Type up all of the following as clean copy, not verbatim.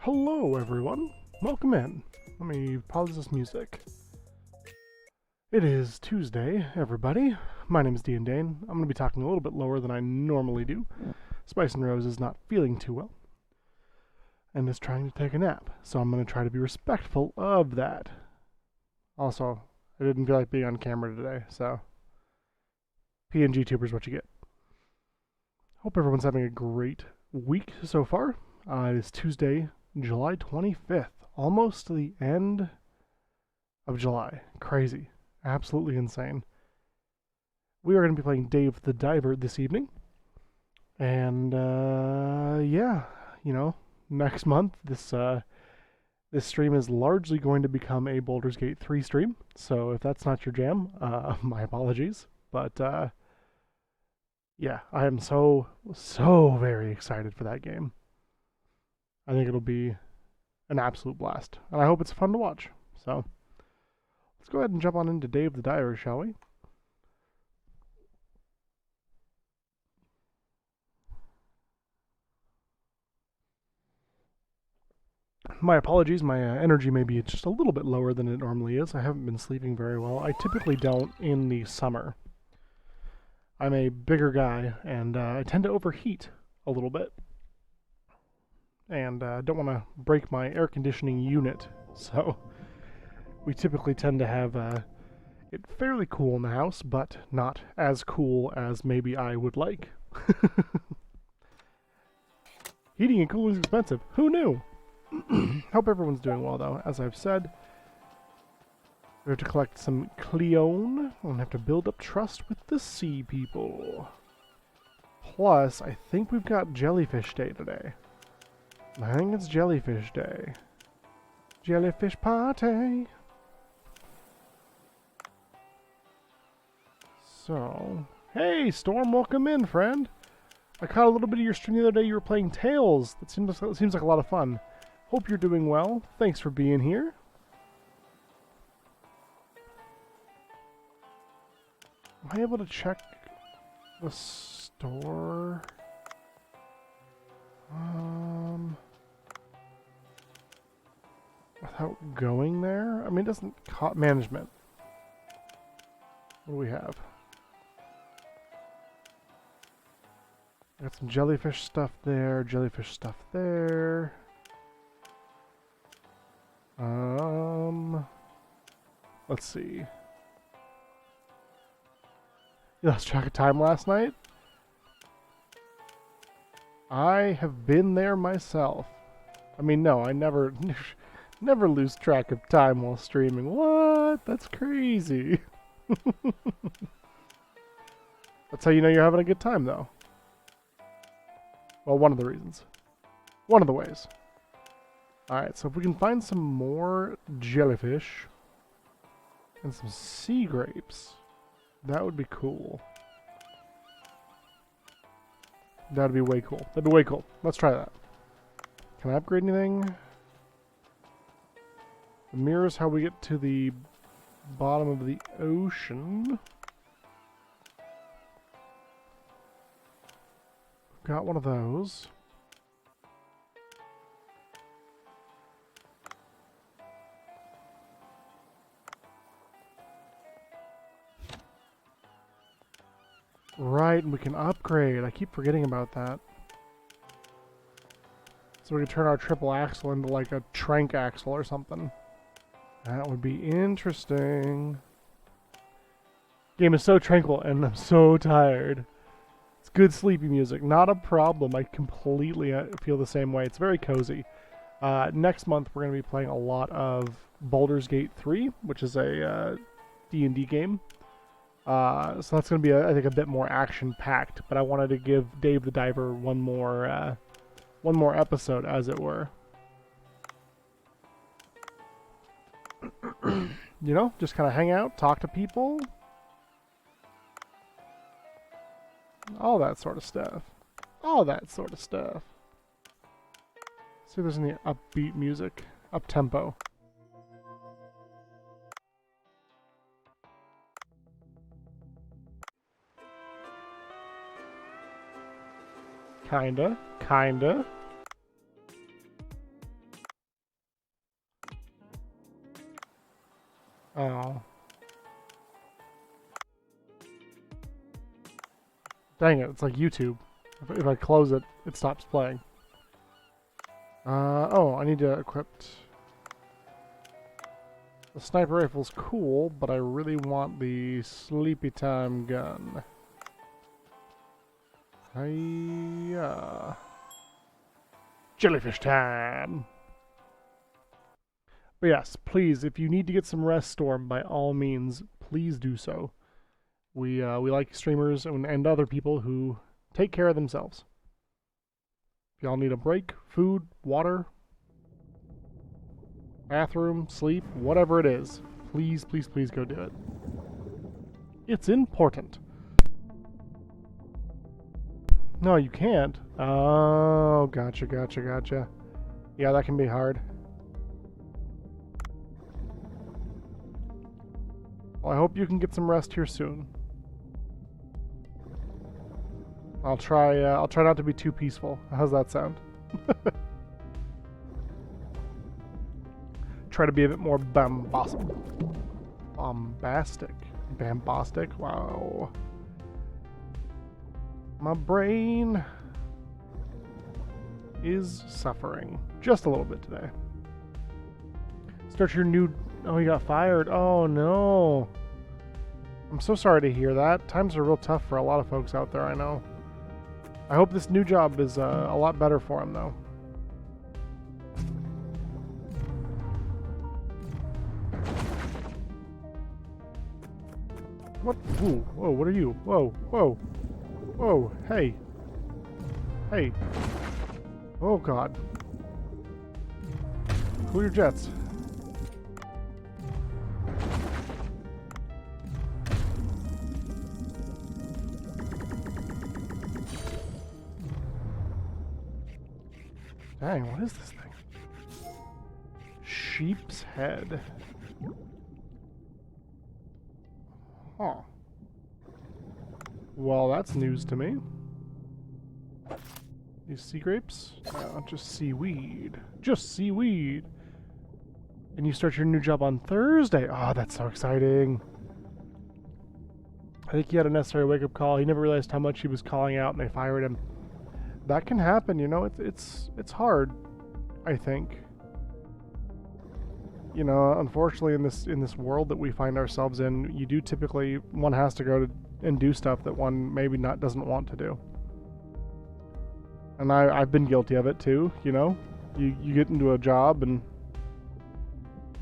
Hello everyone, welcome in. Let me pause this music. It is Tuesday, everybody. My name is Dane Dane. I'm going to be talking a little bit lower than I normally do. Spice and Rose is not feeling too well and is trying to take a nap, so I'm going to try to be respectful of that. Also, I didn't feel like being on camera today, so PNG tubers what you get. Hope everyone's having a great week so far. It is Tuesday, July 25th, almost to the end of July. Crazy. Absolutely insane. We are going to be playing Dave the Diver this evening. And, yeah, you know, next month, this stream is largely going to become a Baldur's Gate 3 stream. So if that's not your jam, my apologies. But, yeah, I am so very excited for that game. I think it'll be an absolute blast. And I hope it's fun to watch. So, let's go ahead and jump on into Dave the Diver, shall we? My apologies, my energy may be just a little bit lower than it normally is. I haven't been sleeping very well. I typically don't in the summer. I'm a bigger guy, and I tend to overheat a little bit. And don't want to break my air conditioning unit, so we typically tend to have it fairly cool in the house, but not as cool as maybe I would like. Heating and cooling is expensive. Who knew? Hope everyone's doing well, though. As I've said, we have to collect some Cleone and have to build up trust with the sea people. Plus, I think we've got Jellyfish Day today. I think it's Jellyfish Day. Jellyfish party! So, hey, Storm, welcome in, friend. I caught a little bit of your stream the other day. You were playing Tales. That seems like a lot of fun. Hope you're doing well. Thanks for being here. Am I able to check the store? Without going there? I mean, it doesn't... Management. What do we have? Got some jellyfish stuff there, jellyfish stuff there. Let's see. You lost track of time last night? I have been there myself. I mean, no, I never lose track of time while streaming. What? That's crazy. That's how you know you're having a good time, though. Well, one of the reasons. One of the ways. Alright, so if we can find some more jellyfish and some sea grapes, that would be cool. That'd be way cool. That'd be way cool. Let's try that. Can I upgrade anything? The mirror is how we get to the bottom of the ocean. Got one of those. Right, and we can upgrade. I keep forgetting about that. So we can turn our triple axle into like a trank axle or something. That would be interesting. Game is so tranquil and I'm so tired. It's good sleepy music. Not a problem. I completely feel the same way. It's very cozy. Next month, we're going to be playing a lot of Baldur's Gate 3, which is a D&D game. So that's going to be, I think, a bit more action-packed. But I wanted to give Dave the Diver one more episode, as it were. You know, just kind of hang out, talk to people, all that sort of stuff. All that sort of stuff. See if there's any upbeat music, up-tempo. Kinda. Oh. Dang it, it's like YouTube. If I close it, it stops playing. Oh, I need to equip... The sniper rifle's cool, but I really want the sleepy time gun. Hiya. Jellyfish time! But yes, please, if you need to get some rest, Storm, by all means, please do so. We like streamers and other people who take care of themselves. If y'all need a break, food, water, bathroom, sleep, whatever it is, please, please, please go do it. It's important. No, you can't. Oh, gotcha. Yeah, that can be hard. Well, I hope you can get some rest here soon. I'll try not to be too peaceful. How's that sound? Try to be a bit more bombastic. Bombastic? Wow. My brain is suffering. Just a little bit today. Start your new... Oh, you got fired. Oh, no. I'm so sorry to hear that. Times are real tough for a lot of folks out there, I know. I hope this new job is a lot better for him, though. What? Ooh, whoa, what are you? Whoa, hey. Oh, God. Cool your jets. Dang, what is this thing? Sheep's head. Huh. Well, that's news to me. These sea grapes? No, just seaweed. Just seaweed. And you start your new job on Thursday. Oh, that's so exciting. I think he had a necessary wake-up call. He never realized how much he was calling out and they fired him. That can happen, you know. It's hard, I think. You know, unfortunately, in this world that we find ourselves in, you do typically one has to go to and do stuff that one maybe doesn't want to do. And I've been guilty of it too. You know, you get into a job and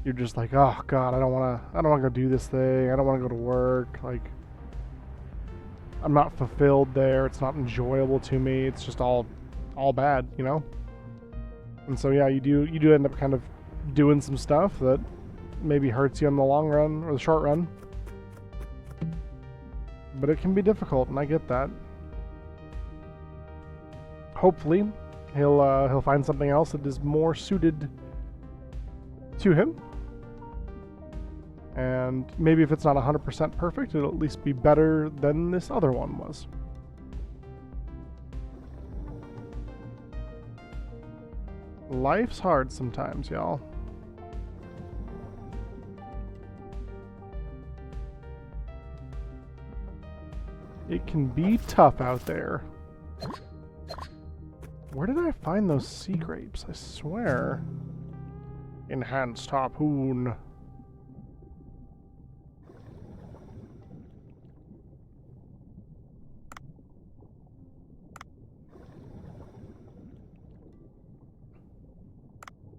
you're just like, oh God, I don't want to go do this thing. I don't want to go to work. Like, I'm not fulfilled there. It's not enjoyable to me. It's just all bad, you know? And so yeah, you do end up kind of doing some stuff that maybe hurts you in the long run or the short run. But it can be difficult, and I get that. Hopefully, he'll find something else that is more suited to him. And maybe if it's not 100% perfect, it'll at least be better than this other one was. Life's hard sometimes, y'all. It can be tough out there. Where did I find those sea grapes? I swear. Enhanced harpoon.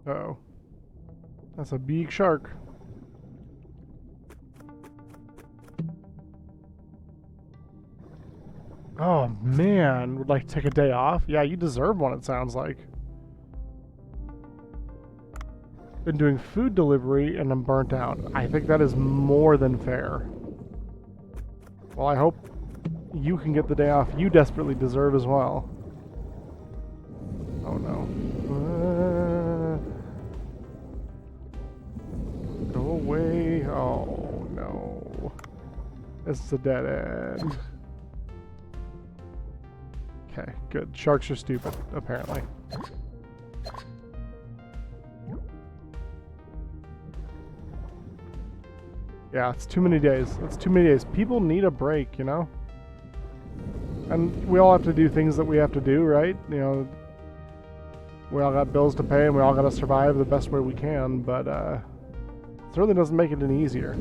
Uh-oh. That's a big shark. Oh, man. Would like take a day off? Yeah, you deserve one, it sounds like. Been doing food delivery and I'm burnt out. I think that is more than fair. Well, I hope you can get the day off you desperately deserve as well. Oh no. Go away. Oh no. This is a dead end. Okay, good. Sharks are stupid, apparently. Yeah, it's too many days. It's too many days. People need a break, you know? And we all have to do things that we have to do, right? You know, we all got bills to pay and we all gotta survive the best way we can, but it certainly doesn't make it any easier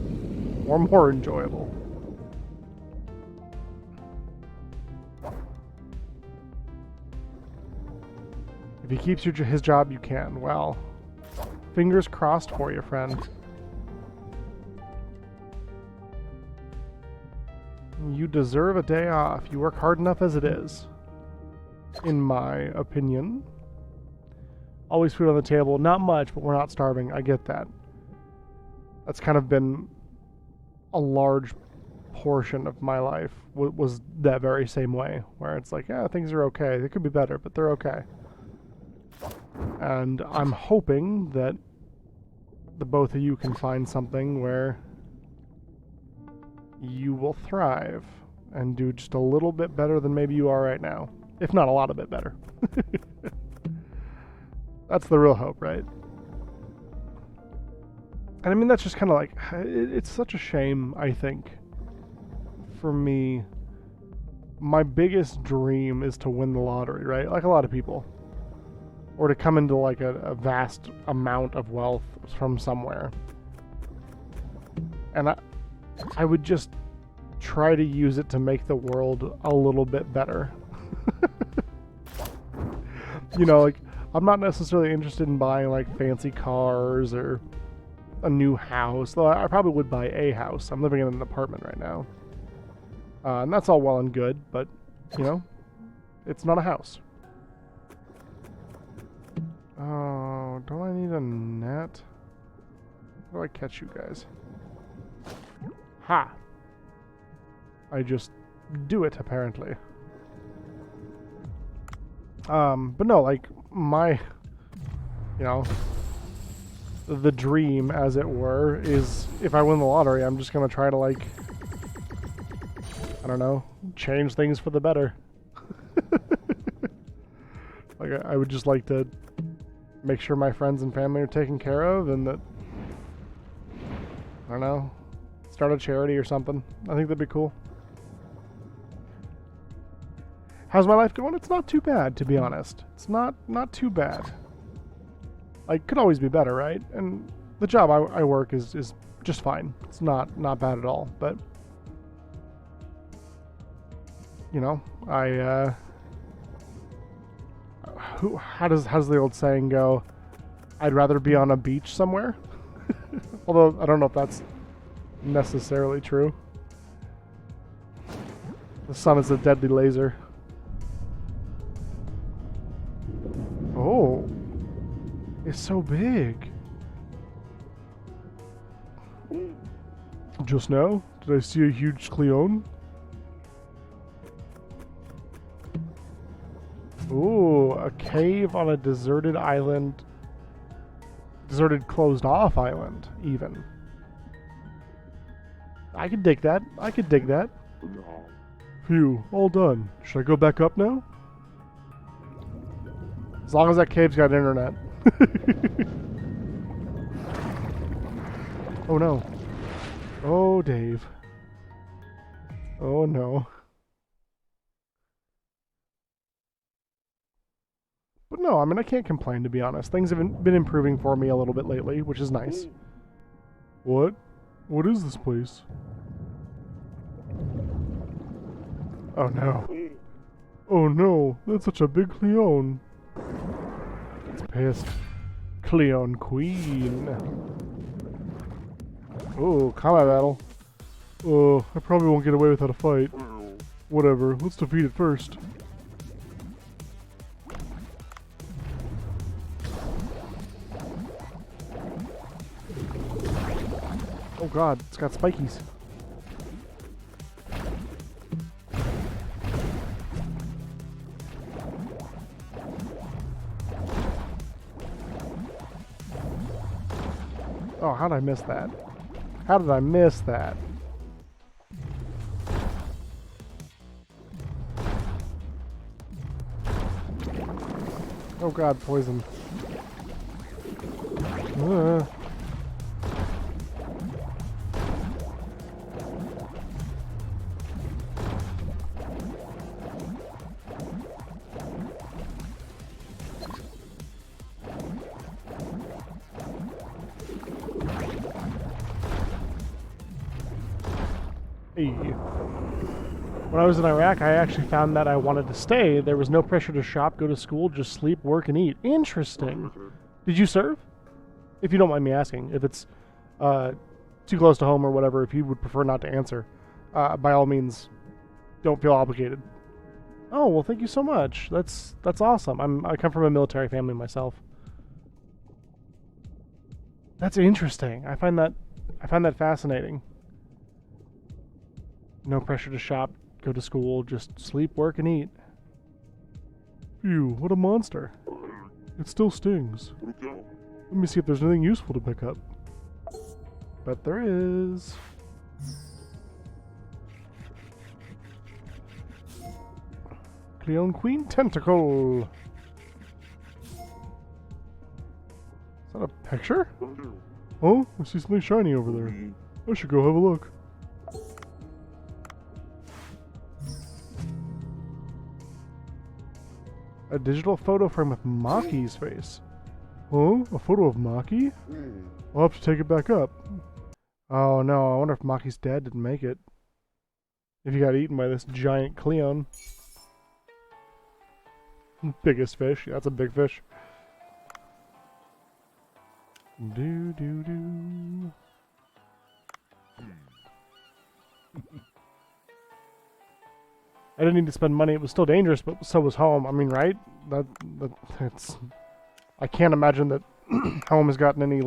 or more enjoyable. If he keeps his job, you can. Well, fingers crossed for you, friend. You deserve a day off. You work hard enough as it is. In my opinion. Always food on the table. Not much, but we're not starving. I get that. That's kind of been a large portion of my life. Was that very same way. Where it's like, yeah, things are okay. They could be better, but they're okay. And I'm hoping that the both of you can find something where you will thrive and do just a little bit better than maybe you are right now. If not a lot of bit better. That's the real hope, right? And I mean, that's just kind of like, it's such a shame, I think, for me. My biggest dream is to win the lottery, right? Like a lot of people. Or to come into like a vast amount of wealth from somewhere. And I would just try to use it to make the world a little bit better. You know, like, I'm not necessarily interested in buying like fancy cars or a new house, though I probably would buy a house. I'm living in an apartment right now. And that's all well and good, but, you know, it's not a house. Oh, don't I need a net? How do I catch you guys? Ha! I just do it, apparently. But no, like, my, you know, the dream, as it were, is if I win the lottery, I'm just gonna try to, like, I don't know, change things for the better. Like, I would just like to make sure my friends and family are taken care of, and that, I don't know, start a charity or something. I think that'd be cool. How's my life going? It's not too bad, to be honest. It's not too bad. Like, could always be better, right? And the job I work is just fine. It's not bad at all. But, you know, how does the old saying go? I'd rather be on a beach somewhere. Although I don't know if that's necessarily true. The sun is a deadly laser. Oh, it's so big. Just now, did I see a huge Cleone? Ooh, a cave on a deserted island. Deserted, closed off island, even. I could dig that. I could dig that. Phew, all done. Should I go back up now? As long as that cave's got internet. Oh no. Oh, Dave. Oh no. But no, I mean, I can't complain, to be honest. Things have been improving for me a little bit lately, which is nice. What? What is this place? Oh no. Oh no, that's such a big Cleone. It's pissed. Cleon Queen. Oh, combat battle. Oh, I probably won't get away without a fight. Whatever, let's defeat it first. Oh god, it's got spikies. Oh, how did I miss that? How did I miss that? Oh god, poison. Hey. When I was in Iraq, I actually found that I wanted to stay. There was no pressure to shop, go to school, just sleep, work, and eat. Interesting. Did you serve? If you don't mind me asking. If it's too close to home or whatever, if you would prefer not to answer, by all means, don't feel obligated. Oh, well, thank you so much. That's awesome. I come from a military family myself. That's interesting. I find that fascinating. No pressure to shop, go to school, just sleep, work, and eat. Phew, what a monster. It still stings. Let me see if there's anything useful to pick up. Bet there is. Cleon Queen Tentacle. Is that a picture? Oh, I see something shiny over there. I should go have a look. A digital photo frame with Maki's face. Oh, a photo of Maki? I'll have to take it back up. Oh no, I wonder if Maki's dad didn't make it. If he got eaten by this giant Cleon. Biggest fish. Yeah, that's a big fish. Do do do. I didn't need to spend money. It was still dangerous, but so was home. I mean, right? That's. I can't imagine that home has gotten any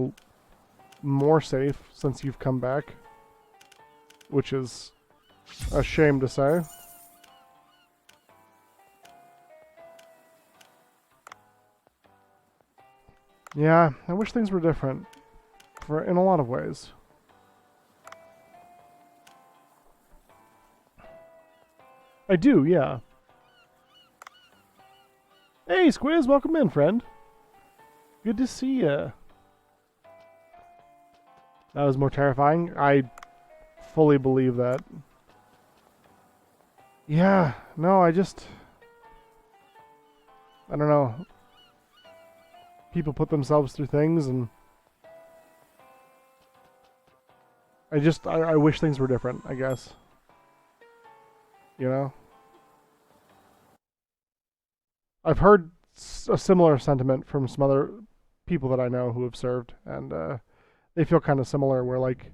more safe since you've come back, which is a shame to say. Yeah, I wish things were different, in a lot of ways. I do, yeah. Hey, Squids, welcome in, friend. Good to see ya. That was more terrifying. I fully believe that. Yeah, no, I don't know. People put themselves through things, and I wish things were different, I guess. You know? I've heard a similar sentiment from some other people that I know who have served, and they feel kind of similar, where like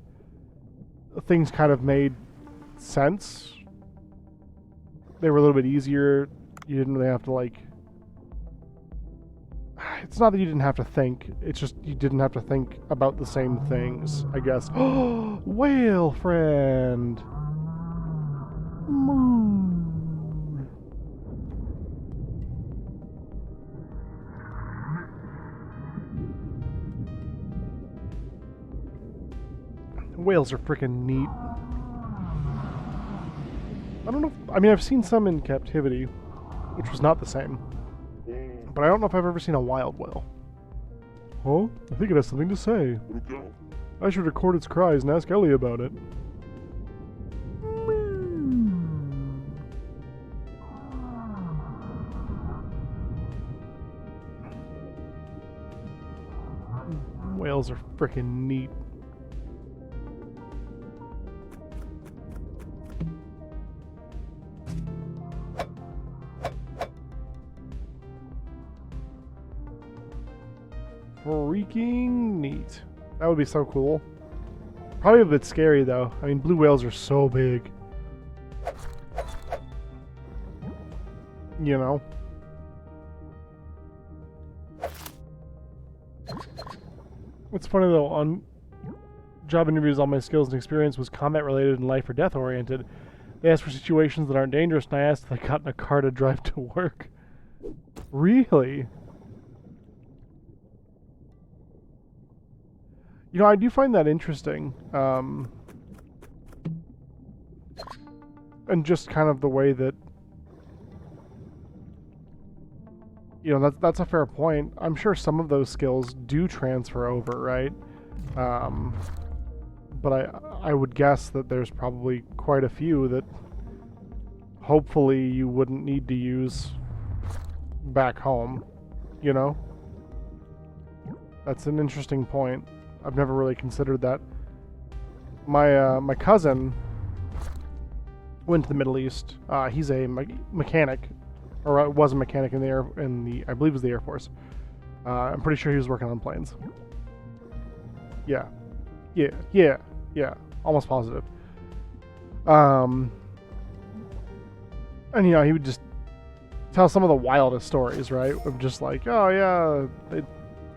things kind of made sense. They were a little bit easier. You didn't really have to like. It's not that you didn't have to think. It's just you didn't have to think about the same things, I guess. Oh, whale friend. Whales are freaking neat. I don't know. I mean, I've seen some in captivity, which was not the same. But I don't know if I've ever seen a wild whale. Huh? I think it has something to say. I should record its cries and ask Ellie about it. Whales are freaking neat. freaking neat. That would be so cool. Probably a bit scary though. I mean, blue whales are so big. You know? It's funny though, on job interviews, all my skills and experience was combat related and life or death oriented. They asked for situations that aren't dangerous, and I asked if I got in a car to drive to work. Really? You know, I do find that interesting. And just kind of the way that, you know, that's a fair point. I'm sure some of those skills do transfer over, right? But I would guess that there's probably quite a few that hopefully you wouldn't need to use back home, you know? That's an interesting point. I've never really considered that. My cousin went to the Middle East. He's a mechanic, or was a mechanic in the I believe it was the Air Force. I'm pretty sure he was working on planes. Yeah, almost positive. And you know, he would just tell some of the wildest stories, right? Of just like, oh yeah, they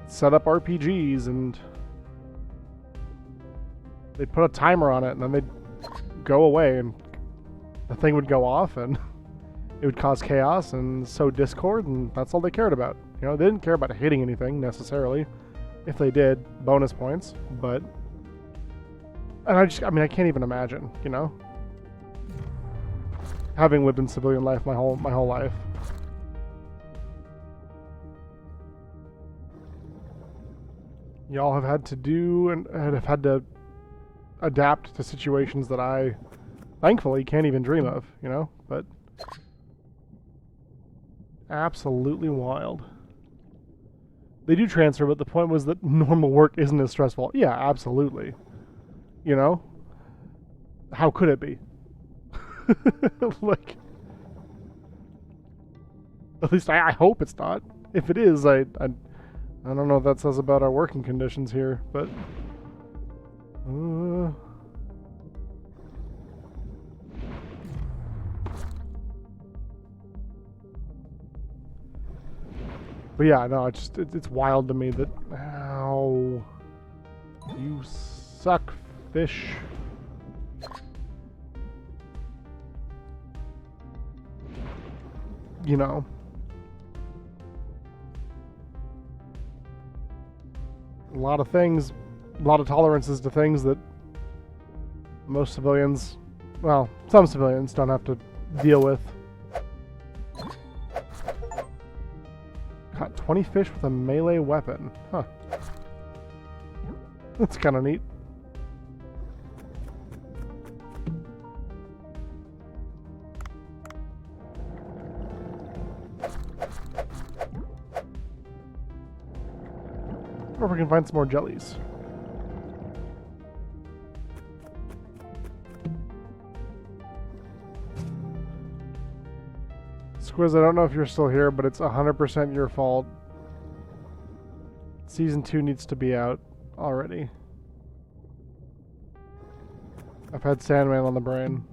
set up RPGs and they'd put a timer on it and then they'd go away and the thing would go off and it would cause chaos and sow discord, and that's all they cared about. You know, they didn't care about hitting anything necessarily. If they did, bonus points, but... And I mean, I can't even imagine, you know? Having lived in civilian life my whole life. Y'all have had to do and have had to adapt to situations that I thankfully can't even dream of, you know? But absolutely wild. They do transfer, but the point was that normal work isn't as stressful. Yeah, absolutely. You know? How could it be? Like, at least I hope it's not. If it is, I don't know what that says about our working conditions here, but yeah, no, it's wild to me that, ow, you suck, fish. You know. A lot of things, a lot of tolerances to things that most civilians, well, some civilians don't have to deal with. Caught 20 fish with a melee weapon. Huh. That's kind of neat. Or if we can find some more jellies. Squids, I don't know if you're still here, but it's 100% your fault. Season 2 needs to be out already. I've had Sandman on the brain.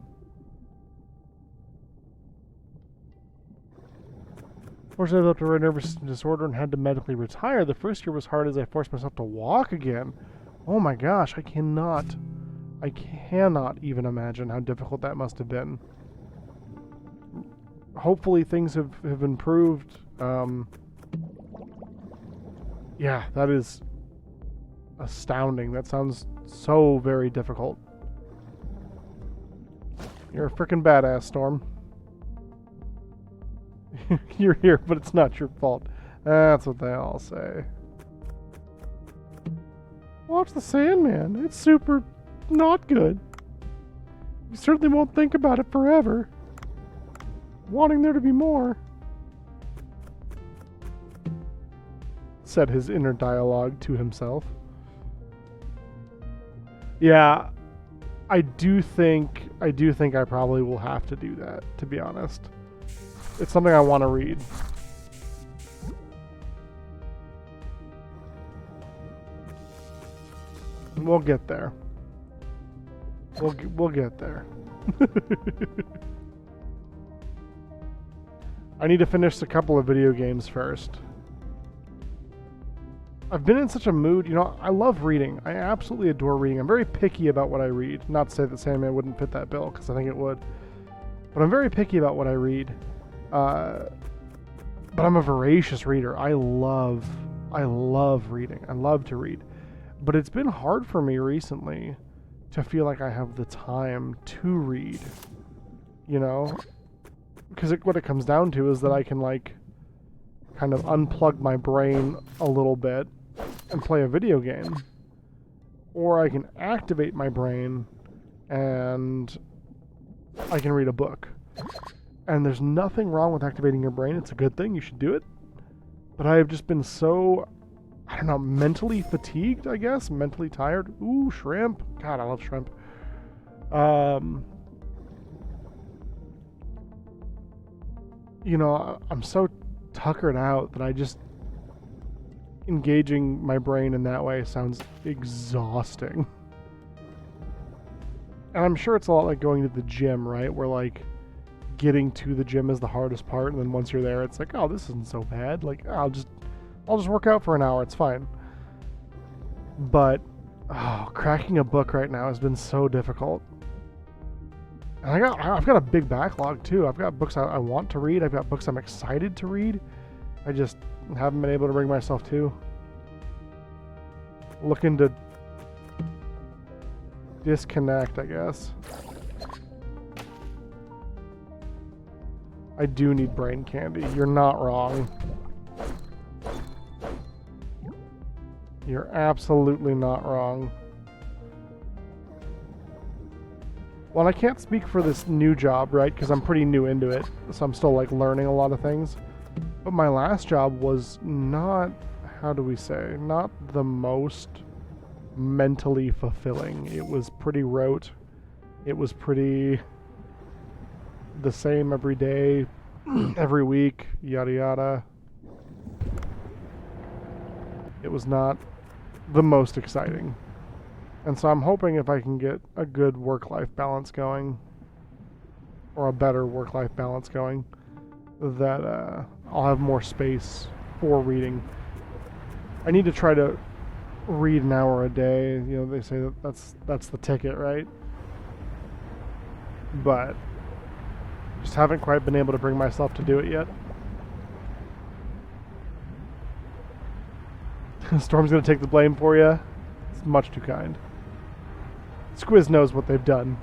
Fortunately, I developed a rare nervous system disorder and had to medically retire. The first year was hard as I forced myself to walk again. Oh my gosh, I cannot even imagine how difficult that must have been. Hopefully things have improved. Yeah, that is astounding. That sounds so very difficult. You're a frickin' badass, Storm. You're here, but it's not your fault. That's what they all say. Watch the Sandman. It's super not good. You certainly won't think about it forever. Wanting there to be more. Said his inner dialogue to himself. Yeah, I do think I probably will have to do that, to be honest. It's something I want to read. We'll get there. We'll get there. I need to finish a couple of video games first. I've been in such a mood, you know, I love reading. I absolutely adore reading. I'm very picky about what I read. Not to say that Sandman wouldn't fit that bill, because I think it would. But I'm very picky about what I read. But I'm a voracious reader. I love reading. I love to read. But it's been hard for me recently to feel like I have the time to read. You know? Because what it comes down to is that I can, like, kind of unplug my brain a little bit and play a video game. Or I can activate my brain and I can read a book. And there's nothing wrong with activating your brain. It's a good thing. You should do it. But I have just been so, I don't know, mentally fatigued, I guess. Mentally tired. Ooh, shrimp. God, I love shrimp. You know, I'm so tuckered out that I just, engaging my brain in that way sounds exhausting. And I'm sure it's a lot like going to the gym, right? Where, like, getting to the gym is the hardest part, and then once you're there, it's like, oh, this isn't so bad. Like, I'll just work out for an hour. It's fine. But, cracking a book right now has been so difficult. And I've got a big backlog too. I've got books I want to read. I've got books I'm excited to read. I just haven't been able to bring myself to. Looking to disconnect, I guess. I do need brain candy. You're not wrong. You're absolutely not wrong. Well, I can't speak for this new job, right? Because I'm pretty new into it. So I'm still, like, learning a lot of things. But my last job was not, how do we say, not the most mentally fulfilling. It was pretty rote. It was pretty the same every day, every week, yada yada. It was not the most exciting. And so I'm hoping if I can get a good work-life balance going, or a better work-life balance going, that I'll have more space for reading. I need to try to read an hour a day. You know, they say that's the ticket, right? But just haven't quite been able to bring myself to do it yet. Storm's gonna take the blame for you. It's much too kind. Squids knows what they've done.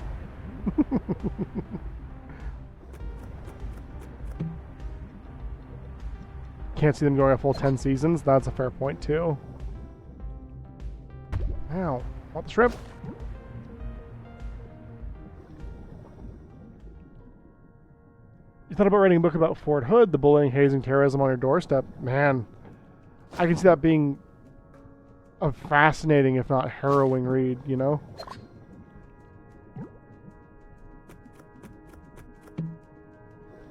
Can't see them going a full 10 seasons. That's a fair point too. Ow. Want the shrimp? You thought about writing a book about Fort Hood, the bullying, hazing, terrorism on your doorstep? Man, I can see that being a fascinating, if not harrowing read, you know?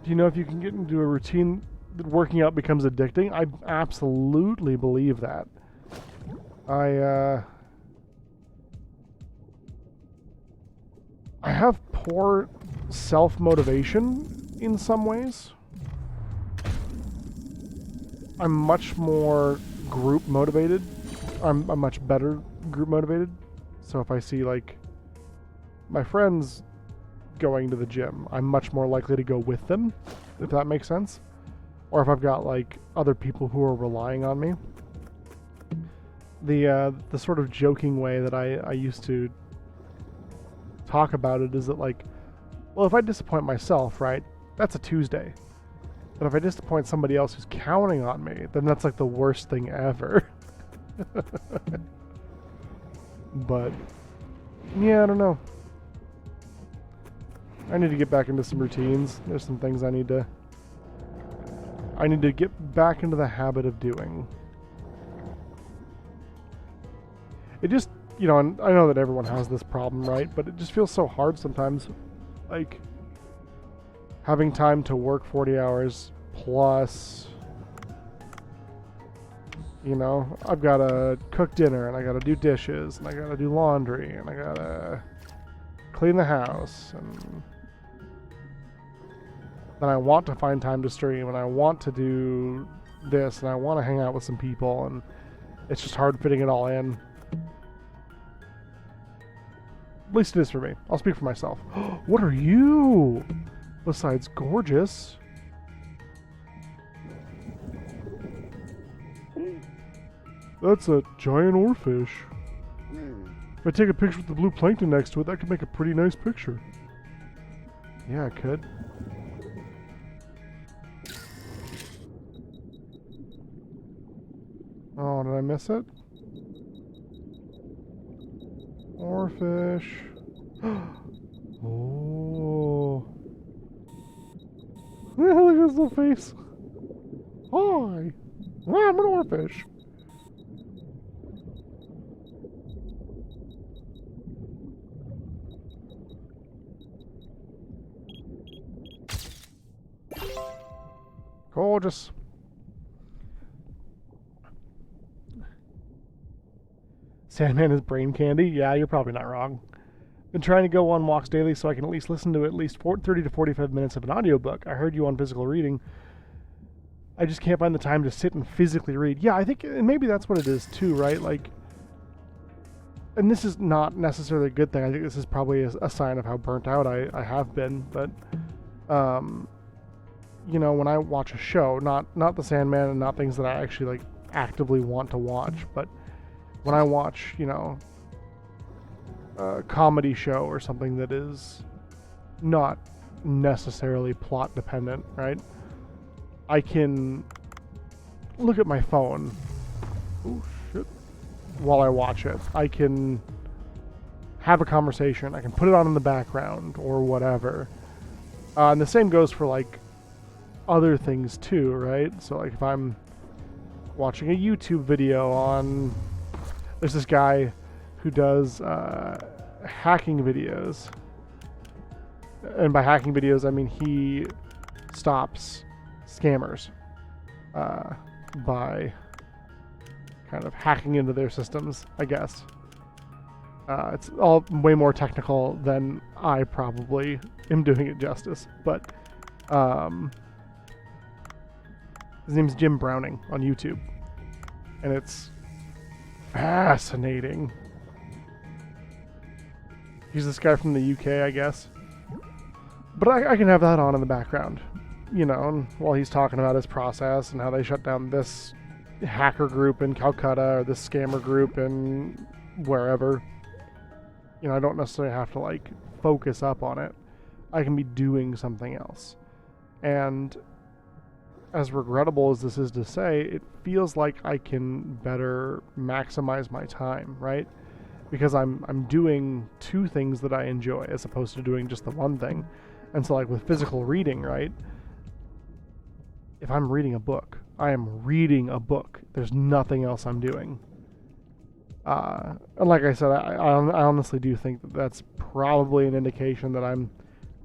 Do you know if you can get into a routine that working out becomes addicting? I absolutely believe that. I have poor self-motivation in some ways. I'm much more group motivated. I'm much better group motivated. So if I see, like, my friends going to the gym, I'm much more likely to go with them, if that makes sense. Or if I've got, like, other people who are relying on me. The sort of joking way that I used to talk about it is that, like, well, if I disappoint myself, right, that's a Tuesday. But if I disappoint somebody else who's counting on me, then that's, like, the worst thing ever. But yeah, I don't know. I need to get back into some routines. There's some things I need to get back into the habit of doing. It just, you know, and I know that everyone has this problem, right? But it just feels so hard sometimes. Like, having time to work 40 hours plus You know, I've got to cook dinner, and I got to do dishes, and I got to do laundry, and I got to clean the house, and then I want to find time to stream, and I want to do this, and I want to hang out with some people, and it's just hard fitting it all in. At least it is for me. I'll speak for myself. What are you? Besides gorgeous. That's a giant oarfish. If I take a picture with the blue plankton next to it, that could make a pretty nice picture. Yeah, it could. Oh, did I miss it? Oarfish. Oh. Look at his little face. Hi. I'm an oarfish. Gorgeous. Sandman is brain candy? Yeah, you're probably not wrong. Been trying to go on walks daily so I can at least listen to at least 30 to 45 minutes of an audiobook. I heard you on physical reading. I just can't find the time to sit and physically read. Yeah, I think and maybe that's what it is too, right? Like, and this is not necessarily a good thing. I think this is probably a sign of how burnt out I have been. But, you know, when I watch a show, not the Sandman and not things that I actually like actively want to watch, but when I watch, you know, a comedy show or something that is not necessarily plot dependent, right? I can look at my phone. Oh shit. While I watch it, I can have a conversation. I can put it on in the background or whatever. And the same goes for like other things too, right? So like if I'm watching a YouTube video on, there's this guy who does hacking videos. And by hacking videos, I mean he stops scammers by kind of hacking into their systems, I guess. It's all way more technical than I probably am doing it justice, but his name's Jim Browning on YouTube, and it's fascinating. He's this guy from the UK, I guess. But I can have that on in the background, you know, while he's talking about his process and how they shut down this hacker group in Calcutta or this scammer group in wherever. You know, I don't necessarily have to, like, focus up on it. I can be doing something else. And as regrettable as this is to say, it feels like I can better maximize my time, right? Because I'm doing two things that I enjoy as opposed to doing just the one thing. And so like with physical reading, right? If I'm reading a book, I am reading a book. There's nothing else I'm doing. And like I said, I honestly do think that that's probably an indication that I'm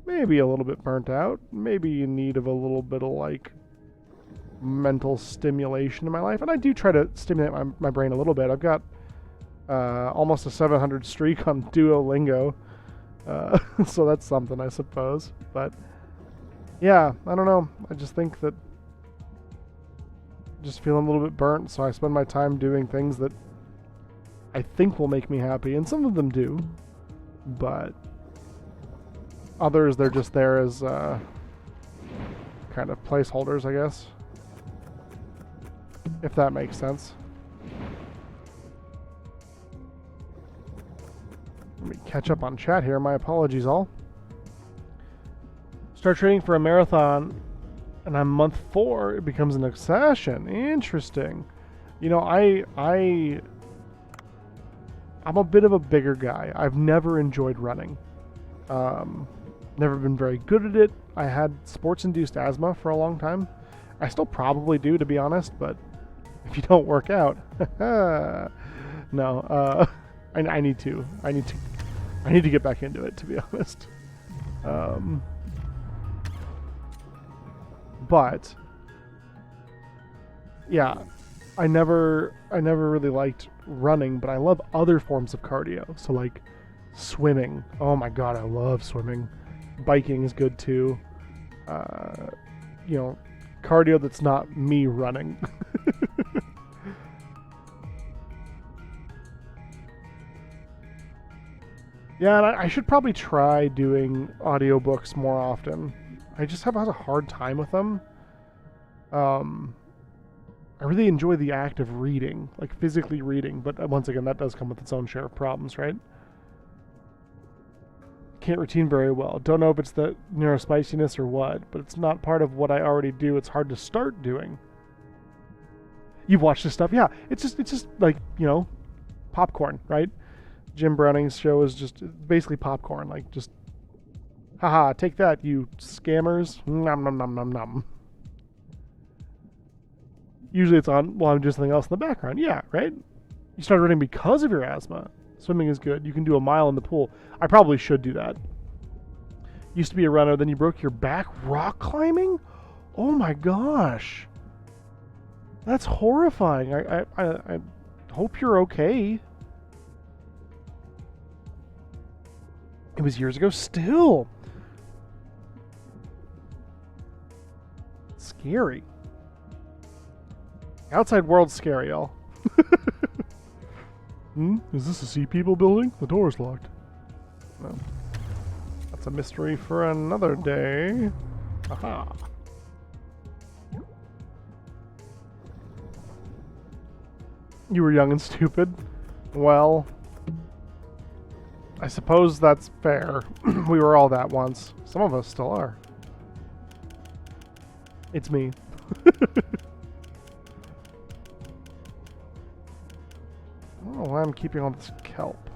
maybe a little bit burnt out, maybe in need of a little bit of like mental stimulation in my life. And I do try to stimulate my brain a little bit. I've got almost a 700 streak on Duolingo. So that's something, I suppose. But yeah, I don't know. I just think that just feeling a little bit burnt, so I spend my time doing things that I think will make me happy, and some of them do, but others, they're just there as kind of placeholders, I guess, if that makes sense. Let me catch up on chat here. My apologies all. Start training for a marathon, and on month 4, it becomes an obsession. Interesting. You know, I'm a bit of a bigger guy. I've never enjoyed running. Never been very good at it. I had sports-induced asthma for a long time. I still probably do, to be honest, but if you don't work out, no. I need to get back into it, to be honest. But yeah, I never really liked running, but I love other forms of cardio. So like swimming. Oh my god, I love swimming. Biking is good too. Uh, you know, cardio that's not me running. Yeah, and I should probably try doing audiobooks more often. I just have had a hard time with them. Um, I really enjoy the act of reading, like physically reading, but once again, that does come with its own share of problems, right? Can't routine very well. Don't know if it's the neurospiciness or what, but it's not part of what I already do. It's hard to start doing. You've watched this stuff, yeah. It's just like, popcorn, right? Jim Browning's show is just basically popcorn, like just, haha, take that, you scammers. Nom nom nom nom nom. Usually it's on while I'm doing something else in the background. Yeah, right? You started running because of your asthma. Swimming is good. You can do a mile in the pool. I probably should do that. Used to be a runner, then you broke your back rock climbing? Oh my gosh. That's horrifying. I hope you're okay. It was years ago still. Scary. Outside world's scary, y'all. Is this a Sea People building? The door's locked. No. That's a mystery for another day. Aha. You were young and stupid? Well, I suppose that's fair. We were all that once. Some of us still are. It's me. I don't know why I'm keeping all this kelp.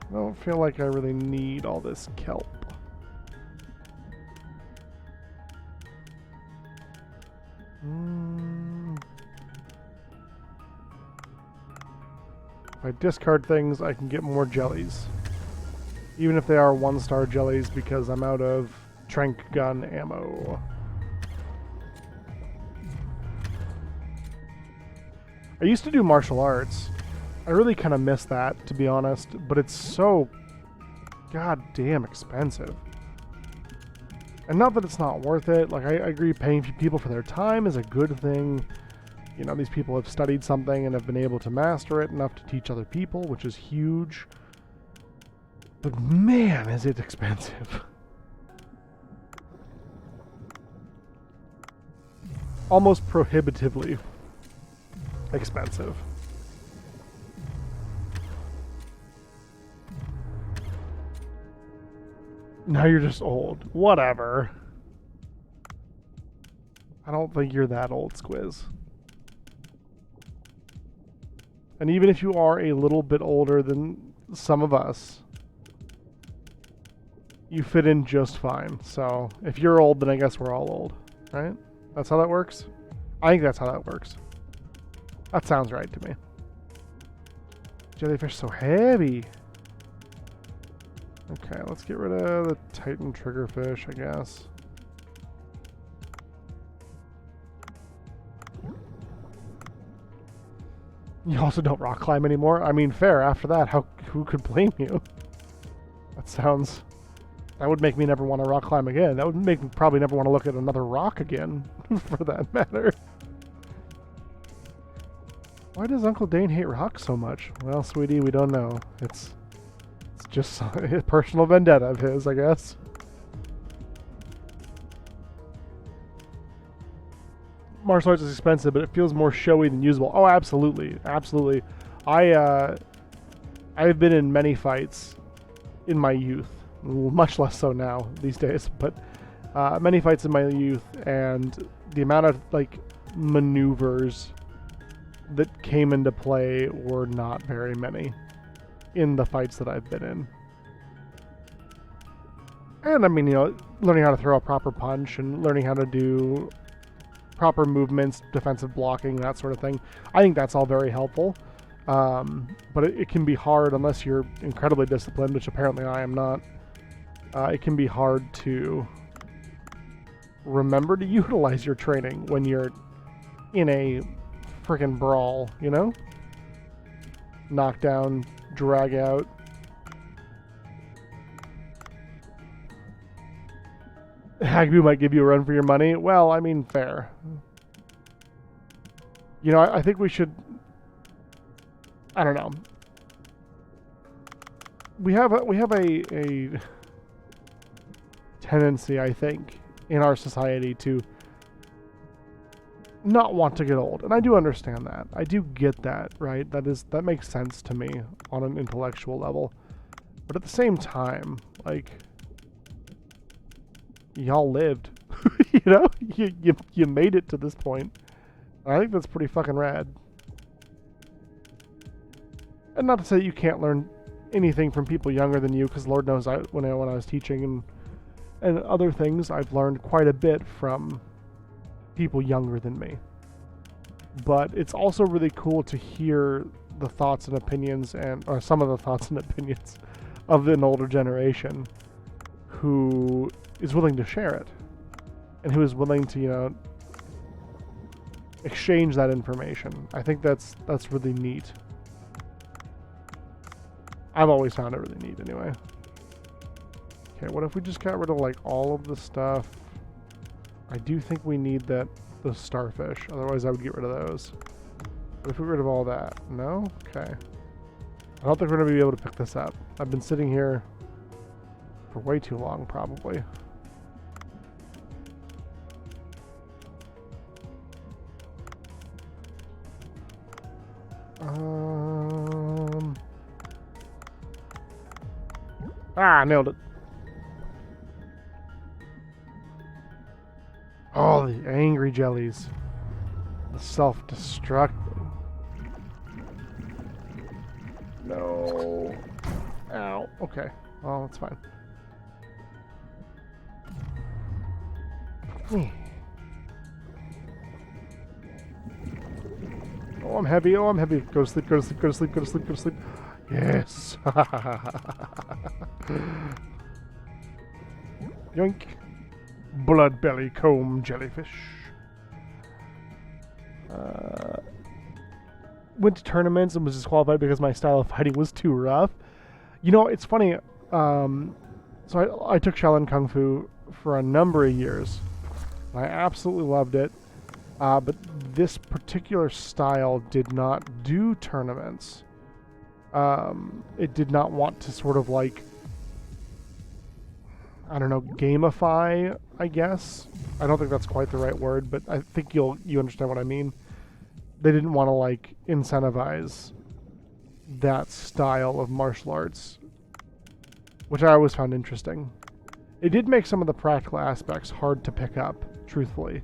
I don't feel like I really need all this kelp. If I discard things, I can get more jellies. Even if they are 1-star jellies, because I'm out of trank gun ammo. I used to do martial arts. I really kind of miss that, to be honest, but it's so goddamn expensive. And not that it's not worth it. Like, I agree paying people for their time is a good thing. You know, these people have studied something and have been able to master it enough to teach other people, which is huge. But man, is it expensive. Almost prohibitively expensive. Now you're just old. Whatever. I don't think you're that old, Squiz. And even if you are a little bit older than some of us, you fit in just fine. So, if you're old, then I guess we're all old, right? That's how that works? I think that's how that works. That sounds right to me. Jellyfish so heavy. Okay, let's get rid of the Titan triggerfish, I guess. You also don't rock climb anymore? I mean, fair, after that, who could blame you? That would make me never want to rock climb again. That would make me probably never want to look at another rock again, for that matter. Why does Uncle Dane hate rocks so much? Well, sweetie, we don't know. It's just a personal vendetta of his, I guess. Martial arts is expensive, but it feels more showy than usable. Oh, absolutely. Absolutely. I've been in many fights in my youth. Much less so now, these days. But many fights in my youth, and the amount of, like, maneuvers that came into play were not very many in the fights that I've been in. And I mean, learning how to throw a proper punch and learning how to do proper movements, defensive blocking, that sort of thing. I think that's all very helpful. But it can be hard unless you're incredibly disciplined, which apparently I am not. It can be hard to remember to utilize your training when you're in a freaking brawl, you know? Knock down, drag out. Hagbu might give you a run for your money. Well, I mean, fair. You know, I think we should... I don't know. We have a tendency, I think, in our society to not want to get old. And I do understand that. I do get that, right? That makes sense to me on an intellectual level. But at the same time, like, y'all lived. You know? You made it to this point. And I think that's pretty fucking rad. And not to say that you can't learn anything from people younger than you, because Lord knows when I was teaching and other things, I've learned quite a bit from people younger than me. But it's also really cool to hear the thoughts and opinions, or some of the thoughts and opinions of an older generation who is willing to share it and who is willing to, you know, exchange that information. I think that's really neat. I've always found it really neat anyway. Okay, what if we just got rid of like all of the stuff? I do think we need the starfish, otherwise I would get rid of those. But if we get rid of all that, no? Okay. I don't think we're going to be able to pick this up. I've been sitting here for way too long, probably. Nailed it. Oh, the angry jellies. The self-destruct. No. Ow. Okay. Well, that's fine. Oh, I'm heavy. Oh, I'm heavy. Go to sleep. Go to sleep. Go to sleep. Go to sleep. Go to sleep. Yes. Yoink. Blood belly comb jellyfish. Went to tournaments and was disqualified because my style of fighting was too rough. You know, it's funny. So I took Shaolin Kung Fu for a number of years. I absolutely loved it. But this particular style did not do tournaments. It did not want to sort of like, I don't know, gamify, I guess. I don't think that's quite the right word, but I think you understand what I mean. They didn't want to like incentivize that style of martial arts, which I always found interesting. It did make some of the practical aspects hard to pick up, truthfully.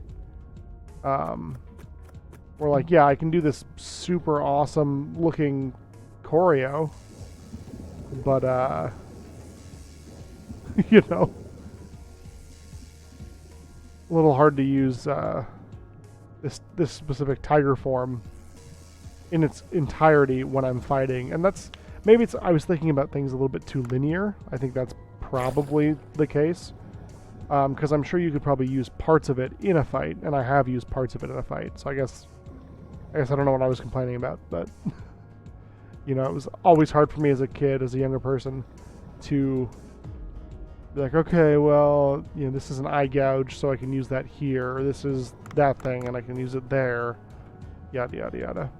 We're like, yeah, I can do this super awesome looking choreo, but you know, a little hard to use this specific tiger form in its entirety when I'm fighting. And that's maybe I was thinking about things a little bit too linear. I think that's probably the case, because I'm sure you could probably use parts of it in a fight, and I have used parts of it in a fight. So I guess I don't know what I was complaining about, but you know, it was always hard for me as a kid, as a younger person, to be like, okay, well, you know, this is an eye gouge, so I can use that here, or this is that thing, and I can use it there, yada, yada, yada.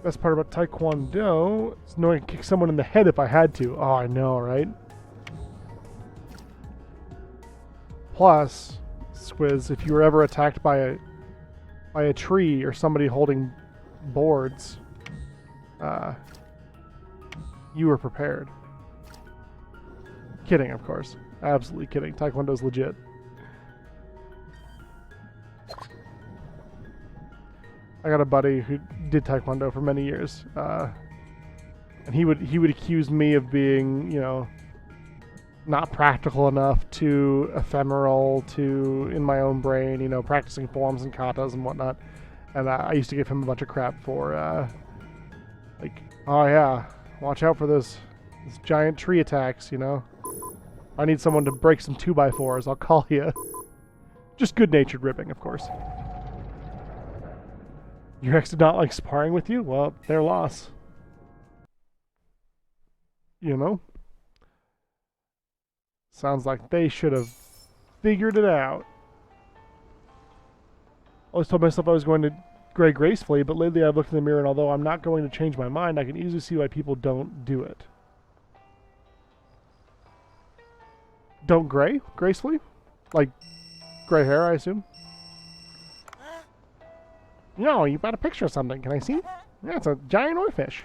Best part about Taekwondo is knowing I can kick someone in the head if I had to. Oh, I know, right? Plus, Squiz, if you were ever attacked by a tree or somebody holding boards, you were prepared. Kidding, of course. Absolutely kidding. Taekwondo's legit. I got a buddy who did Taekwondo for many years, and he would accuse me of being, you know, not practical enough, too ephemeral, too in my own brain, you know, practicing forms and katas and whatnot. And I used to give him a bunch of crap for, like, oh yeah, watch out for those giant tree attacks, you know. I need someone to break some 2x4s, I'll call you. Just good-natured ribbing, of course. Your ex did not like sparring with you? Well, their loss. You know? Sounds like they should have figured it out. I always told myself I was going to gray gracefully, but lately I've looked in the mirror and although I'm not going to change my mind, I can easily see why people don't do it. Don't gray gracefully? Like gray hair, I assume? No, you got a picture of something. Can I see? Yeah, it's a giant oarfish.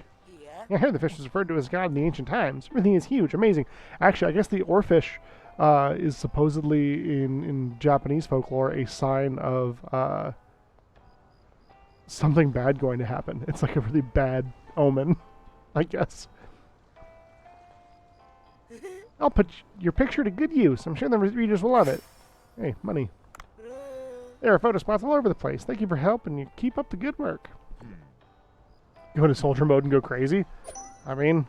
I hear the fish was referred to as god in the ancient times. Everything is huge, amazing. Actually, I guess the oarfish is supposedly in Japanese folklore a sign of something bad going to happen. It's like a really bad omen, I guess. I'll put your picture to good use. I'm sure the readers will love it. Hey, money. There are photo spots all over the place. Thank you for help, and you keep up the good work. Go into soldier mode and go crazy? I mean,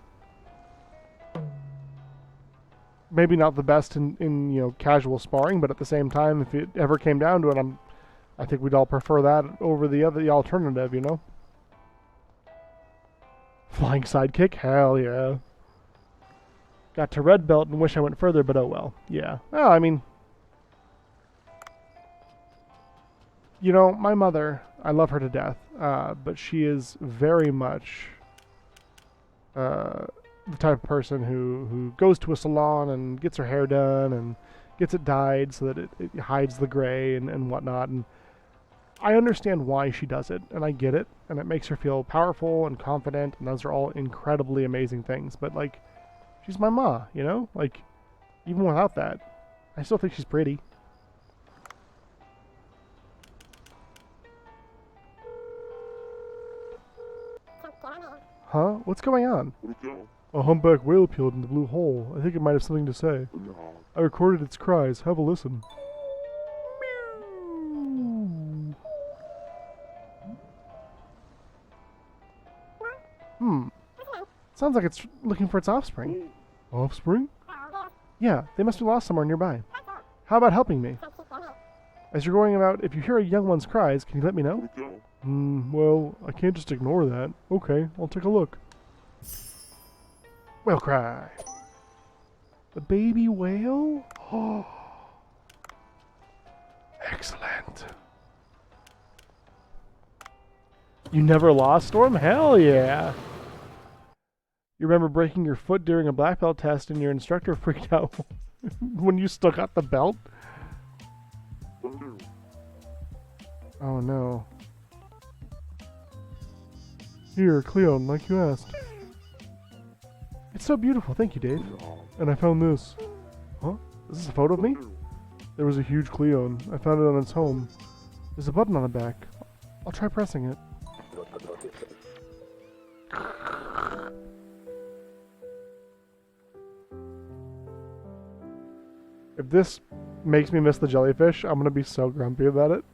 maybe not the best in you know, casual sparring, but at the same time, if it ever came down to it, I think we'd all prefer that over the alternative, you know? Flying sidekick? Hell yeah. Got to red belt and wish I went further, but oh well. Yeah. Well, I mean, you know, my mother, I love her to death, but she is very much the type of person who goes to a salon and gets her hair done and gets it dyed so that it hides the gray and whatnot. And I understand why she does it, and I get it, and it makes her feel powerful and confident, and those are all incredibly amazing things. But, like, she's my ma, you know? Like, even without that, I still think she's pretty. Huh? What's going on? A humpback whale appeared in the blue hole. I think it might have something to say. I recorded its cries. Have a listen. Sounds like it's looking for its offspring. Offspring? Yeah, they must be lost somewhere nearby. How about helping me? As you're going about, if you hear a young one's cries, can you let me know? Well, I can't just ignore that. Okay, I'll take a look. Whale cry. The baby whale? Oh. Excellent. You never lost, Storm? Hell yeah. You remember breaking your foot during a black belt test and your instructor freaked out when you stuck out the belt? Oh no. Here, Cleon, like you asked. It's so beautiful, thank you, Dave. And I found this. Huh? Is this a photo of me? There was a huge Cleon. I found it on its home. There's a button on the back. I'll try pressing it. If this makes me miss the jellyfish, I'm gonna be so grumpy about it.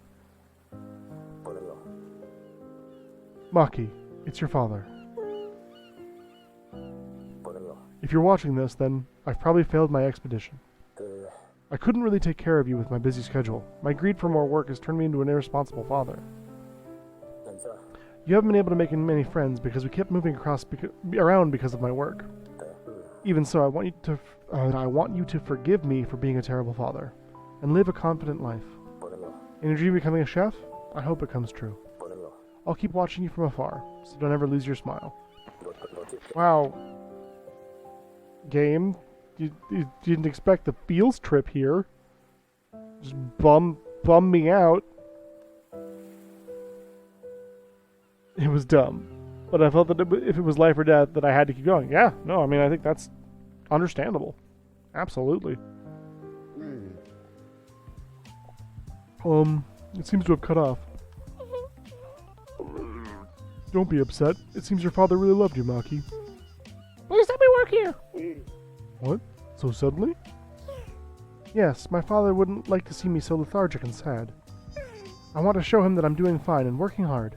Maki, it's your father. If you're watching this, then I've probably failed my expedition. I couldn't really take care of you with my busy schedule. My greed for more work has turned me into an irresponsible father. You haven't been able to make many friends because we kept moving around because of my work. Even so, I want you to forgive me for being a terrible father, and live a confident life. In your dream of becoming a chef, I hope it comes true. I'll keep watching you from afar, so don't ever lose your smile. Wow. Game, you didn't expect the feels trip here. Just bum me out. It was dumb. But I felt that if it was life or death, that I had to keep going. Yeah, no, I mean, I think that's understandable. Absolutely. It seems to have cut off. Don't be upset. It seems your father really loved you, Maki. Please let me work here! What? So suddenly? Yes, my father wouldn't like to see me so lethargic and sad. I want to show him that I'm doing fine and working hard.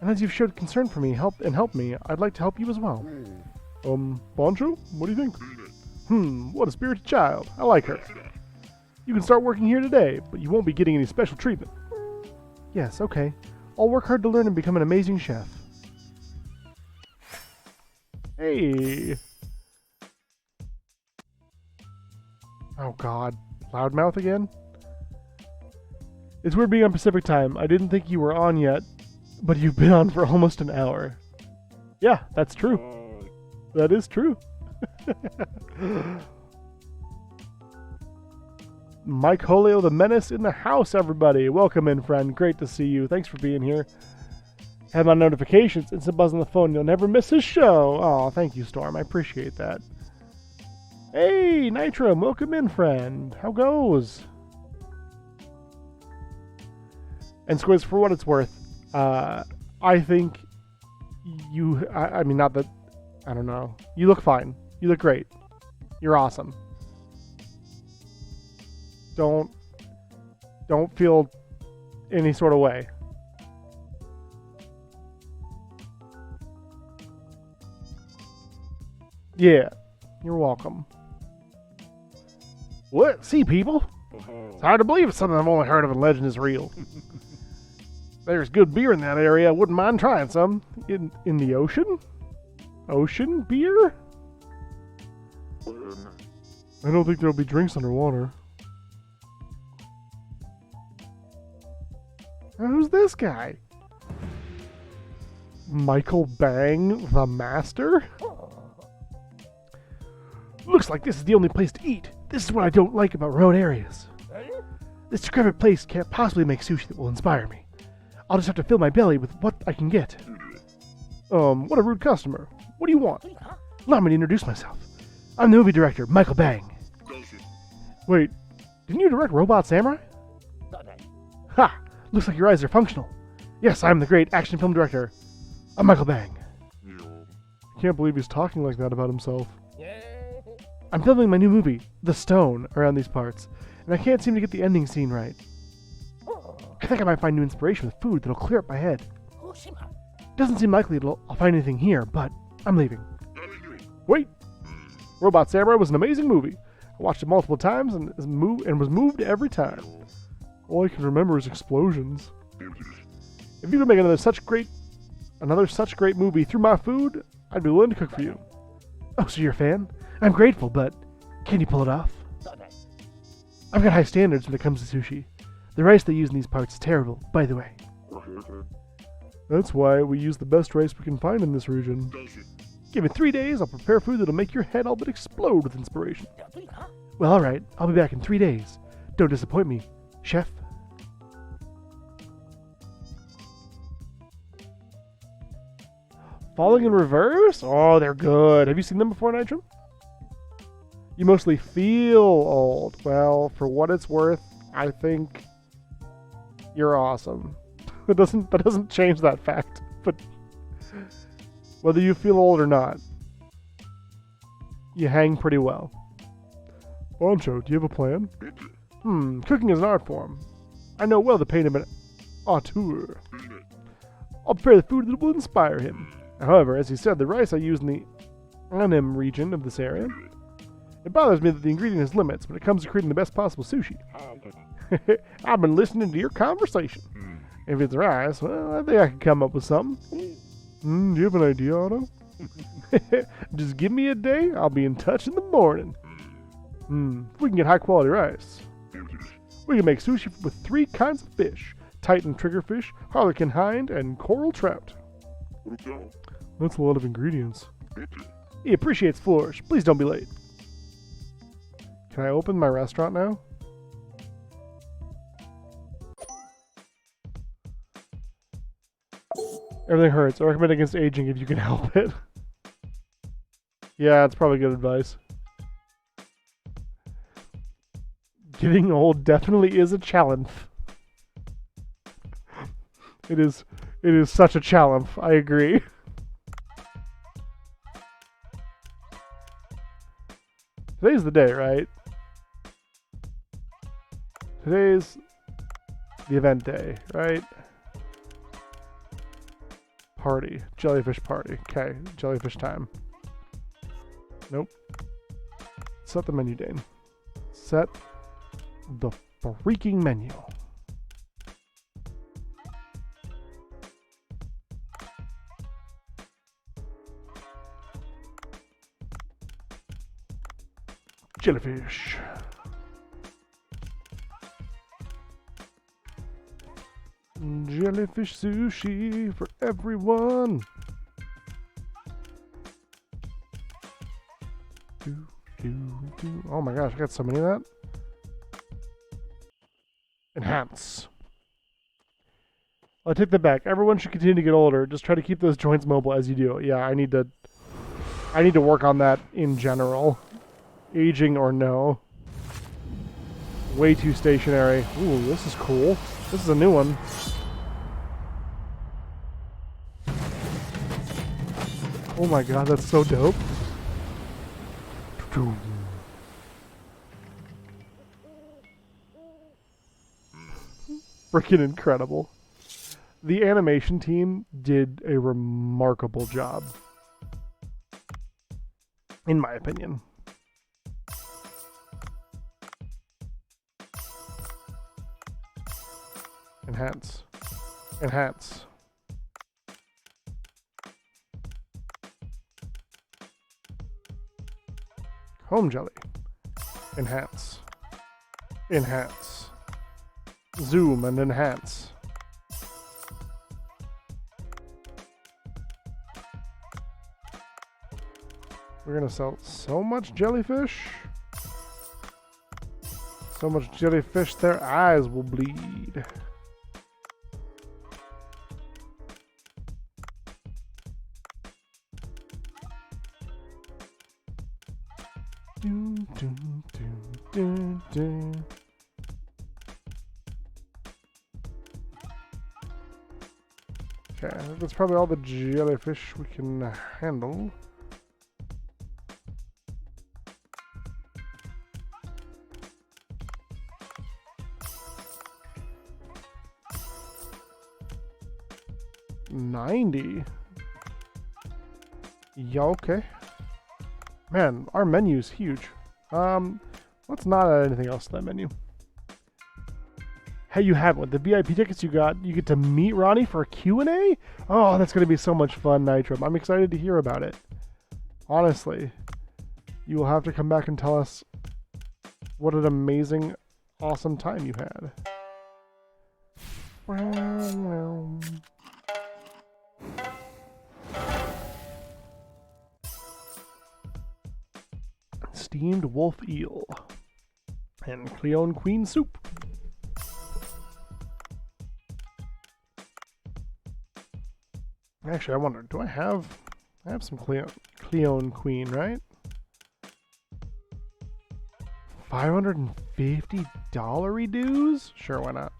And as you've showed concern for me helped me, I'd like to help you as well. Boncho? What do you think? What a spirited child. I like her. You can start working here today, but you won't be getting any special treatment. Yes, okay. I'll work hard to learn and become an amazing chef. Hey! Oh god. Loudmouth again? It's weird being on Pacific time. I didn't think you were on yet, but you've been on for almost an hour. Yeah, that's true. That is true. Mike Holio the Menace in the house, everybody. Welcome in, friend. Great to see you. Thanks for being here. Have my notifications. It's a buzz on the phone. You'll never miss a show. Oh, thank you, Storm. I appreciate that. Hey, Nitro. Welcome in, friend. How goes? And Squids, for what it's worth, I think you... I mean, not that... I don't know. You look fine. You look great. You're awesome. Don't feel any sort of way. Yeah, you're welcome. What? See, people? It's hard to believe it's something I've only heard of and legend is real. There's good beer in that area. I wouldn't mind trying some. In the ocean? Ocean beer? I don't think there'll be drinks underwater. Who's this guy? Michael Bang, the Master? Looks like this is the only place to eat. This is what I don't like about remote areas. This decrepit place can't possibly make sushi that will inspire me. I'll just have to fill my belly with what I can get. What a rude customer. What do you want? Allow me to introduce myself. I'm the movie director, Michael Bang. Wait, didn't you direct Robot Samurai? Ha! Looks like your eyes are functional. Yes, I'm the great action film director. I'm Michael Bang. I can't believe he's talking like that about himself. I'm filming my new movie, The Stone, around these parts, and I can't seem to get the ending scene right. I think I might find new inspiration with food that'll clear up my head. Doesn't seem likely I'll find anything here, but I'm leaving. Wait! Robot Samurai was an amazing movie. I watched it multiple times and was moved every time. All I can remember is explosions. If you could make another such great movie through my food, I'd be willing to cook for you. Oh, so you're a fan? I'm grateful, but can you pull it off? I've got high standards when it comes to sushi. The rice they use in these parts is terrible, by the way. That's why we use the best rice we can find in this region. Give me 3 days, I'll prepare food that'll make your head all but explode with inspiration. Well, alright, I'll be back in 3 days. Don't disappoint me, chef. Falling in Reverse? Oh, they're good. Have you seen them before, Nitro? You mostly feel old. Well, for what it's worth, I think you're awesome. That doesn't change that fact. But whether you feel old or not, you hang pretty well. Boncho, do you have a plan? Cooking is an art form. I know well the pain of an auteur. I'll prepare the food that will inspire him. However, as he said, the rice I use in the Anim region of this area, it bothers me that the ingredient has limits when it comes to creating the best possible sushi. I've been listening to your conversation. If it's rice, well, I think I can come up with something. Do you have an idea, Otto? Just give me a day, I'll be in touch in the morning. If we can get high quality rice, we can make sushi with 3 kinds of fish: Titan triggerfish, harlequin hind, and coral trout. That's a lot of ingredients. He appreciates flourish. Please don't be late. Can I open my restaurant now? Everything hurts. I recommend against aging if you can help it. Yeah, it's probably good advice. Getting old definitely is a challenge. It is such a challenge. I agree. Today's the day, right? Today's the event day, right? Party. Jellyfish party. Okay, jellyfish time. Nope. Set the menu, Dane. Set the freaking menu. Jellyfish. Jellyfish sushi for everyone. Oh my gosh, I got so many of that. Enhance. I take that back. Everyone should continue to get older. Just try to keep those joints mobile as you do. Yeah, I need to work on that in general. Aging or no. Way too stationary. Ooh, this is cool. This is a new one. Oh my god, that's so dope. Freaking incredible. The animation team did a remarkable job, in my opinion. Enhance. Enhance. Home jelly. Enhance. Enhance. Zoom and enhance. We're gonna sell so much jellyfish. So much jellyfish their eyes will bleed. Okay, I think that's probably all the jellyfish we can handle. $90. Yeah, okay. Man, our menu's huge. Let's not add anything else to that menu. Hey, you have one. The VIP tickets you got, you get to meet Ronnie for a Q&A? Oh, that's going to be so much fun, Nitro. I'm excited to hear about it. Honestly. You will have to come back and tell us what an amazing, awesome time you had. Steamed wolf eel and Cleone Queen soup. Actually, I wonder, do I have some Cleone Queen, right? $550 dues? Sure, why not?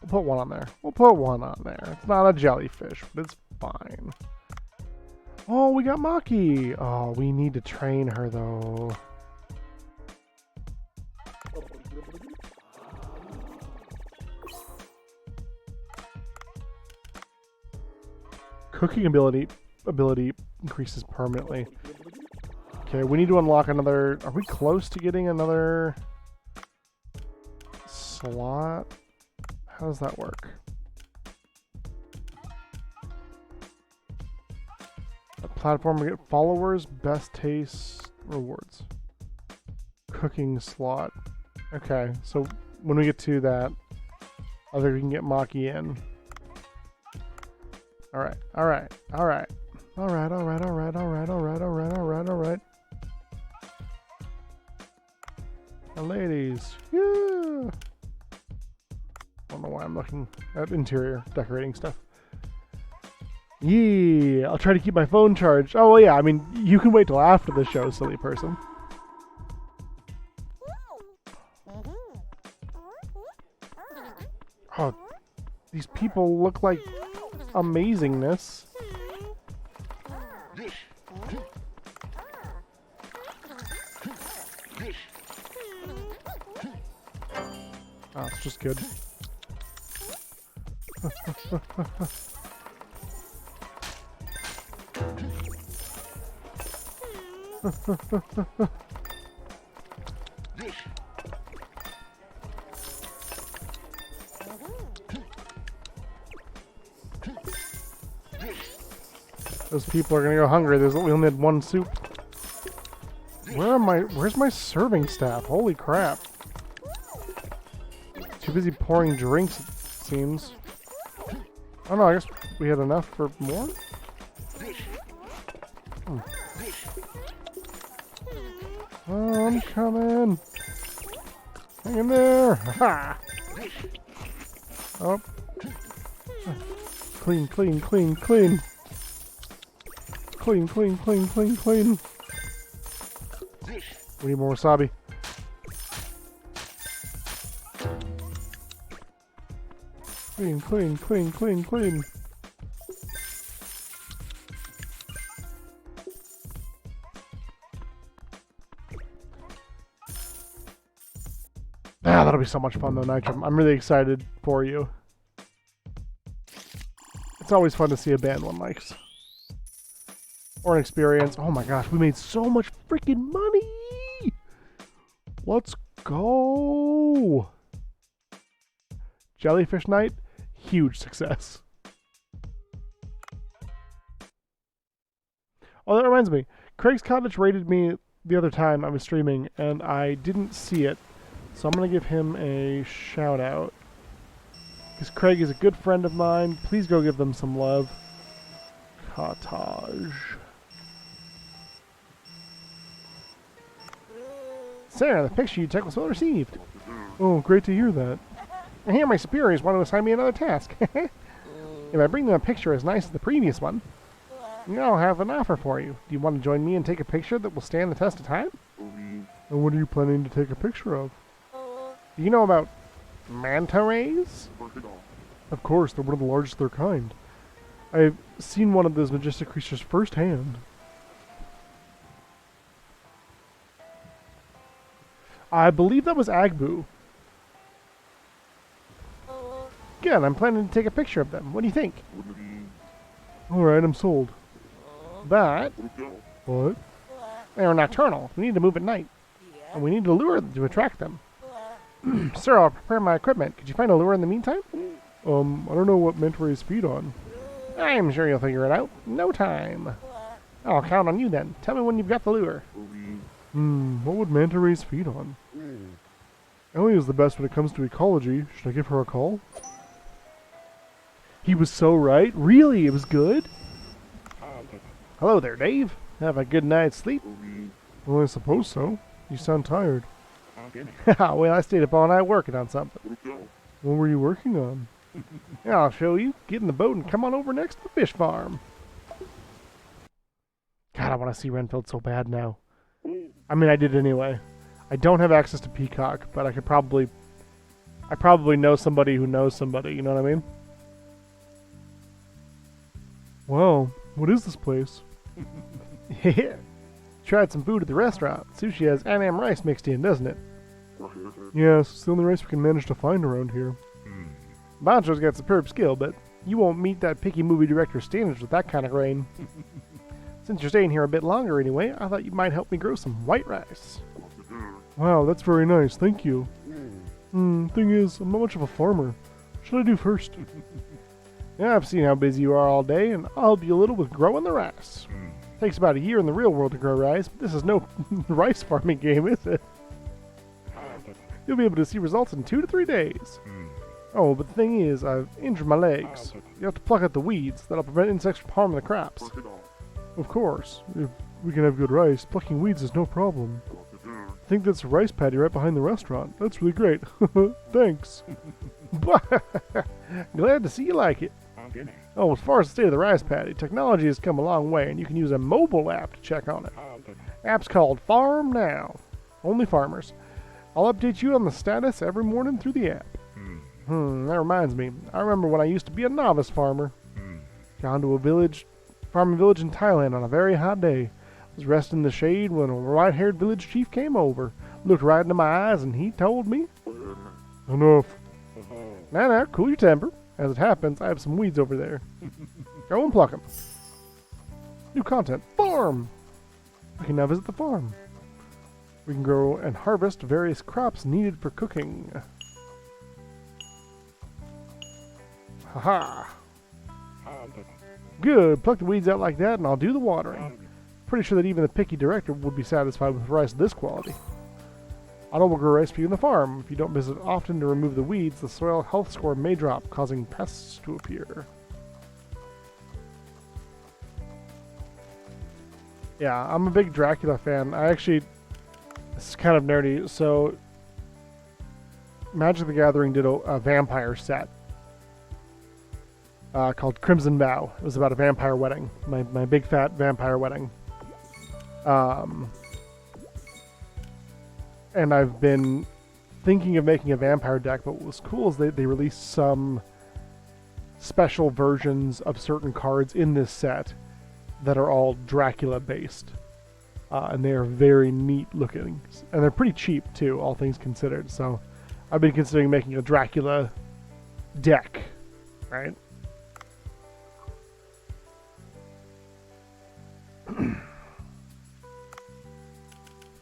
We'll put one on there. We'll put one on there. It's not a jellyfish, but it's fine. Oh, we got Maki. Oh, we need to train her, though. Cooking ability increases permanently. Okay, we need to unlock another... Are we close to getting another slot? How does that work? A platform to get followers, best taste, rewards. Cooking slot. Okay, so when we get to that, I think we can get Maki in. Alright. Ladies, yeah! I don't know why I'm looking at interior decorating stuff. Yeah, I'll try to keep my phone charged. Oh, well, yeah, I mean, you can wait till after the show, silly person. Oh, these people look like amazingness. Oh, it's just good. Those people are gonna go hungry. We only had one soup. Where's my serving staff? Holy crap. Too busy pouring drinks, it seems. Oh no, I guess we had enough for more? Hmm. Oh, I'm coming. Hang in there. Ha! Oh. Clean, clean, clean, clean. Clean, clean, clean, clean, clean. We need more wasabi. Clean, clean, clean, clean, clean. Ah, that'll be so much fun though, Nitrum. I'm really excited for you. It's always fun to see a band one likes. Or an experience. Oh my gosh, we made so much freaking money! Let's go! Jellyfish night, huge success. Oh, that reminds me. Craig's Cottage rated me the other time I was streaming, and I didn't see it. So I'm going to give him a shout out. Because Craig is a good friend of mine. Please go give them some love. Cottage. Sarah, the picture you took was well received. Oh, great to hear that. I hear my superiors want to assign me another task. If I bring them a picture as nice as the previous one, I'll have an offer for you. Do you want to join me and take a picture that will stand the test of time? And what are you planning to take a picture of? Do you know about manta rays? Of course, they're one of the largest of their kind. I've seen one of those majestic creatures firsthand. I believe that was Agbu. Good, I'm planning to take a picture of them. What do you think? Alright, I'm sold. But... What? They're nocturnal. We need to move at night. And we need to lure them to attract them. Sir, I'll prepare my equipment. Could you find a lure in the meantime? I don't know what manta rays feed on. I'm sure you'll figure it out. No time. I'll count on you then. Tell me when you've got the lure. What would manta rays feed on? Ellie is the best when it comes to ecology. Should I give her a call? He was so right. Really? It was good? Hello there, Dave. Have a good night's sleep? Well, I suppose so. You sound tired. Well, I stayed up all night working on something. What were you working on? Yeah, I'll show you. Get in the boat and come on over next to the fish farm. God, I want to see Renfield so bad now. I mean, I did anyway. I don't have access to Peacock, but I probably know somebody who knows somebody, you know what I mean? Wow, what is this place? Tried some food at the restaurant. Sushi has Annam rice mixed in, doesn't it? Yes, it's the only rice we can manage to find around here. Bancho's got superb skill, but you won't meet that picky movie director's standards with that kind of grain. Since you're staying here a bit longer anyway, I thought you might help me grow some white rice. Wow, that's very nice, thank you. Thing is, I'm not much of a farmer. What should I do first? Yeah, I've seen how busy you are all day, and I'll help you a little with growing the rice. Takes about a year in the real world to grow rice, but this is no rice farming game, is it? You'll be able to see results in 2 to 3 days. Oh, but the thing is, I've injured my legs. You have to pluck out the weeds. That'll prevent insects from harming the crops. Of course. If we can have good rice, plucking weeds is no problem. I think that's a rice paddy right behind the restaurant. That's really great. Thanks. Glad to see you like it. Oh, as far as the state of the rice paddy, technology has come a long way, and you can use a mobile app to check on it. App's called Farm Now. Only farmers. I'll update you on the status every morning through the app. That reminds me. I remember when I used to be a novice farmer. Gone to a farming village in Thailand on a very hot day. Was resting in the shade when a white-haired village chief came over. Looked right into my eyes and he told me, "Enough. Now, cool your temper. As it happens, I have some weeds over there. Go and pluck them." New content. Farm! We can now visit the farm. We can grow and harvest various crops needed for cooking. Haha. Good. Pluck the weeds out like that and I'll do the watering. pretty sure that even the picky director would be satisfied with rice of this quality. Otto will grow rice for you in the farm. If you don't visit often to remove the weeds, the soil health score may drop, causing pests to appear. Yeah, I'm a big Dracula fan. This is kind of nerdy, so Magic the Gathering did a vampire set called Crimson Vow. It was about a vampire wedding, my big fat vampire wedding. And I've been thinking of making a vampire deck, but what was cool is they released some special versions of certain cards in this set that are all Dracula based. And they are very neat looking. And they're pretty cheap too, all things considered. So I've been considering making a Dracula deck, right?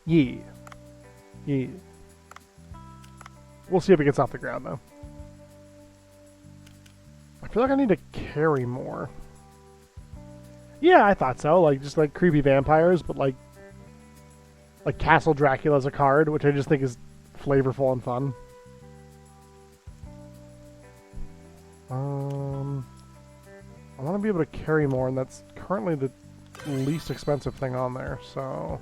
Yeah. Yeah. We'll see if it gets off the ground, though. I feel like I need to carry more. Yeah, I thought so. Like, just like creepy vampires, but like Castle Dracula as a card, which I just think is flavorful and fun. I want to be able to carry more, and that's currently the least expensive thing on there, so...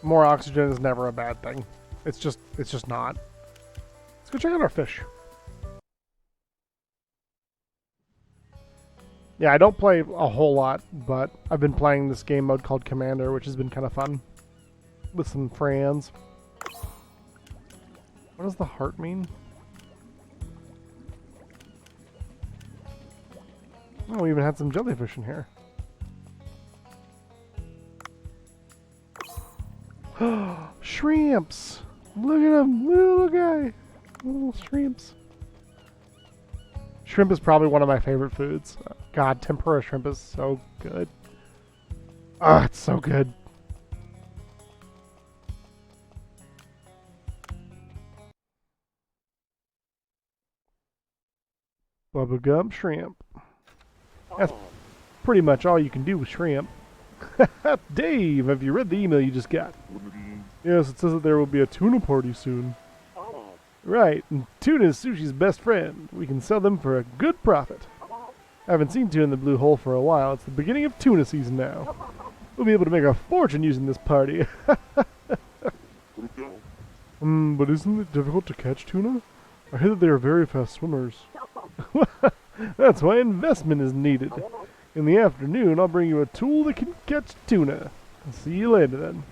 More oxygen is never a bad thing. It's just not. Let's go check out our fish. Yeah, I don't play a whole lot, but I've been playing this game mode called Commander, which has been kind of fun. With some friends. What does the heart mean? Oh, we even had some jellyfish in here. Shrimps! Look at them! Little guy! Little shrimps. Shrimp is probably one of my favorite foods. God, tempura shrimp is so good. Ah, it's so good. Bubblegum shrimp. That's pretty much all you can do with shrimp. Dave, have you read the email you just got? Yes, it says that there will be a tuna party soon. Right, and tuna is sushi's best friend. We can sell them for a good profit. I haven't seen tuna in the blue hole for a while. It's the beginning of tuna season now. We'll be able to make a fortune using this party. But isn't it difficult to catch tuna? I hear that they are very fast swimmers. That's why investment is needed. In the afternoon, I'll bring you a tool that can catch tuna. I'll see you later then.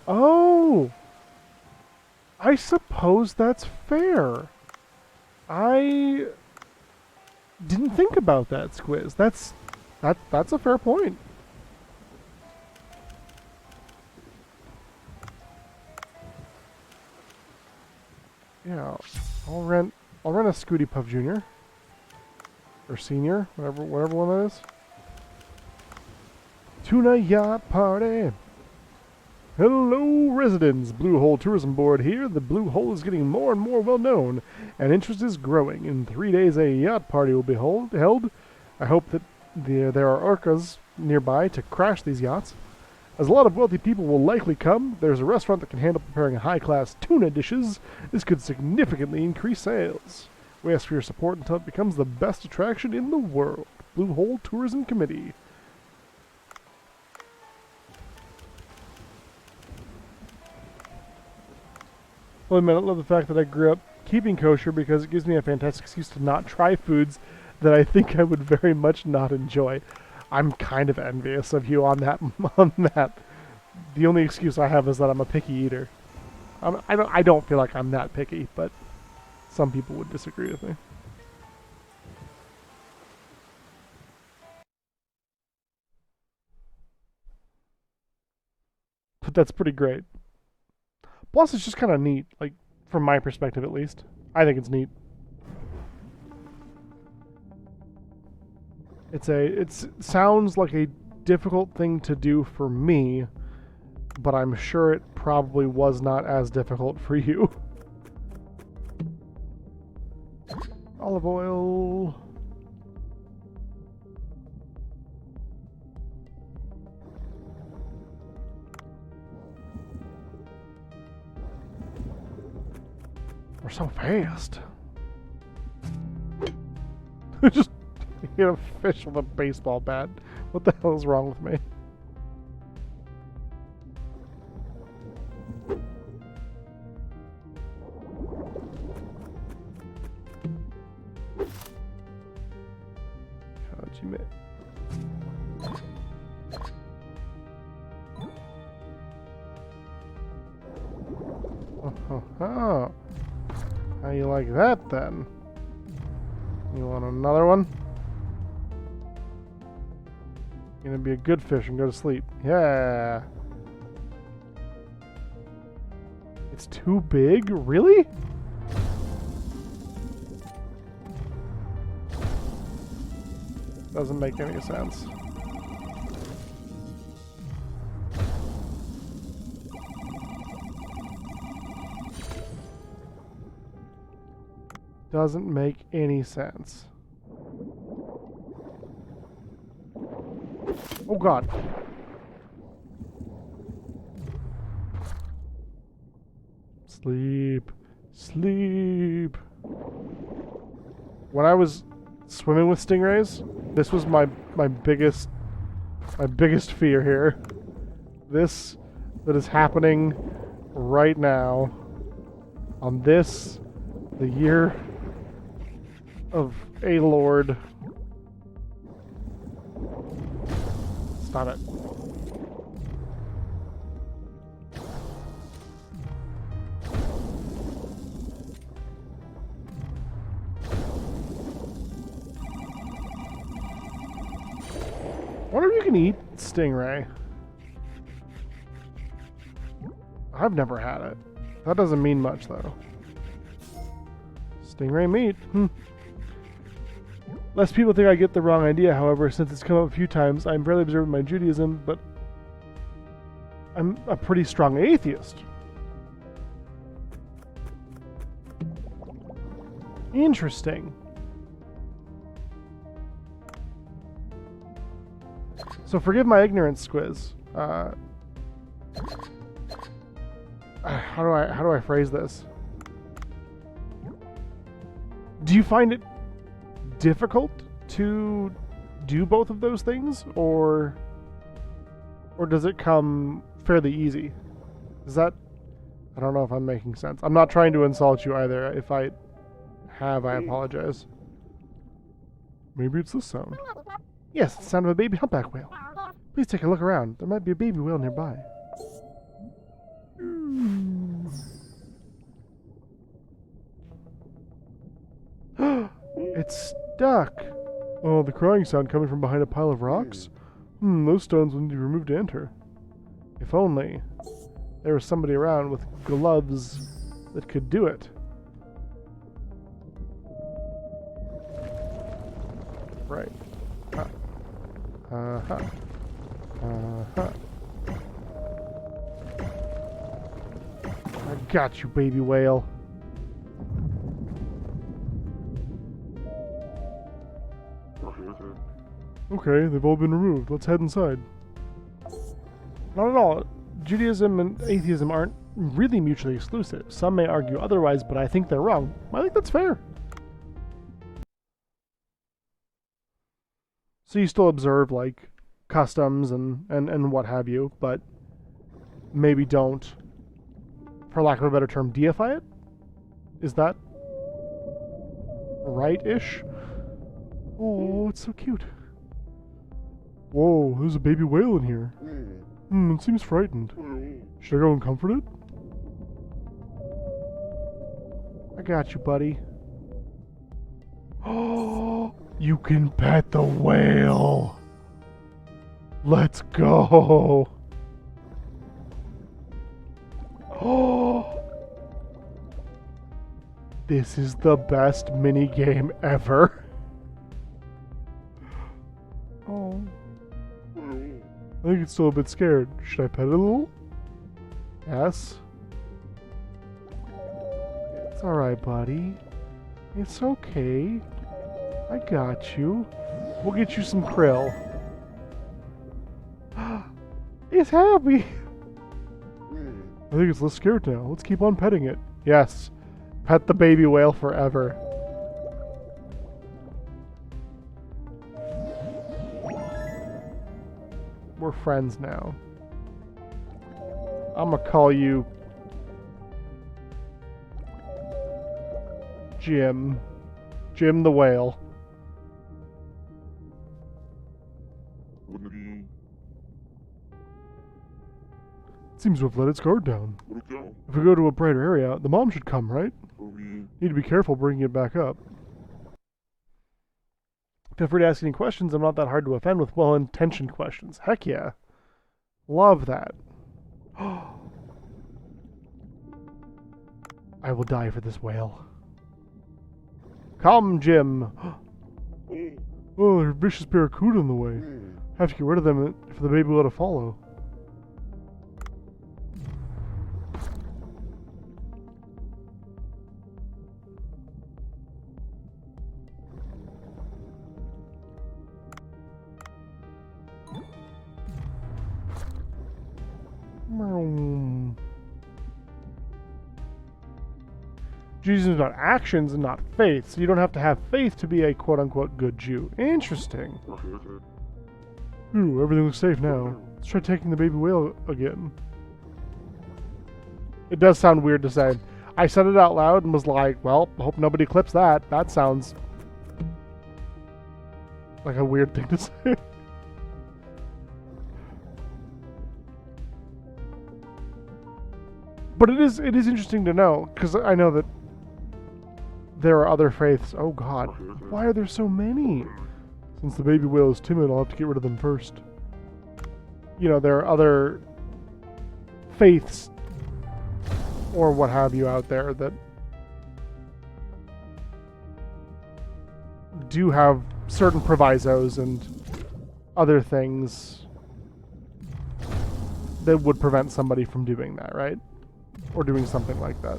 Oh! I suppose that's fair. I didn't think about that, Squiz. That's a fair point. Yeah, I'll rent a Scooty Puff Jr. Or Senior, whatever one that is. Tuna Yacht Party. Hello, residents. Blue Hole Tourism Board here. The Blue Hole is getting more and more well known, and interest is growing. In 3 days, a yacht party will be held. I hope that there are orcas nearby to crash these yachts. As a lot of wealthy people will likely come, there's a restaurant that can handle preparing high-class tuna dishes. This could significantly increase sales. We ask for your support until it becomes the best attraction in the world. Blue Hole Tourism Committee. Well, I love the fact that I grew up keeping kosher because it gives me a fantastic excuse to not try foods that I think I would very much not enjoy. I'm kind of envious of you on that. The only excuse I have is that I'm a picky eater. I don't feel like I'm that picky, but some people would disagree with me. But that's pretty great. Plus, it's just kind of neat. Like, From my perspective, at least. I think it's neat. It sounds like a difficult thing to do for me, but I'm sure it probably was not as difficult for you. Olive oil. We're so fast. Just hit a fish with a baseball bat. What the hell is wrong with me? Oh, how you like that then? You want another one? Gonna be a good fish and go to sleep. Yeah. It's too big? Really? Doesn't make any sense. Doesn't make any sense. Oh God. Sleep. Sleep. When I was swimming with stingrays, this was my biggest fear here. This that is happening right now on this, the year of a Lord. Stop it. I wonder if you can eat stingray. I've never had it. That doesn't mean much though. Stingray meat. Less people think I get the wrong idea, however, since it's come up a few times. I'm barely observant in my Judaism, but I'm a pretty strong atheist. Interesting. So forgive my ignorance, Squiz. How do I phrase this? Do you find it difficult to do both of those things, or does it come fairly easy? Is that... I don't know if I'm making sense. I'm not trying to insult you either. If I have, I apologize. Maybe it's this sound. Yes, it's the sound of a baby humpback whale. Please take a look around. There might be a baby whale nearby. It's stuck. Oh, the crying sound coming from behind a pile of rocks? Those stones will need to be removed to enter. If only there was somebody around with gloves that could do it. Right. I got you, baby whale. Okay, they've all been removed. Let's head inside. Not at all. Judaism and atheism aren't really mutually exclusive. Some may argue otherwise, but I think they're wrong. I think that's fair. So you still observe, like, customs and what have you, but maybe don't, for lack of a better term, deify it? Is that right-ish? Oh, it's so cute. Whoa, there's a baby whale in here. It seems frightened. Should I go and comfort it? I got you, buddy. Oh, you can pet the whale. Let's go. Oh, This is the best mini game ever. Oh. I think it's still a bit scared. Should I pet it a little? Yes. It's alright, buddy. It's okay. I got you. We'll get you some krill. It's happy. I think it's less scared now. Let's keep on petting it. Yes. Pet the baby whale forever. We're friends now. I'm gonna call you Jim. Jim the whale. Seems to have let its guard down. If we go to a brighter area, the mom should come, right? Need to be careful bringing it back up. Feel free to ask any questions. I'm not that hard to offend with well-intentioned questions. Heck yeah. Love that. I will die for this whale. Come, Jim. Oh, there's a vicious barracuda in the way. Have to get rid of them for the baby whale to follow. Jesus is not actions and not faith, so you don't have to have faith to be a quote-unquote good Jew. Interesting. Ooh, everything looks safe now. Let's try taking the baby whale again. It does sound weird to say. I said it out loud and was like, well, hope nobody clips that. That sounds like a weird thing to say. But it is interesting to know, because I know that there are other faiths. Oh god, why are there so many? Since the baby whale is timid, I'll have to get rid of them first. You know, there are other faiths or what have you out there that do have certain provisos and other things that would prevent somebody from doing that, right? Or doing something like that.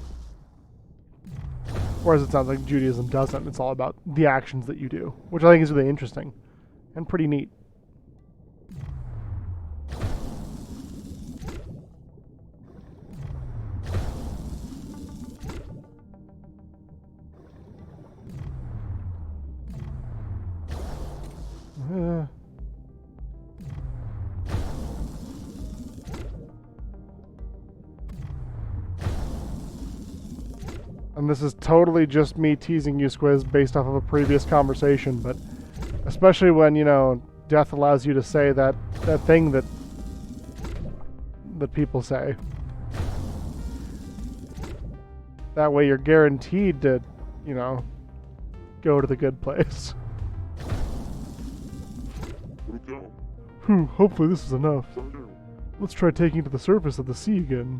Whereas it sounds like Judaism doesn't. It's all about the actions that you do, which I think is really interesting and pretty neat. And this is totally just me teasing you, Squiz, based off of a previous conversation, but especially when, you know, death allows you to say that thing that people say. That way you're guaranteed to, you know, go to the good place. Hopefully this is enough. Let's try taking it to the surface of the sea again.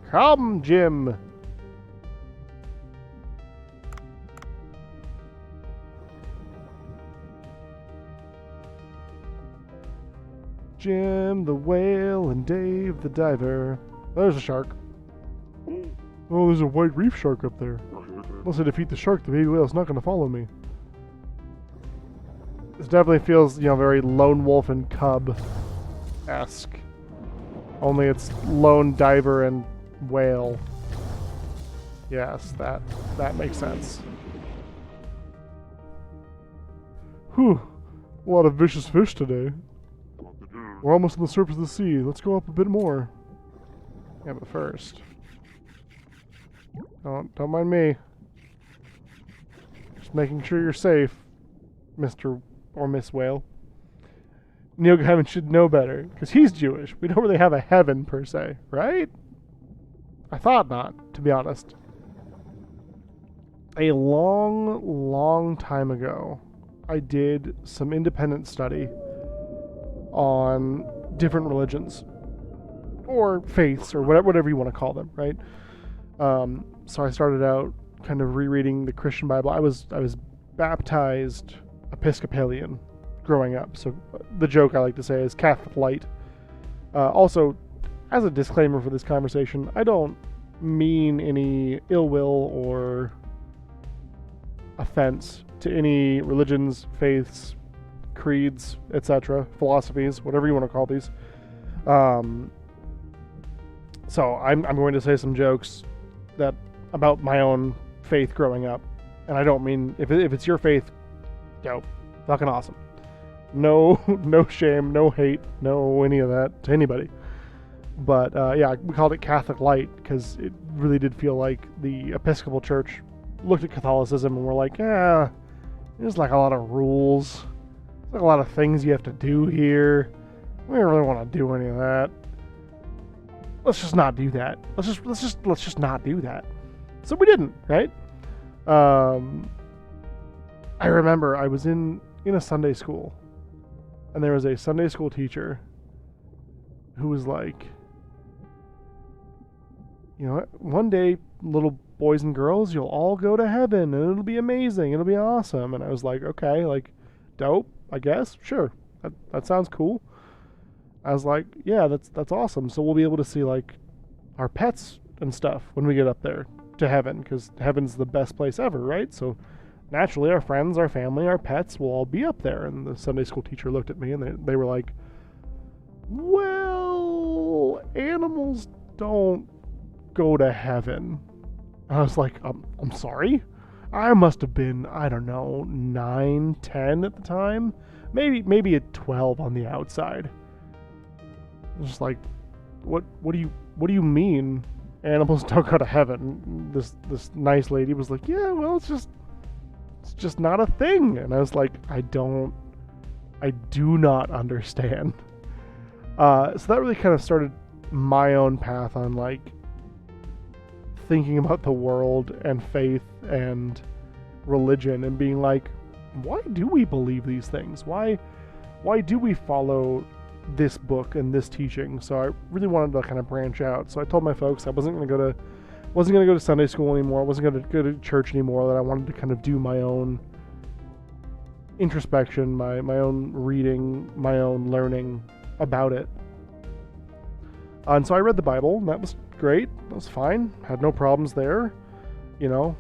Come, Jim! Jim the whale and Dave the diver. There's a shark. Oh, there's a white reef shark up there. Unless I defeat the shark, the baby whale's not going to follow me. This definitely feels, you know, very lone wolf and cub-esque. Only it's lone diver and whale. Yes, that makes sense. Whew. A lot of vicious fish today. We're almost on the surface of the sea. Let's go up a bit more. Yeah, but first... Don't mind me. Just making sure you're safe, Mr. or Miss Whale. Neil Gaiman should know better, because he's Jewish. We don't really have a heaven, per se, right? I thought not, to be honest. A long, long time ago, I did some independent study on different religions, or faiths, or whatever you want to call them, right? So I started out kind of rereading the Christian Bible. I was baptized Episcopalian growing up, so the joke I like to say is Catholic light. Also, as a disclaimer for this conversation, I don't mean any ill will or offense to any religions, faiths, creeds, etc., philosophies, whatever you want to call these. So I'm going to say some jokes that about my own faith growing up, and I don't mean if it's your faith, yo, fucking awesome. No, no shame, no hate, no any of that to anybody. But yeah, we called it Catholic Light because it really did feel like the Episcopal Church looked at Catholicism and were like, yeah, there's like a lot of rules, there's like a lot of things you have to do here. We don't really want to do any of that. Let's just not do that. Let's just not do that. So we didn't, right? I remember I was in a Sunday school, and there was a Sunday school teacher who was like, you know, one day, little boys and girls, you'll all go to heaven, and it'll be amazing, it'll be awesome. And I was like, okay, like, dope, I guess, sure, that sounds cool. I was like, yeah, that's awesome. So we'll be able to see like our pets and stuff when we get up there to heaven, because heaven's the best place ever, right? So naturally, our friends, our family, our pets will all be up there. And the Sunday school teacher looked at me and they were like, well, animals don't go to heaven. And I was like, I'm sorry? I must have been, I don't know, 9, 10 at the time. Maybe a 12 on the outside. Just like, what do you mean animals don't go to heaven? This nice lady was like, yeah, well, it's just not a thing. And I was like, I do not understand. So that really kind of started my own path on like thinking about the world and faith and religion and being like, why do we believe these things? Why do we follow this book and this teaching? So I really wanted to kind of branch out. So I told my folks I wasn't going to go to Sunday school anymore. I wasn't going to go to church anymore. That I wanted to kind of do my own introspection, my own reading, my own learning about it. And so I read the Bible, and that was great. That was fine. Had no problems there, you know.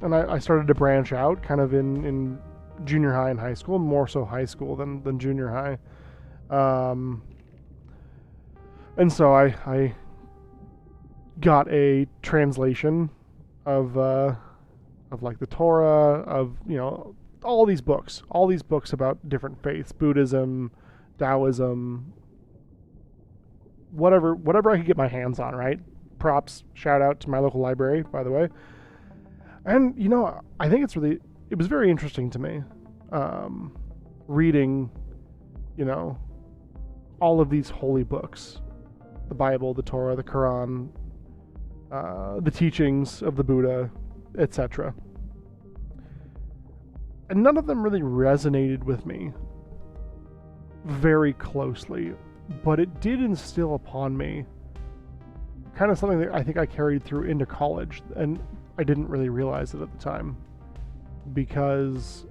And I started to branch out kind of in junior high and high school, more so high school than junior high. And so I got a translation of like the Torah, of, you know, all these books about different faiths, Buddhism, Taoism, whatever I could get my hands on, right? Props, shout out to my local library, by the way. And, you know, I think it was very interesting to me, reading, you know, all of these holy books, the Bible, the Torah, the Quran, the teachings of the Buddha, etc. And none of them really resonated with me very closely, but it did instill upon me kind of something that I think I carried through into college, and I didn't really realize it at the time, because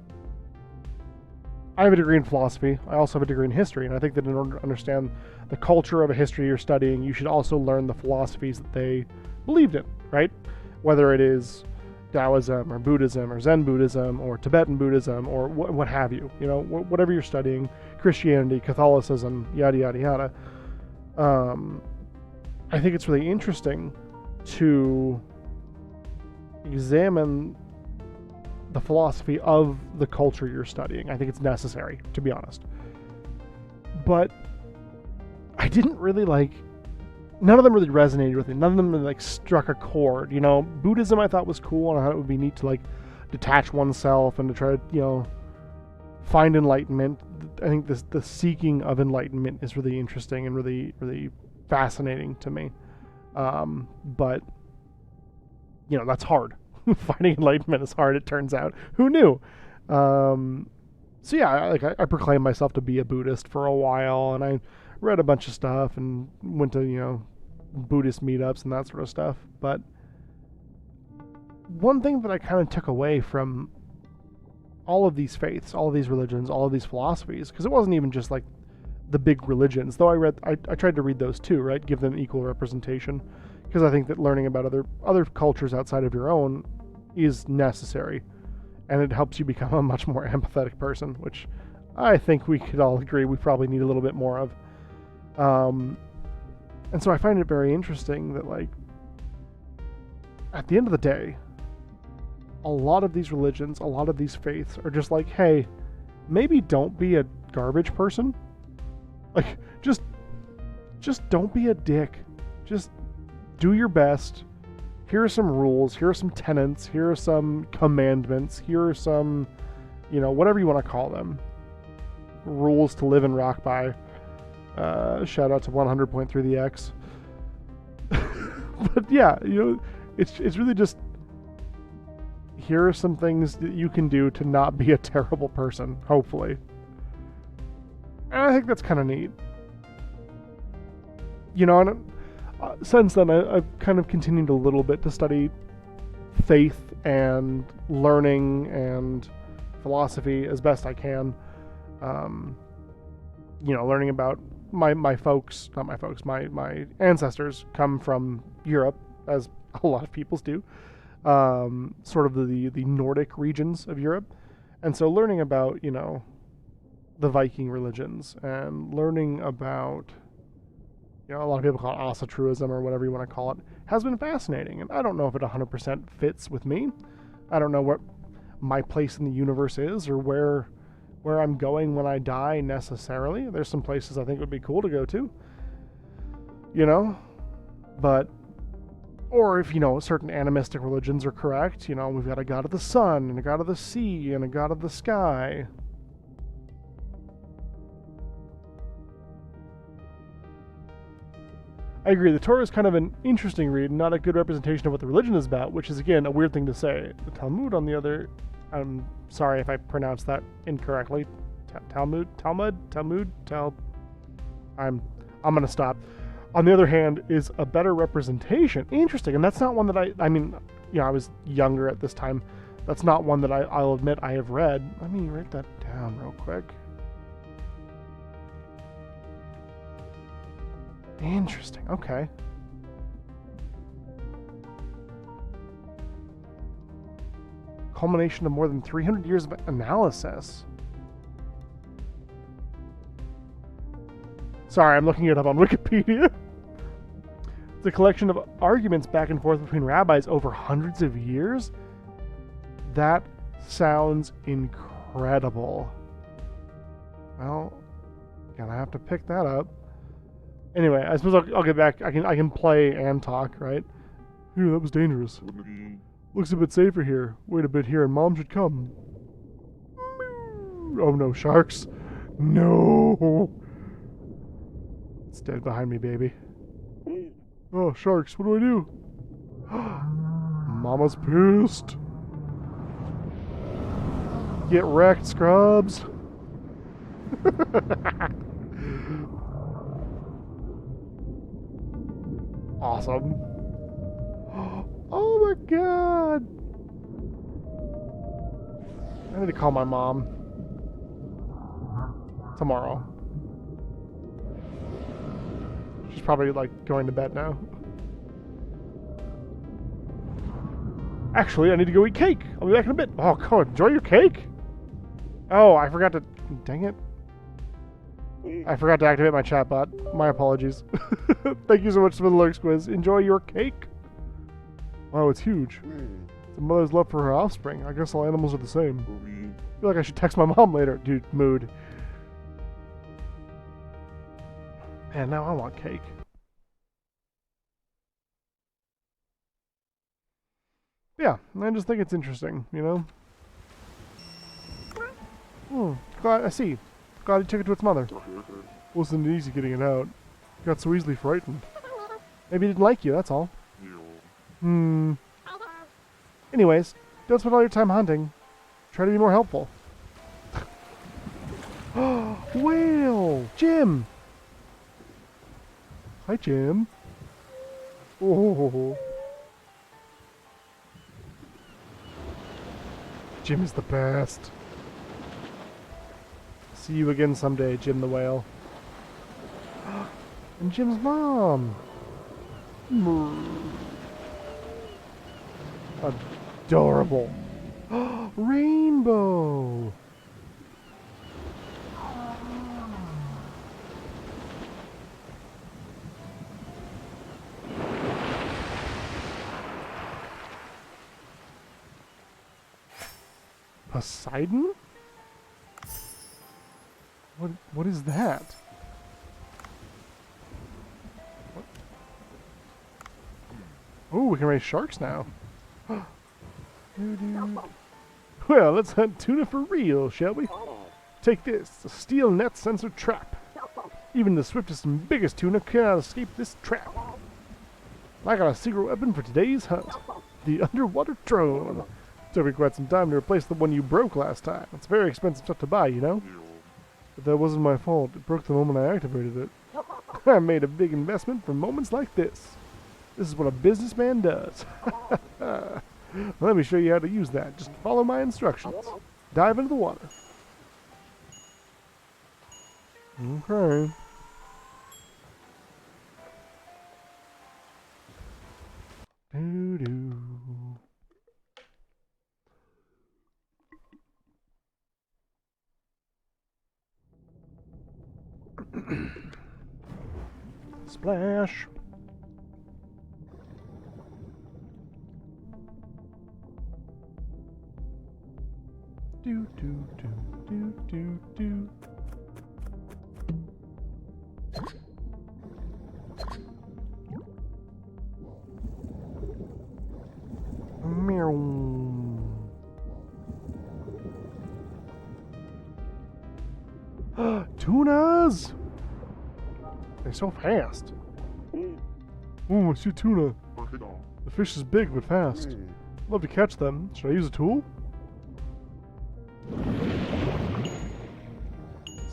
I have a degree in philosophy. I also have a degree in history, and I think that in order to understand the culture of a history you're studying, you should also learn the philosophies that they believed in, right? Whether it is Taoism or Buddhism or Zen Buddhism or Tibetan Buddhism or what have you, you know, whatever you're studying, Christianity, Catholicism, yada, yada, yada. I think it's really interesting to examine the philosophy of the culture you're studying. I think it's necessary, to be honest. But I didn't really none of them really resonated with me. None of them really struck a chord. You know, Buddhism I thought was cool, and I thought it would be neat to detach oneself and to try to, you know, find enlightenment. I think the seeking of enlightenment is really interesting and really, really fascinating to me. But, you know, that's hard. Finding enlightenment is hard, it turns out. Who knew? So yeah, I proclaimed myself to be a Buddhist for a while, and I read a bunch of stuff and went to, you know, Buddhist meetups and that sort of stuff. But one thing that I kind of took away from all of these faiths, all of these religions, all of these philosophies, because it wasn't even just like the big religions, though I tried to read those too, right? Give them equal representation, because I think that learning about other cultures outside of your own is necessary, and it helps you become a much more empathetic person, which I think we could all agree we probably need a little bit more of. And so I find it very interesting that, like, at the end of the day, a lot of these religions, a lot of these faiths are just like, hey, maybe don't be a garbage person. Like, just don't be a dick. Just do your best. Here are some rules. Here are some tenets. Here are some commandments. Here are some, whatever you want to call them. Rules to live and rock by. Shout out to 100.3 the X. But yeah, it's really just, here are some things that you can do to not be a terrible person, hopefully. And I think that's kind of neat. And since then, I've kind of continued a little bit to study faith and learning and philosophy as best I can. Learning about my ancestors come from Europe, as a lot of peoples do. Sort of the Nordic regions of Europe. And so learning about, the Viking religions and learning about, a lot of people call it Asatruism or whatever you want to call it, has been fascinating. And I don't know if it 100% fits with me. I don't know what my place in the universe is or where I'm going when I die necessarily. There's some places I think would be cool to go to, but, or if, certain animistic religions are correct, we've got a god of the sun and a god of the sea and a god of the sky. I agree, the Torah is kind of an interesting read, not a good representation of what the religion is about, which is, again, a weird thing to say. The Talmud, on the other, I'm sorry if I pronounced that incorrectly. I'm gonna stop. On the other hand, is a better representation. Interesting, and that's not one that I was younger at this time. That's not one that I'll admit I have read. Let me write that down real quick. Interesting, okay. Culmination of more than 300 years of analysis. Sorry, I'm looking it up on Wikipedia. It's a collection of arguments back and forth between rabbis over hundreds of years. That sounds incredible. Well, gonna have to pick that up. Anyway, I suppose I'll get back. I can play and talk, right? Ooh, that was dangerous. Looks a bit safer here. Wait a bit here and Mom should come. Oh no, sharks. No. It's dead behind me, baby. Oh, sharks, what do I do? Mama's pissed. Get wrecked, scrubs. Awesome. Oh my god. I need to call my mom. Tomorrow. She's probably like going to bed now. Actually, I need to go eat cake. I'll be back in a bit. Oh, go enjoy your cake. Oh, I forgot to... Dang it. I forgot to activate my chat bot. My apologies. Thank you so much for the lurks quiz. Enjoy your cake. Wow, it's huge. It's a mother's love for her offspring. I guess all animals are the same. I feel like I should text my mom later. Dude, mood. Man, now I want cake. Yeah, I just think it's interesting, Glad I see. Glad he took it to its mother. Wasn't easy getting it out. Got so easily frightened. Maybe he didn't like you, that's all. Anyways, don't spend all your time hunting. Try to be more helpful. Whale! Jim! Hi, Jim. Oh. Jim is the best. See you again someday, Jim the whale. And Jim's mom. Adorable. Rainbow. Poseidon? What is that? What? Oh, we can raise sharks now. Well, let's hunt tuna for real, shall we? Take this, a steel net sensor trap. Even the swiftest and biggest tuna cannot escape this trap. I got a secret weapon for today's hunt. The underwater drone. Took me quite some time to replace the one you broke last time. It's very expensive stuff to buy, you know? But that wasn't my fault. It broke the moment I activated it. I made a big investment for moments like this. This is what a businessman does. Let me show you how to use that. Just follow my instructions. Dive into the water. Okay. Doo-doo. Splash. Do do do do do do. Meow. Tunas! They're so fast. Oh, I see tuna. The fish is big but fast. I'd love to catch them. Should I use a tool?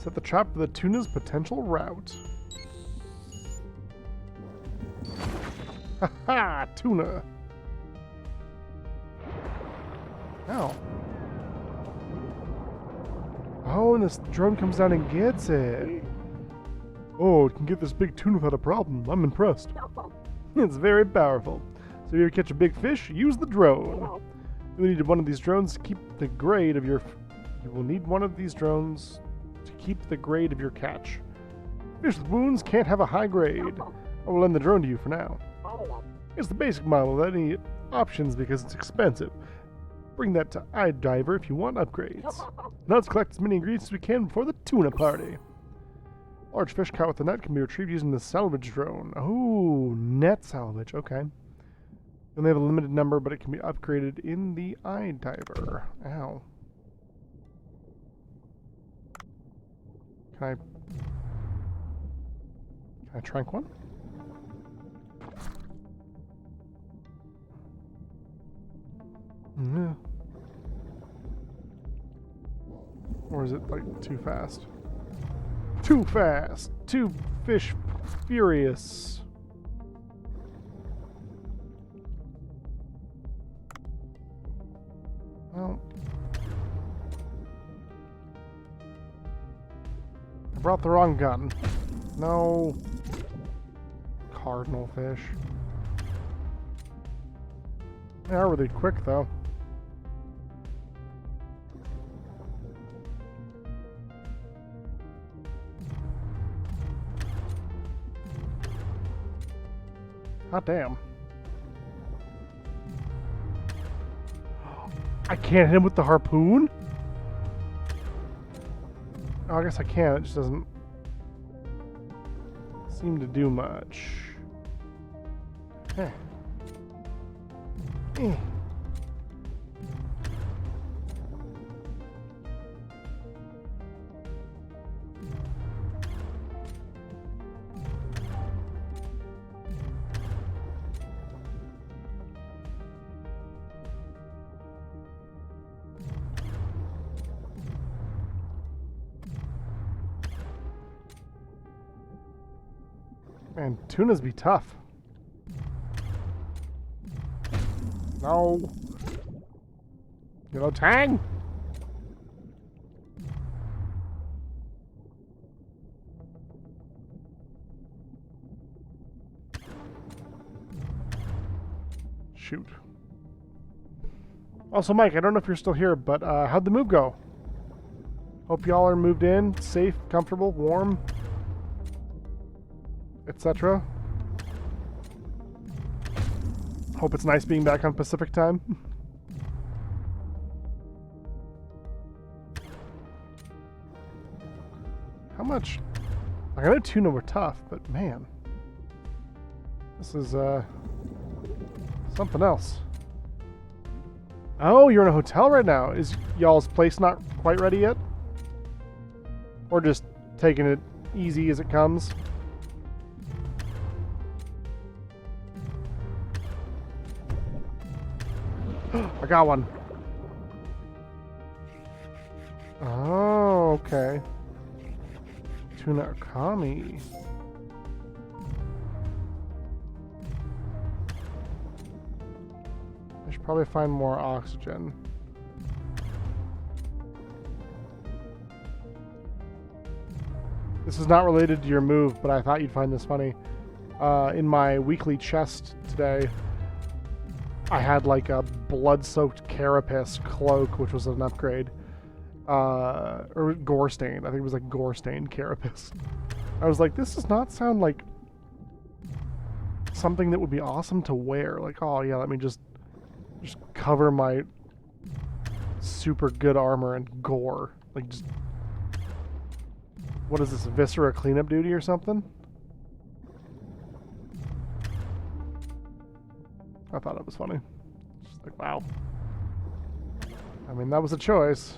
Set the trap for the tuna's potential route. Haha! Tuna! Ow. Oh, and this drone comes down and gets it. Oh, it can get this big tuna without a problem. I'm impressed. It's very powerful. So if you ever catch a big fish, use the drone. You will need one of these drones to keep the grade of your... You will need one of these drones to keep the grade of your catch. Fish with wounds can't have a high grade. I will lend the drone to you for now. It's the basic model without any options because it's expensive. Bring that to iDiver if you want upgrades. Now let's collect as many ingredients as we can before the tuna party. Large fish caught with the net can be retrieved using the salvage drone. Oh, net salvage. Okay. Then they have a limited number, but it can be upgraded in the iDiver. Ow. Can I trank one? Yeah. Or is it like too fast? Too fast! Too fish furious. Well, I brought the wrong gun. No. Cardinal fish. They are really quick though. Hot damn. I can't hit him with the harpoon? Oh, I guess I can. It just doesn't seem to do much. Eh. Eh. Man, tunas be tough. No. Yellow tang. Shoot. Also, Mike, I don't know if you're still here, but how'd the move go? Hope y'all are moved in, safe, comfortable, warm, etc. Hope it's nice being back on Pacific time. How much? I know tuna were tough, but man, this is something else. Oh, you're in a hotel right now. Is y'all's place not quite ready yet? Or just taking it easy as it comes? I got one. Oh, okay. Tuna Kami. I should probably find more oxygen. This is not related to your move, but I thought you'd find this funny. In my weekly chest today, I had like a blood-soaked carapace cloak, which was an upgrade. Or gore stain. I think it was like gore stained carapace. I was like, this does not sound like something that would be awesome to wear. Like, oh yeah, let me just cover my super good armor in gore. Like, just, what is this, viscera cleanup duty or something? I thought it was funny. Just like, wow. I mean, that was a choice.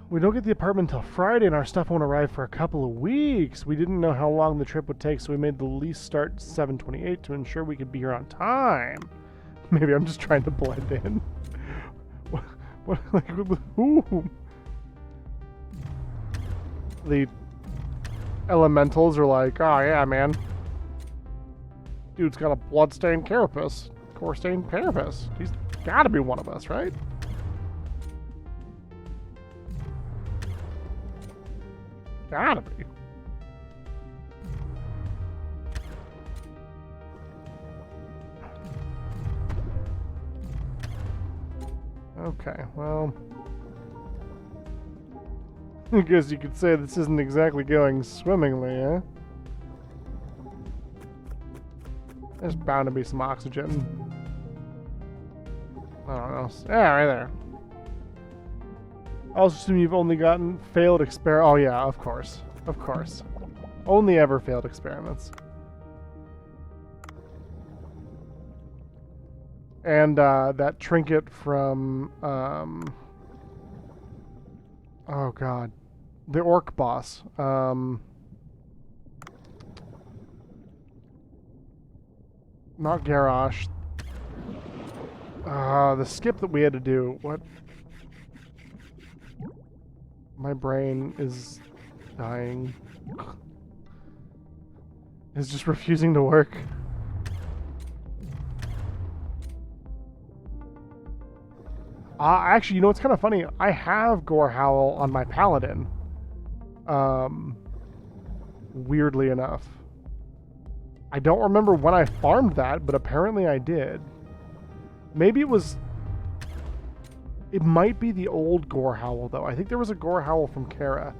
We don't get the apartment until Friday, and our stuff won't arrive for a couple of weeks. We didn't know how long the trip would take, so we made the lease start 7:28 to ensure we could be here on time. Maybe I'm just trying to blend in. What like, ooh. The elementals are like, oh yeah, man. Dude's got a blood-stained carapace. Gore-stained carapace. He's gotta be one of us, right? Gotta be. Okay, well, I guess you could say this isn't exactly going swimmingly, eh? There's bound to be some oxygen. I don't know. Yeah, right there. I also assume you've only gotten failed experiment. Oh yeah, of course. Of course. Only ever failed experiments. And that trinket from oh god. The orc boss. Not Garrosh. The skip that we had to do. What? My brain is dying. It's just refusing to work. Actually, you know what's kind of funny? I have Gore Howl on my paladin. Weirdly enough. I don't remember when I farmed that, but apparently I did. Maybe it was... It might be the old Gore Howl, though. I think there was a Gore Howl from Kara.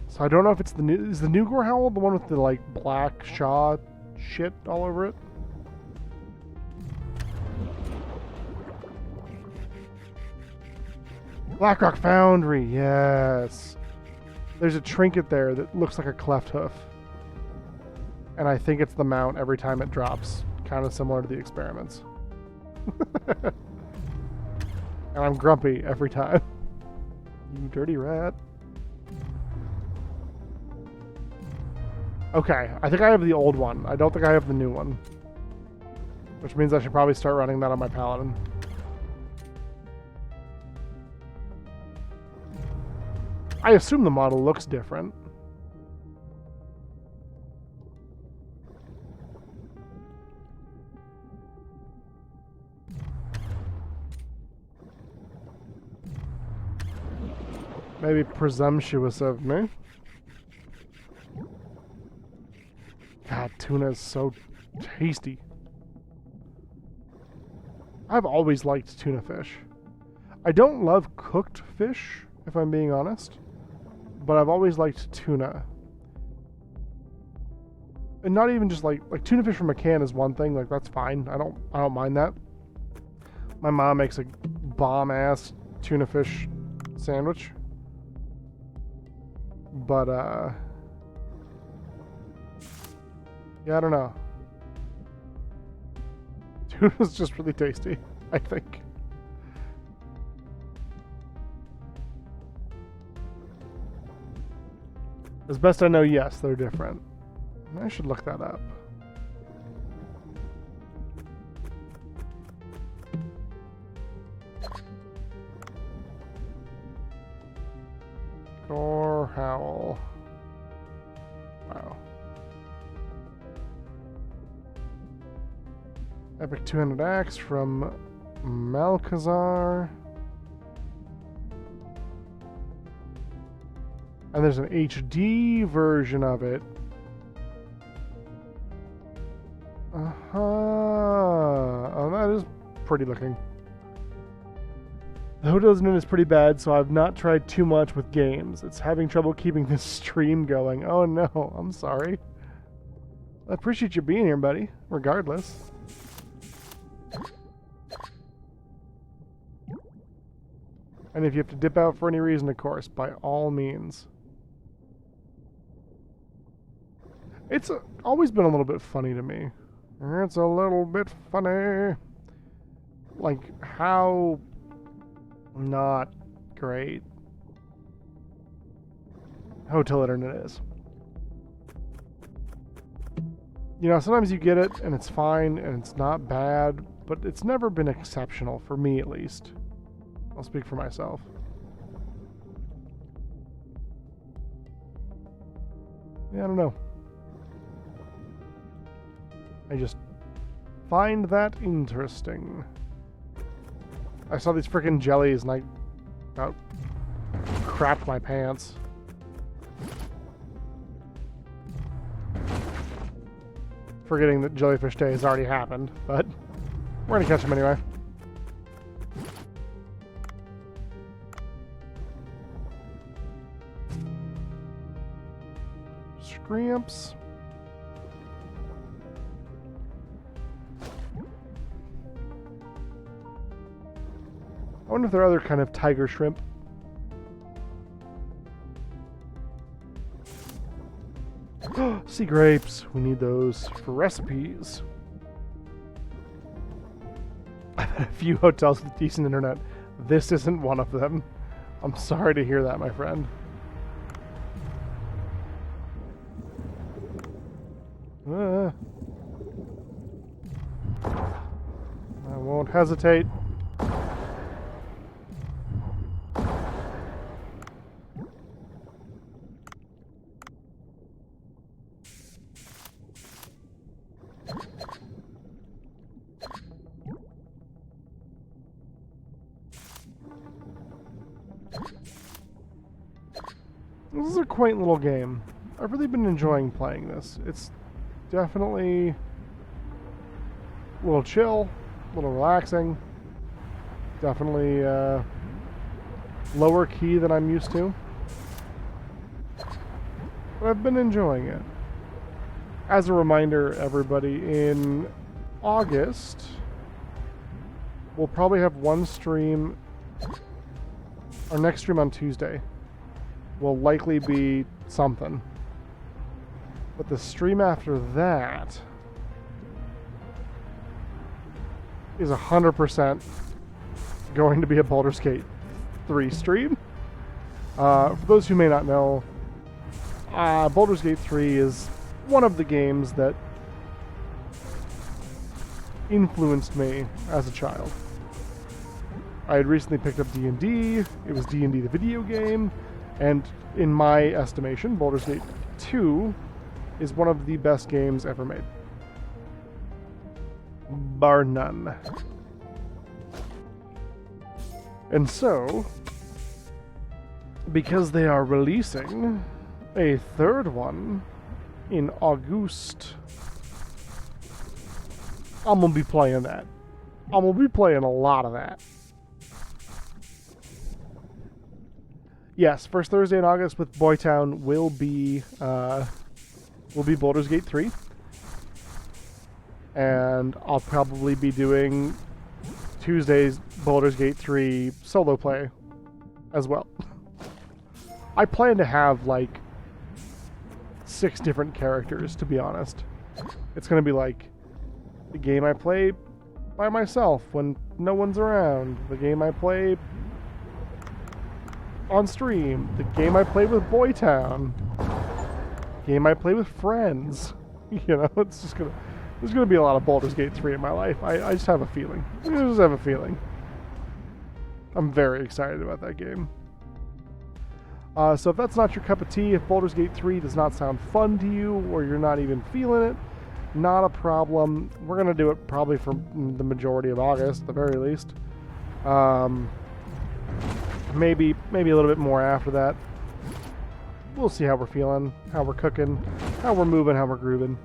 So I don't know if it's the new... Is the new Gore Howl the one with the, like, black Shaw shit all over it? Blackrock Foundry, yes. There's a trinket there that looks like a cleft hoof. And I think it's the mount every time it drops. Kind of similar to the experiments. And I'm grumpy every time. You dirty rat. Okay, I think I have the old one. I don't think I have the new one. Which means I should probably start running that on my paladin. I assume the model looks different. Maybe presumptuous of me. God, tuna is so tasty. I've always liked tuna fish. I don't love cooked fish, if I'm being honest, but I've always liked tuna. And not even just like tuna fish from a can is one thing, like that's fine. I don't mind that. My mom makes a bomb ass tuna fish sandwich. But yeah, I don't know. Tuna's just really tasty, I think. As best I know, yes, they're different. I should look that up. Or Howl. Wow. Epic 200 Axe from Malcazar. And there's an HD version of it. Oh, that is pretty looking. The Hotel's Inn is pretty bad, so I've not tried too much with games. It's having trouble keeping this stream going. Oh no, I'm sorry. I appreciate you being here, buddy, regardless. And if you have to dip out for any reason, of course, by all means. It's always been a little bit funny to me. It's a little bit funny. Like, how not great hotel internet is. You know, sometimes you get it and it's fine and it's not bad, but it's never been exceptional, for me at least. I'll speak for myself. Yeah, I don't know. I just find that interesting. I saw these freaking jellies and I about crapped my pants. Forgetting that Jellyfish Day has already happened, but we're gonna catch them anyway. Scramps. I wonder if there are other kind of tiger shrimp. Sea grapes. We need those for recipes. I've had a few hotels with decent internet. This isn't one of them. I'm sorry to hear that, my friend. I won't hesitate. This is a quaint little game. I've really been enjoying playing this. It's definitely a little chill, a little relaxing. Definitely lower key than I'm used to. But I've been enjoying it. As a reminder, everybody, in August, we'll probably have one stream. Our next stream on Tuesday will likely be something. But the stream after that is 100% going to be a Baldur's Gate 3 stream. For those who may not know, Baldur's Gate 3 is one of the games that influenced me as a child. I had recently picked up D&D. It was D&D the video game. And in my estimation, Baldur's Gate 2 is one of the best games ever made. Bar none. And so, because they are releasing a third one in August, I'm gonna be playing that. I'm gonna be playing a lot of that. Yes, first Thursday in August with Boytown will be Baldur's Gate 3. And I'll probably be doing Tuesday's Baldur's Gate 3 solo play as well. I plan to have like 6 different characters, to be honest. It's going to be like the game I play by myself when no one's around, the game I play on stream, the game I play with Boytown, the game I play with friends. You know, it's just gonna... There's going to be a lot of Baldur's Gate 3 in my life. I just have a feeling. I just have a feeling. I'm very excited about that game. So if that's not your cup of tea, if Baldur's Gate 3 does not sound fun to you, or you're not even feeling it, not a problem. We're going to do it probably for the majority of August, at the very least. Maybe a little bit more after that. We'll see how we're feeling, how we're cooking, how we're moving, how we're grooving.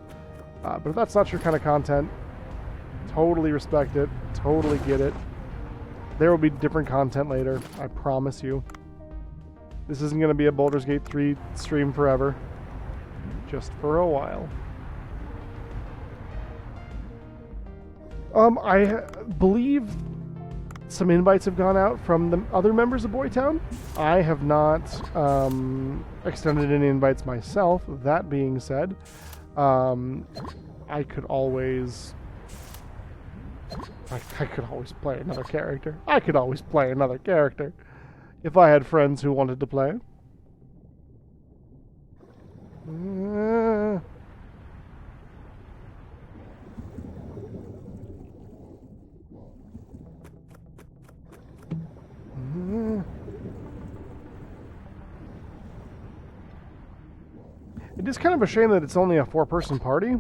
But if that's not your kind of content, totally respect it, totally get it. There will be different content later, I promise you. This isn't going to be a Baldur's Gate 3 stream forever, just for a while. I believe some invites have gone out from the other members of Boytown. I have not extended any invites myself. That being said, I could always play another character. I could always play another character if I had friends who wanted to play. It is kind of a shame that it's only a 4-person party.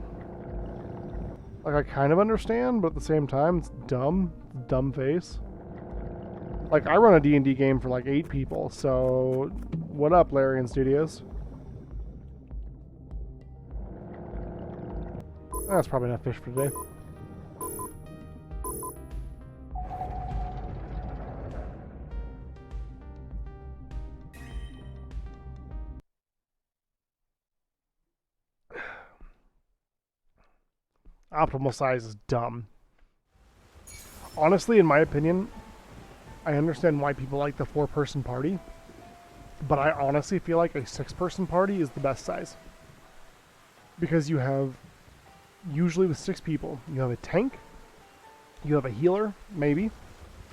Like, I kind of understand, but at the same time, it's dumb. Dumb face. Like, I run a D&D game for like 8 people, so... What up, Larian Studios? That's probably enough fish for today. Optimal size is dumb. Honestly, in my opinion, I understand why people like the 4-person party, but I honestly feel like a 6-person party is the best size. Because you have, usually with 6 people, you have a tank, you have a healer, maybe.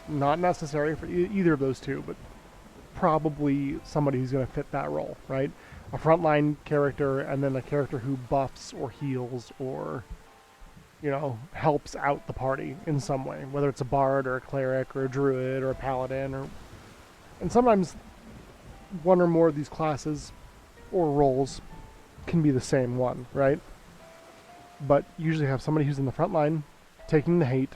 Not necessary for either of those two, but probably somebody who's going to fit that role, right? A frontline character, and then a character who buffs or heals or... you know, helps out the party in some way, whether it's a bard or a cleric or a druid or a paladin, or... And sometimes one or more of these classes or roles can be the same one, right? But you usually have somebody who's in the front line taking the hate.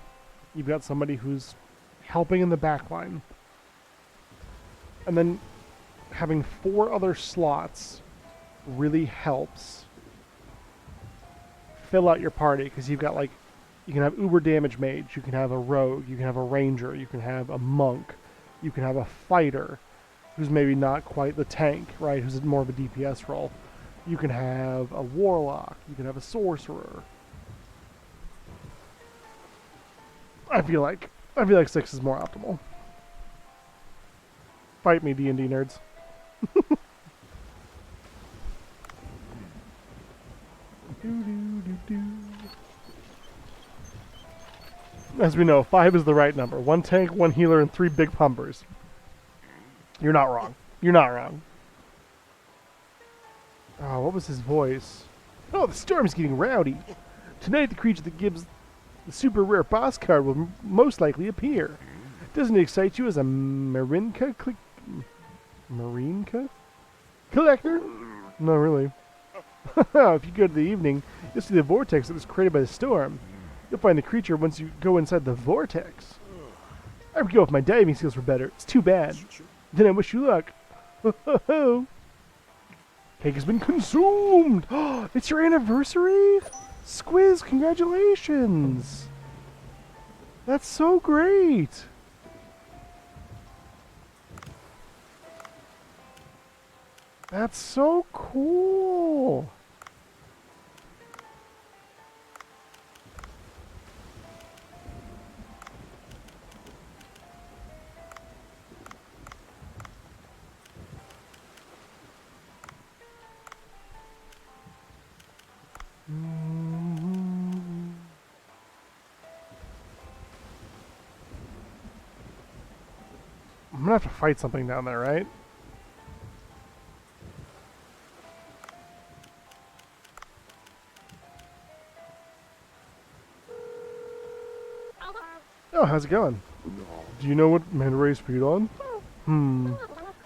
You've got somebody who's helping in the back line. And then having 4 other slots really helps fill out your party, because you've got, like, you can have uber damage mage, you can have a rogue, you can have a ranger, you can have a monk, you can have a fighter who's maybe not quite the tank, right, who's more of a DPS role. You can have a warlock, you can have a sorcerer. I feel like 6 is more optimal. Fight me, D&D nerds. As we know, 5 is the right number. 1 tank, 1 healer, and 3 big pumpers. You're not wrong. You're not wrong. Oh, what was his voice? Oh, the storm's getting rowdy. Tonight the creature that gives the super rare boss card will most likely appear. Doesn't it excite you as a Marinka? Marinka? Collector? No, really. If you go to the evening, you'll see the vortex that was created by the storm. You'll find the creature once you go inside the vortex. I would go if my diving skills were better. It's too bad. Then I wish you luck. Cake has been consumed! It's your anniversary? Squiz, congratulations! That's so great! That's so cool! I'm gonna have to fight something down there, right? Oh, how's it going? Do you know what manta rays feed on?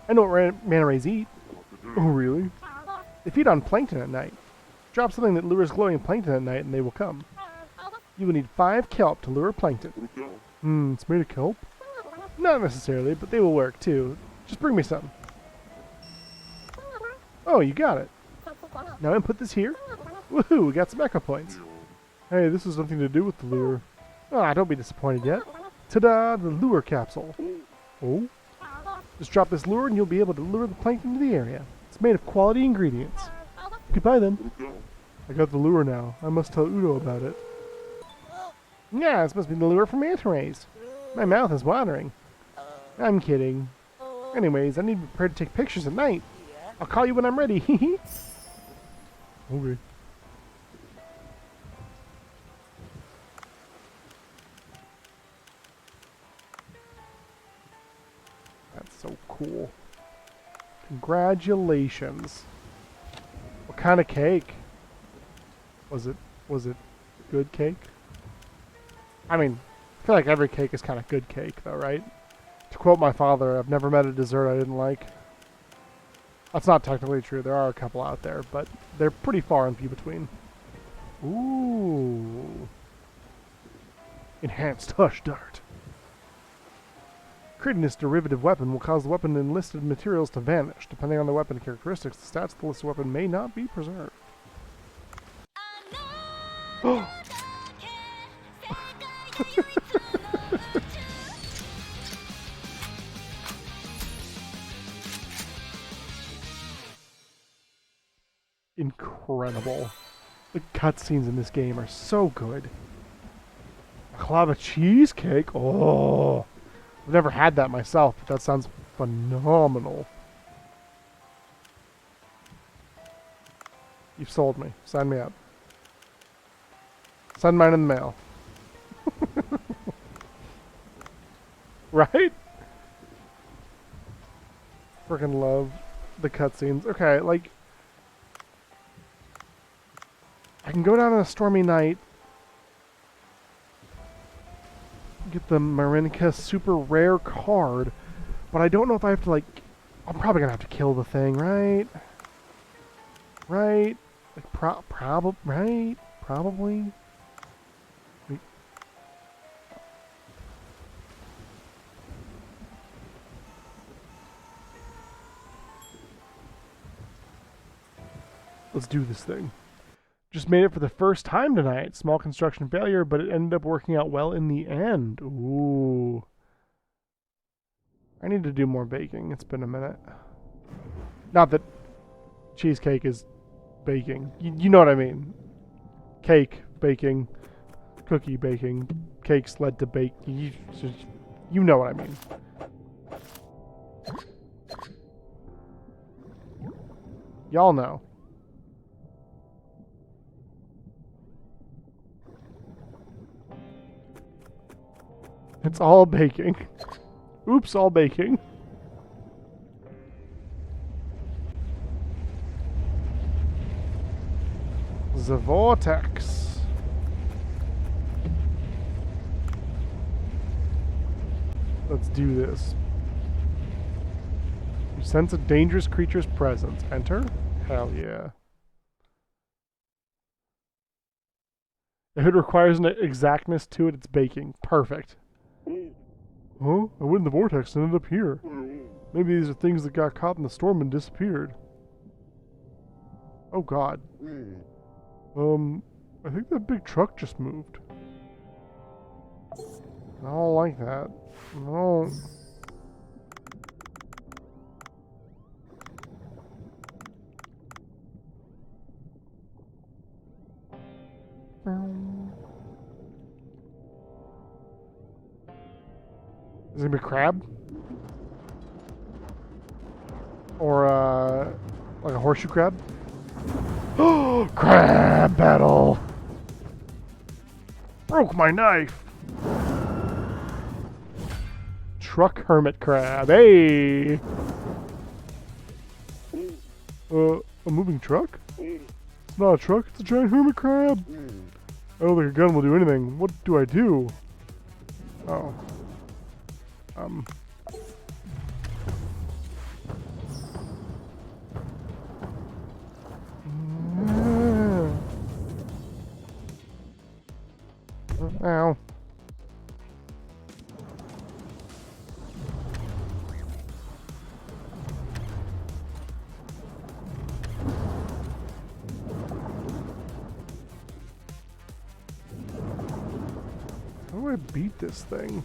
I know what manta rays eat. Oh, really? They feed on plankton at night. Drop something that lures glowing plankton at night and they will come. You will need 5 kelp to lure plankton. It's made of kelp? Not necessarily, but they will work too. Just bring me some. Oh, you got it. Now input this here. Woohoo, we got some echo points. Hey, this has nothing to do with the lure. Ah, don't be disappointed yet. Ta-da, the lure capsule. Oh? Just drop this lure and you'll be able to lure the plankton to the area. It's made of quality ingredients. Goodbye then. I got the lure now. I must tell Udo about it. Yeah, this must be the lure from manta rays. My mouth is watering. I'm kidding. Anyways, I need to be prepared to take pictures at night. I'll call you when I'm ready. Okay. That's so cool. Congratulations. What kind of cake? Was it good cake? I mean, I feel like every cake is kind of good cake though, right? To quote my father, I've never met a dessert I didn't like. That's not technically true. There are a couple out there, but they're pretty far and few between. Ooh. Enhanced Hush Dart. Creating this derivative weapon will cause the weapon and listed materials to vanish. Depending on the weapon characteristics, the stats of the listed weapon may not be preserved. Incredible. The cutscenes in this game are so good. A clava cheesecake? Oh, I've never had that myself, but that sounds phenomenal. You've sold me. Sign me up. Send mine in the mail. Right? Freaking love the cutscenes. Okay, like, I can go down on a stormy night, get the Marinica super rare card, but I don't know if I have to, like, I'm probably gonna have to kill the thing, right? Right? Like, right? Probably? Wait. Let's do this thing. Just made it for the first time tonight. Small construction failure, but it ended up working out well in the end. Ooh. I need to do more baking. It's been a minute. Not that cheesecake is baking. You know what I mean. Cake, baking, cookie baking, cakes led to bake. You know what I mean. Y'all know. It's all baking. Oops, all baking. The vortex. Let's do this. You Sense a dangerous creature's presence. Enter? Hell yeah. If it requires an exactness to it, it's baking. Perfect. Huh? I went in the vortex and ended up here. Maybe these are things that got caught in the storm and disappeared. Oh god. I think that big truck just moved. I don't like that. No. Is it gonna be a crab? Or, like a horseshoe crab? Oh, crab battle! Broke my knife! Truck hermit crab, hey! A moving truck? It's not a truck, it's a giant hermit crab! I don't think a gun will do anything. What do I do? Oh. Ow. How do I beat this thing?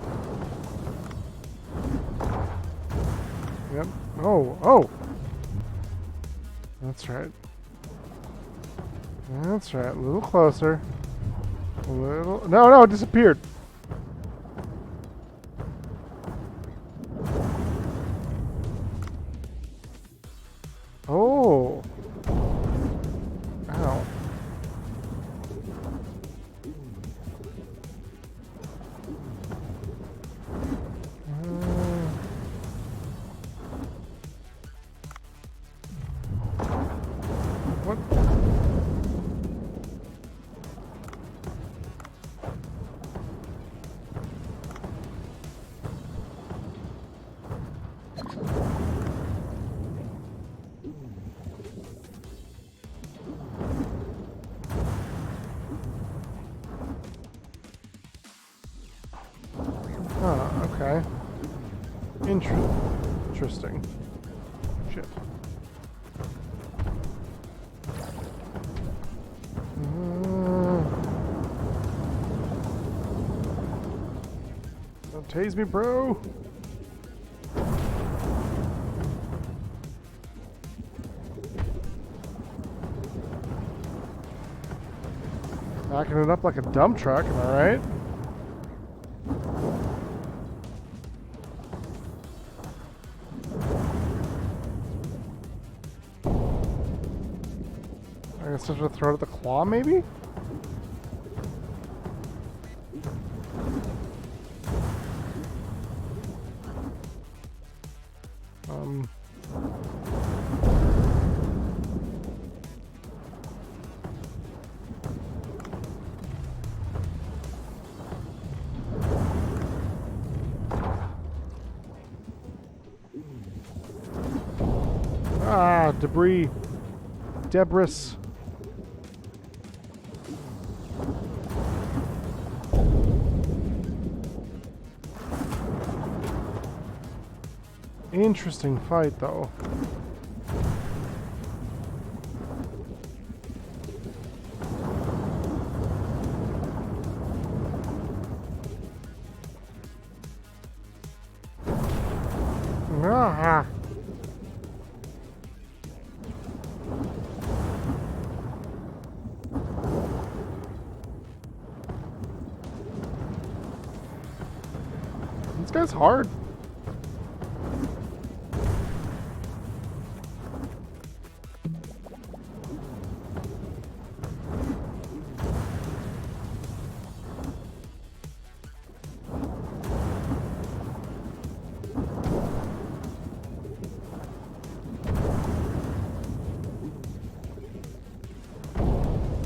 Yep. Oh, oh! That's right. That's right. A little closer. A little. No, no, it disappeared. Oh. Ow. What? Ah, okay. Interesting. Shit. Don't tase me, bro. Backing it up like a dump truck, am I right? I guess I should throw it at the claw, maybe? Ah, debris. Debris. Interesting fight, though. Ah. This guy's hard.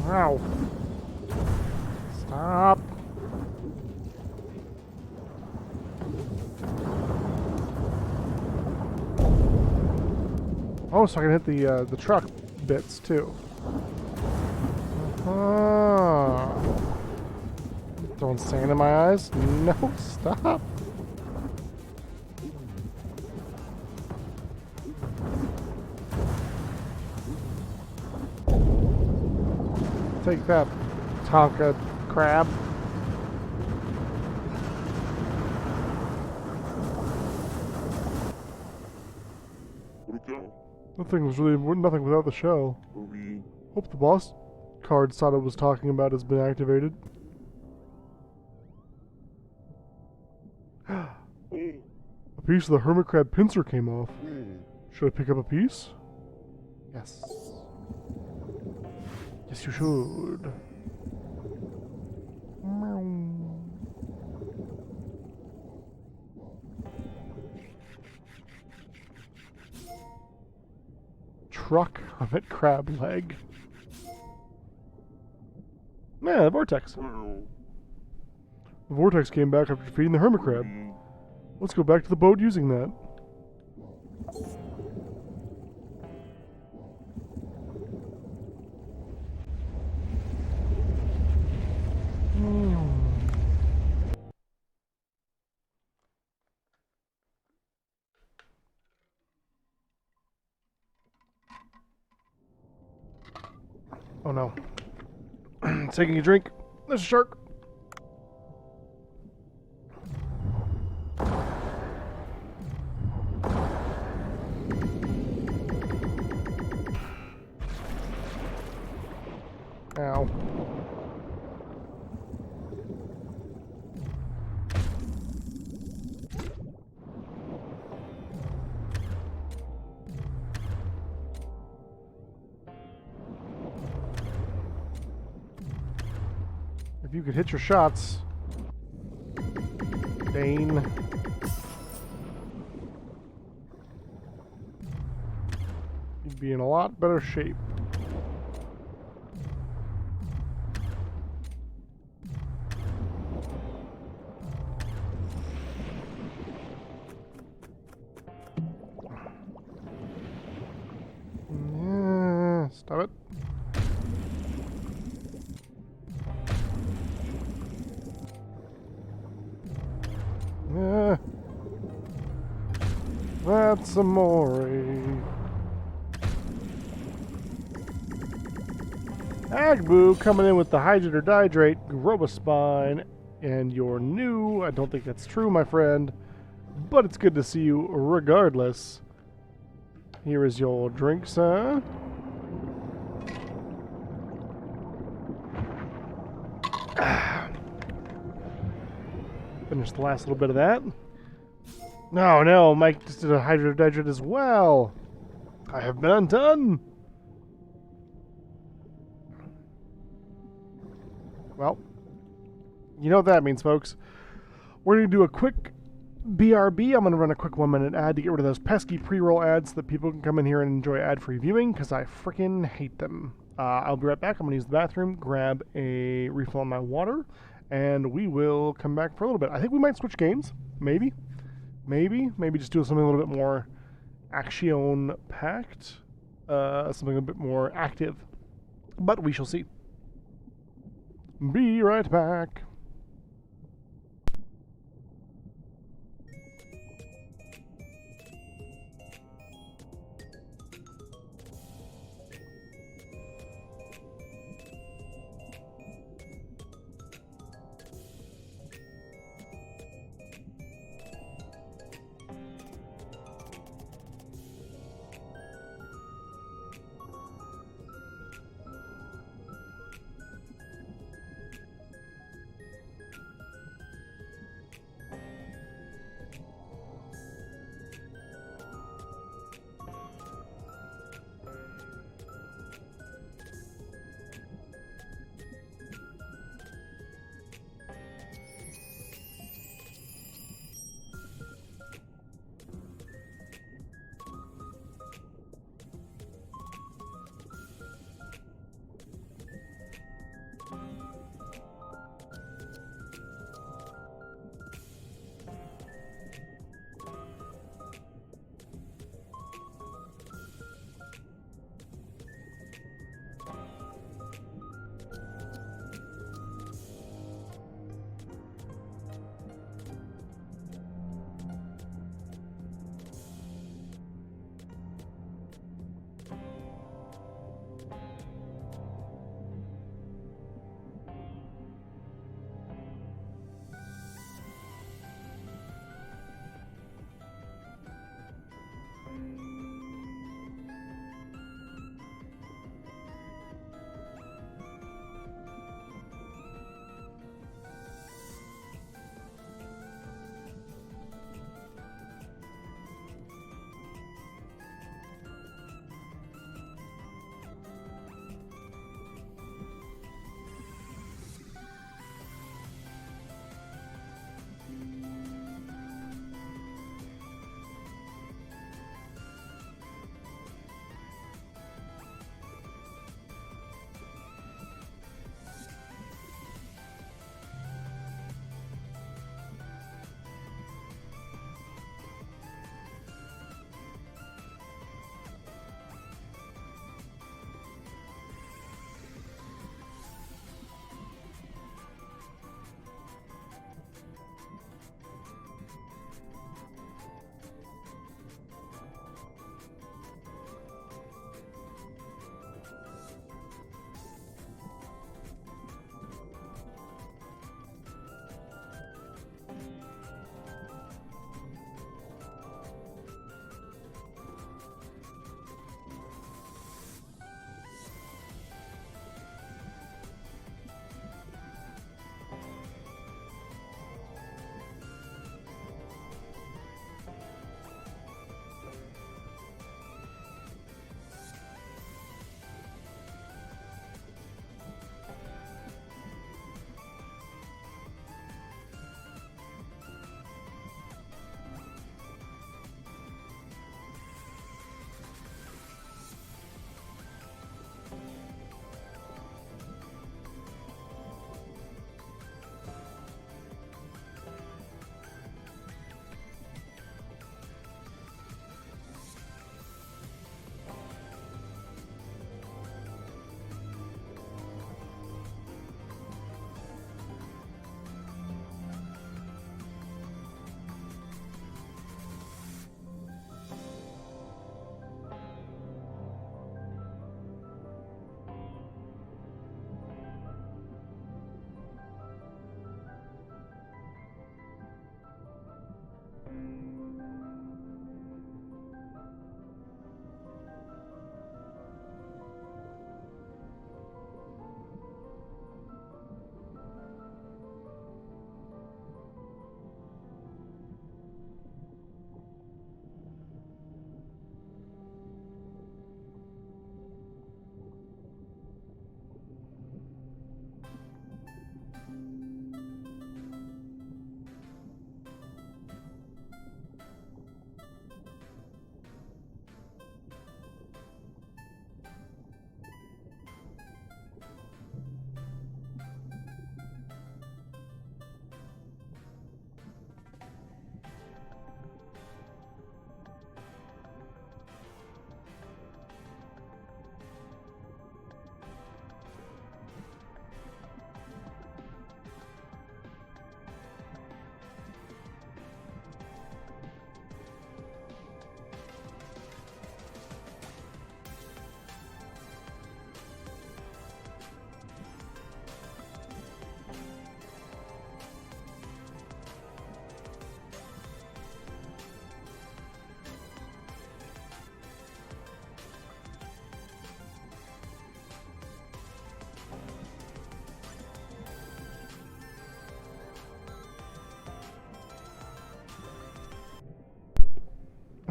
Ow. Stop. Oh, so I can hit the truck bits too. Throwing sand in my eyes? No, stop. Take that, Tonka crab. Nothing was really nothing without the shell. Hope the boss card Sada was talking about has been activated. A piece of the hermit crab pincer came off. Should I pick up a piece? Yes. Yes, you should. Truck hermit crab leg. Yeah, the vortex. The vortex came back after defeating the hermit crab. Let's go back to the boat using that. Oh no. Taking a drink. There's a shark. Ow. If you could hit your shots, Dane. You'd be in a lot better shape. Yeah, stop it. Yeah. That's amore. Agboo coming in with the Hydrate or Dihydrate, Grobospine, and you're new. I don't think that's true, my friend, but it's good to see you regardless. Here is your drink, sir. Finish the last little bit of that. No, Mike just did a Hydrate or Dihydrate as well. I have been undone. Well, you know what that means, folks. We're going to do a quick BRB. I'm going to run a quick 1-minute ad to get rid of those pesky pre-roll ads so that people can come in here and enjoy ad-free viewing, because I freaking hate them. I'll be right back. I'm going to use the bathroom, grab a refill on my water, and we will come back for a little bit. I think we might switch games. Maybe just do something a little bit more action-packed, something a bit more active. But we shall see. Be right back.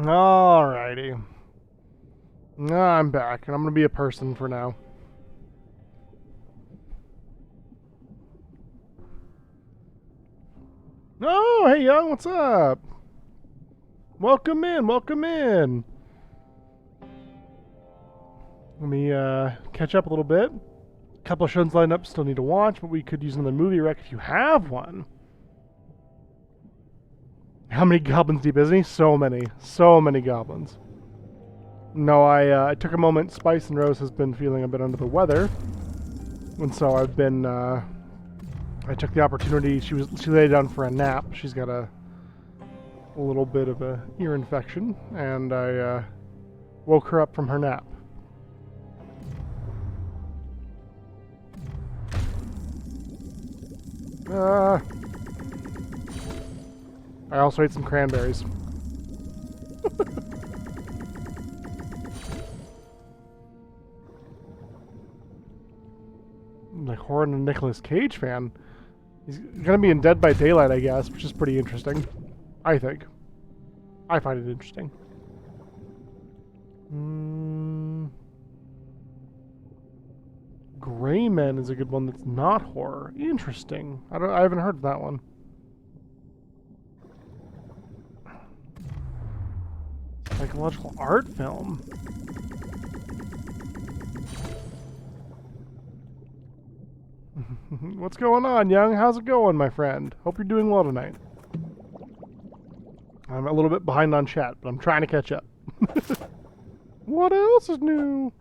Alrighty. I'm back, and I'm gonna be a person for now. Oh, hey, Young, what's up? Welcome in, welcome in. Let me catch up a little bit. A couple of shows lined up, still need to watch, but we could use another movie rec if you have one. How many goblins deep, isn't he? So many goblins. No, I took a moment. Spice and Rose has been feeling a bit under the weather, and so I've been. I took the opportunity. She lay down for a nap. She's got a little bit of a ear infection, and I woke her up from her nap. I also ate some cranberries. Like Horn and Nicolas Cage fan. He's gonna be in Dead by Daylight, I guess, which is pretty interesting. I think. I find it interesting. Gray Men is a good one that's not horror. Interesting. I haven't heard of that one. Psychological art film. What's going on, Young? How's it going, my friend? Hope you're doing well tonight. I'm a little bit behind on chat, but I'm trying to catch up. What else is new?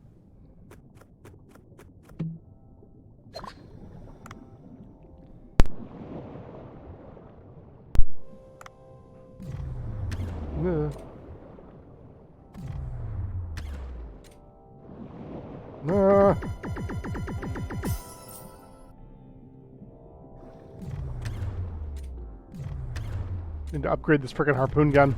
Need to upgrade this frickin' harpoon gun.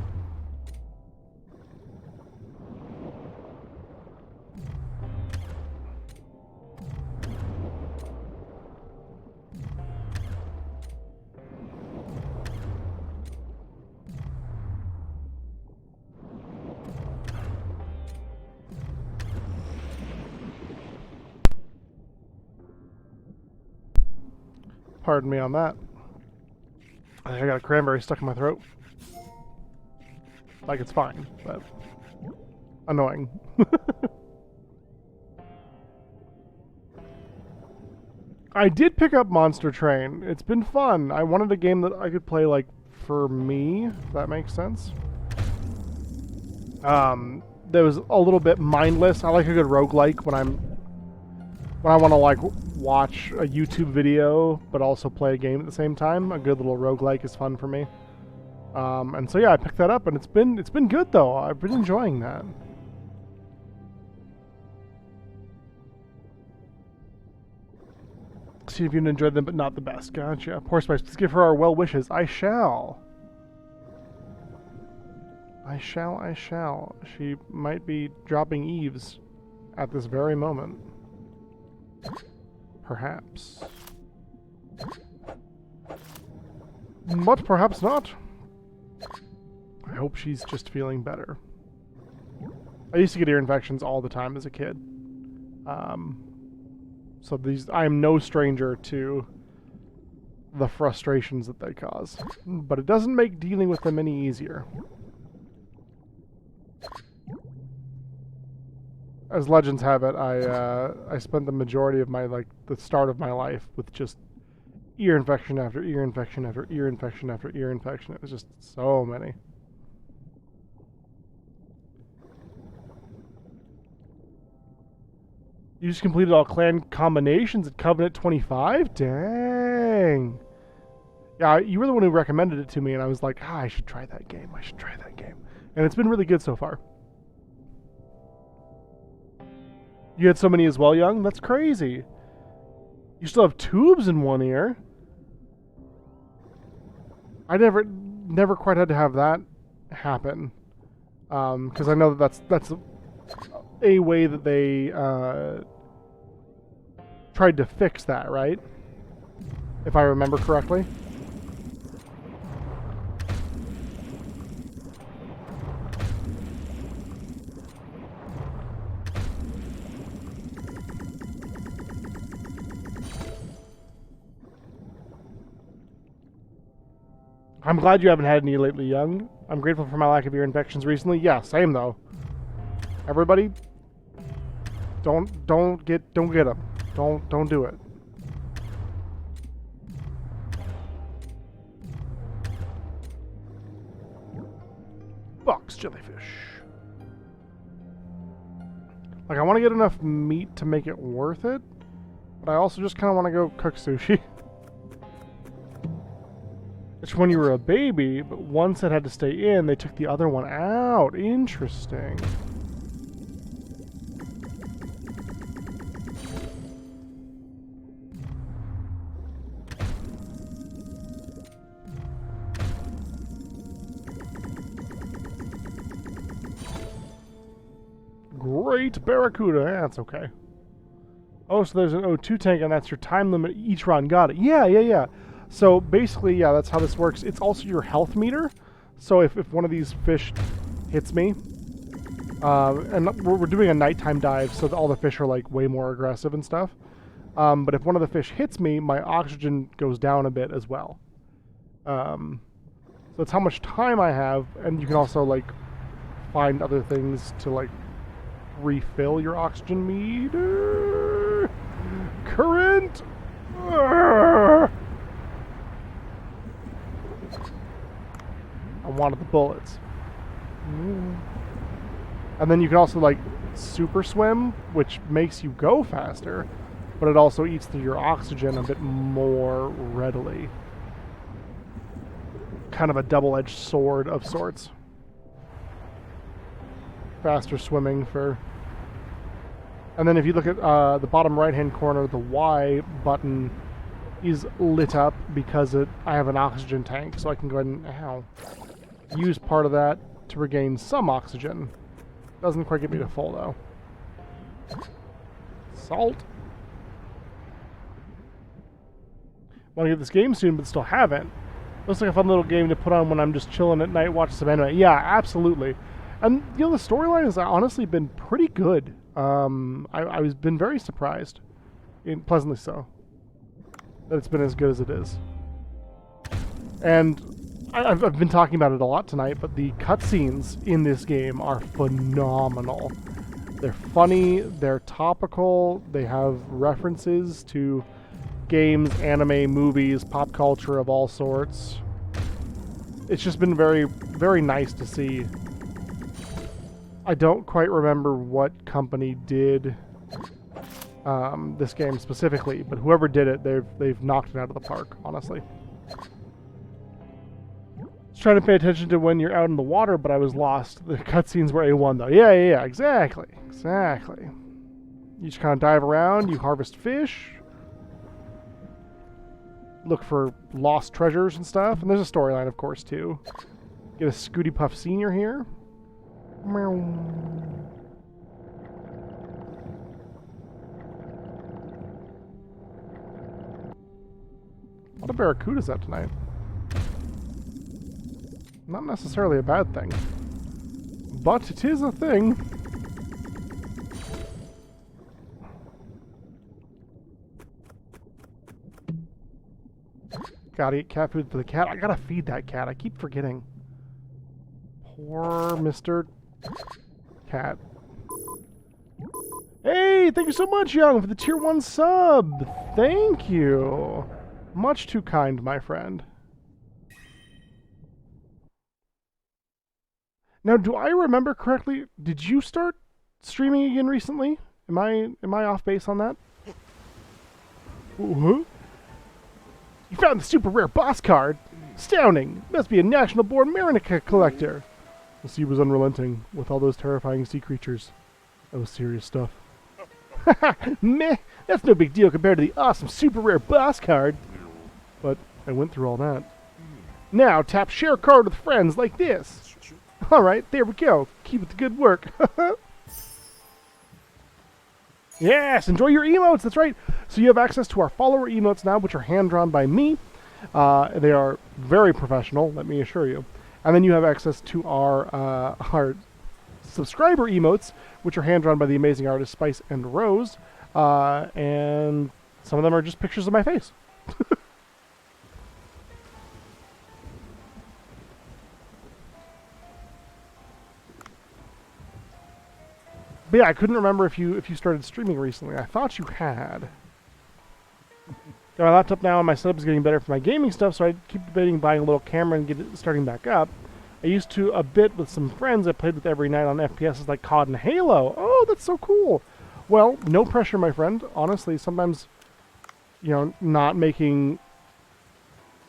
Pardon me on that. I got a cranberry stuck in my throat. Like, it's fine, but annoying. I did pick up Monster Train. It's been fun. I wanted a game that I could play, like, for me, if that makes sense. That was a little bit mindless. I like a good roguelike when I want to, like, watch a YouTube video, but also play a game at the same time. A good little roguelike is fun for me. And so yeah, I picked that up, and it's been good though. I've been enjoying that. See if you can enjoy them, but not the best. Gotcha. Poor Spice, please give her our well wishes. I shall. I shall. She might be dropping eaves at this very moment. Perhaps. But perhaps not. I hope she's just feeling better. I used to get ear infections all the time as a kid. So I am no stranger to the frustrations that they cause. But it doesn't make dealing with them any easier. As legends have it, I spent the majority of the start of my life with just ear infection after ear infection after ear infection after ear infection. It was just so many. You just completed all clan combinations at Covenant 25? Dang. Yeah, you were the one who recommended it to me, and I was like, I should try that game. And it's been really good so far. You had so many as well, Young? That's crazy. You still have tubes in one ear. I never quite had to have that happen. Because I know that's a way that they tried to fix that, right? If I remember correctly. I'm glad you haven't had any lately, young. I'm grateful for my lack of ear infections recently. Yeah, same though. Everybody, don't get them. Don't do it. Box jellyfish. Like, I want to get enough meat to make it worth it, but I also just kind of want to go cook sushi. It's when you were a baby, but once it had to stay in, they took the other one out. Interesting. Great Barracuda. That's okay. Oh, so there's an O2 tank, and that's your time limit each run. Got it. Yeah. So basically, yeah, that's how this works. It's also your health meter. So if one of these fish hits me, and we're doing a nighttime dive, so all the fish are like way more aggressive and stuff. But if one of the fish hits me, my oxygen goes down a bit as well. So it's how much time I have, and you can also like find other things to like refill your oxygen meter. Current. I wanted the bullets. And then you can also like super swim, which makes you go faster, but it also eats through your oxygen a bit more readily. Kind of a double-edged sword of sorts. Faster swimming for... And then if you look at the bottom right-hand corner, the Y button is lit up because I have an oxygen tank, so I can go ahead and use part of that to regain some oxygen. Doesn't quite get me to full, though. Salt. Want to get this game soon, but still haven't. Looks like a fun little game to put on when I'm just chilling at night, watching some anime. Yeah, absolutely. And, you know, the storyline has honestly been pretty good. I was been very surprised, pleasantly so, that it's been as good as it is. And I've been talking about it a lot tonight, but the cutscenes in this game are phenomenal. They're funny, they're topical, they have references to games, anime, movies, pop culture of all sorts. It's just been very, very nice to see. I don't quite remember what company did this game specifically, but whoever did it, they've knocked it out of the park, honestly. Just trying to pay attention to when you're out in the water, but I was lost. The cutscenes were A1 though. Yeah, exactly. You just kind of dive around, you harvest fish, look for lost treasures and stuff, and there's a storyline, of course, too. Get a Scooty Puff Senior here. Meow. A lot of barracudas out tonight. Not necessarily a bad thing, but it is a thing. Gotta eat cat food for the cat. I gotta feed that cat. I keep forgetting. Poor Mr. Cat. Hey, thank you so much, Young, for the tier 1 sub. Thank you. Much too kind, my friend. Now, do I remember correctly? Did you start streaming again recently? Am I off base on that? You found the super rare boss card. Astounding. Must be a national board Marinica collector. The sea was unrelenting with all those terrifying sea creatures. That was serious stuff. Meh, that's no big deal compared to the awesome super rare boss card. But I went through all that. Now tap share card with friends like this. Alright, there we go. Keep it the good work. Yes, enjoy your emotes, that's right. So you have access to our follower emotes now, which are hand-drawn by me. They are very professional, let me assure you. And then you have access to our subscriber emotes, which are hand-drawn by the amazing artists Spice and Rose. And some of them are just pictures of my face. But yeah, I couldn't remember if you started streaming recently. I thought you had. Got my laptop now, and my setup is getting better for my gaming stuff, so I keep debating buying a little camera and get it starting back up. I used to a bit with some friends I played with every night on FPSs like COD and Halo. Oh, that's so cool. Well, no pressure, my friend. Honestly, sometimes, you know, not making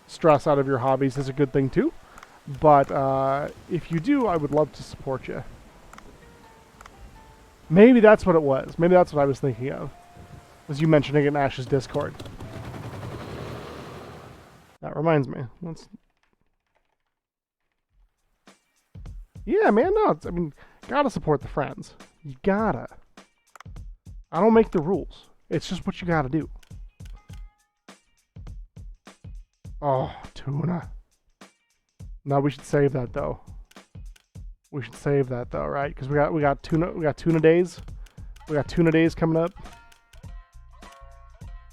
stress out of your hobbies is a good thing too. But if you do, I would love to support you. Maybe that's what it was. Maybe that's what I was thinking of. Was you mentioning it in Ash's Discord. That reminds me. Yeah, man, no. I mean, gotta support the friends. You gotta. I don't make the rules. It's just what you gotta do. Oh, tuna. No, we should save that though. We should save that though, right? Because we got tuna days. We got tuna days coming up.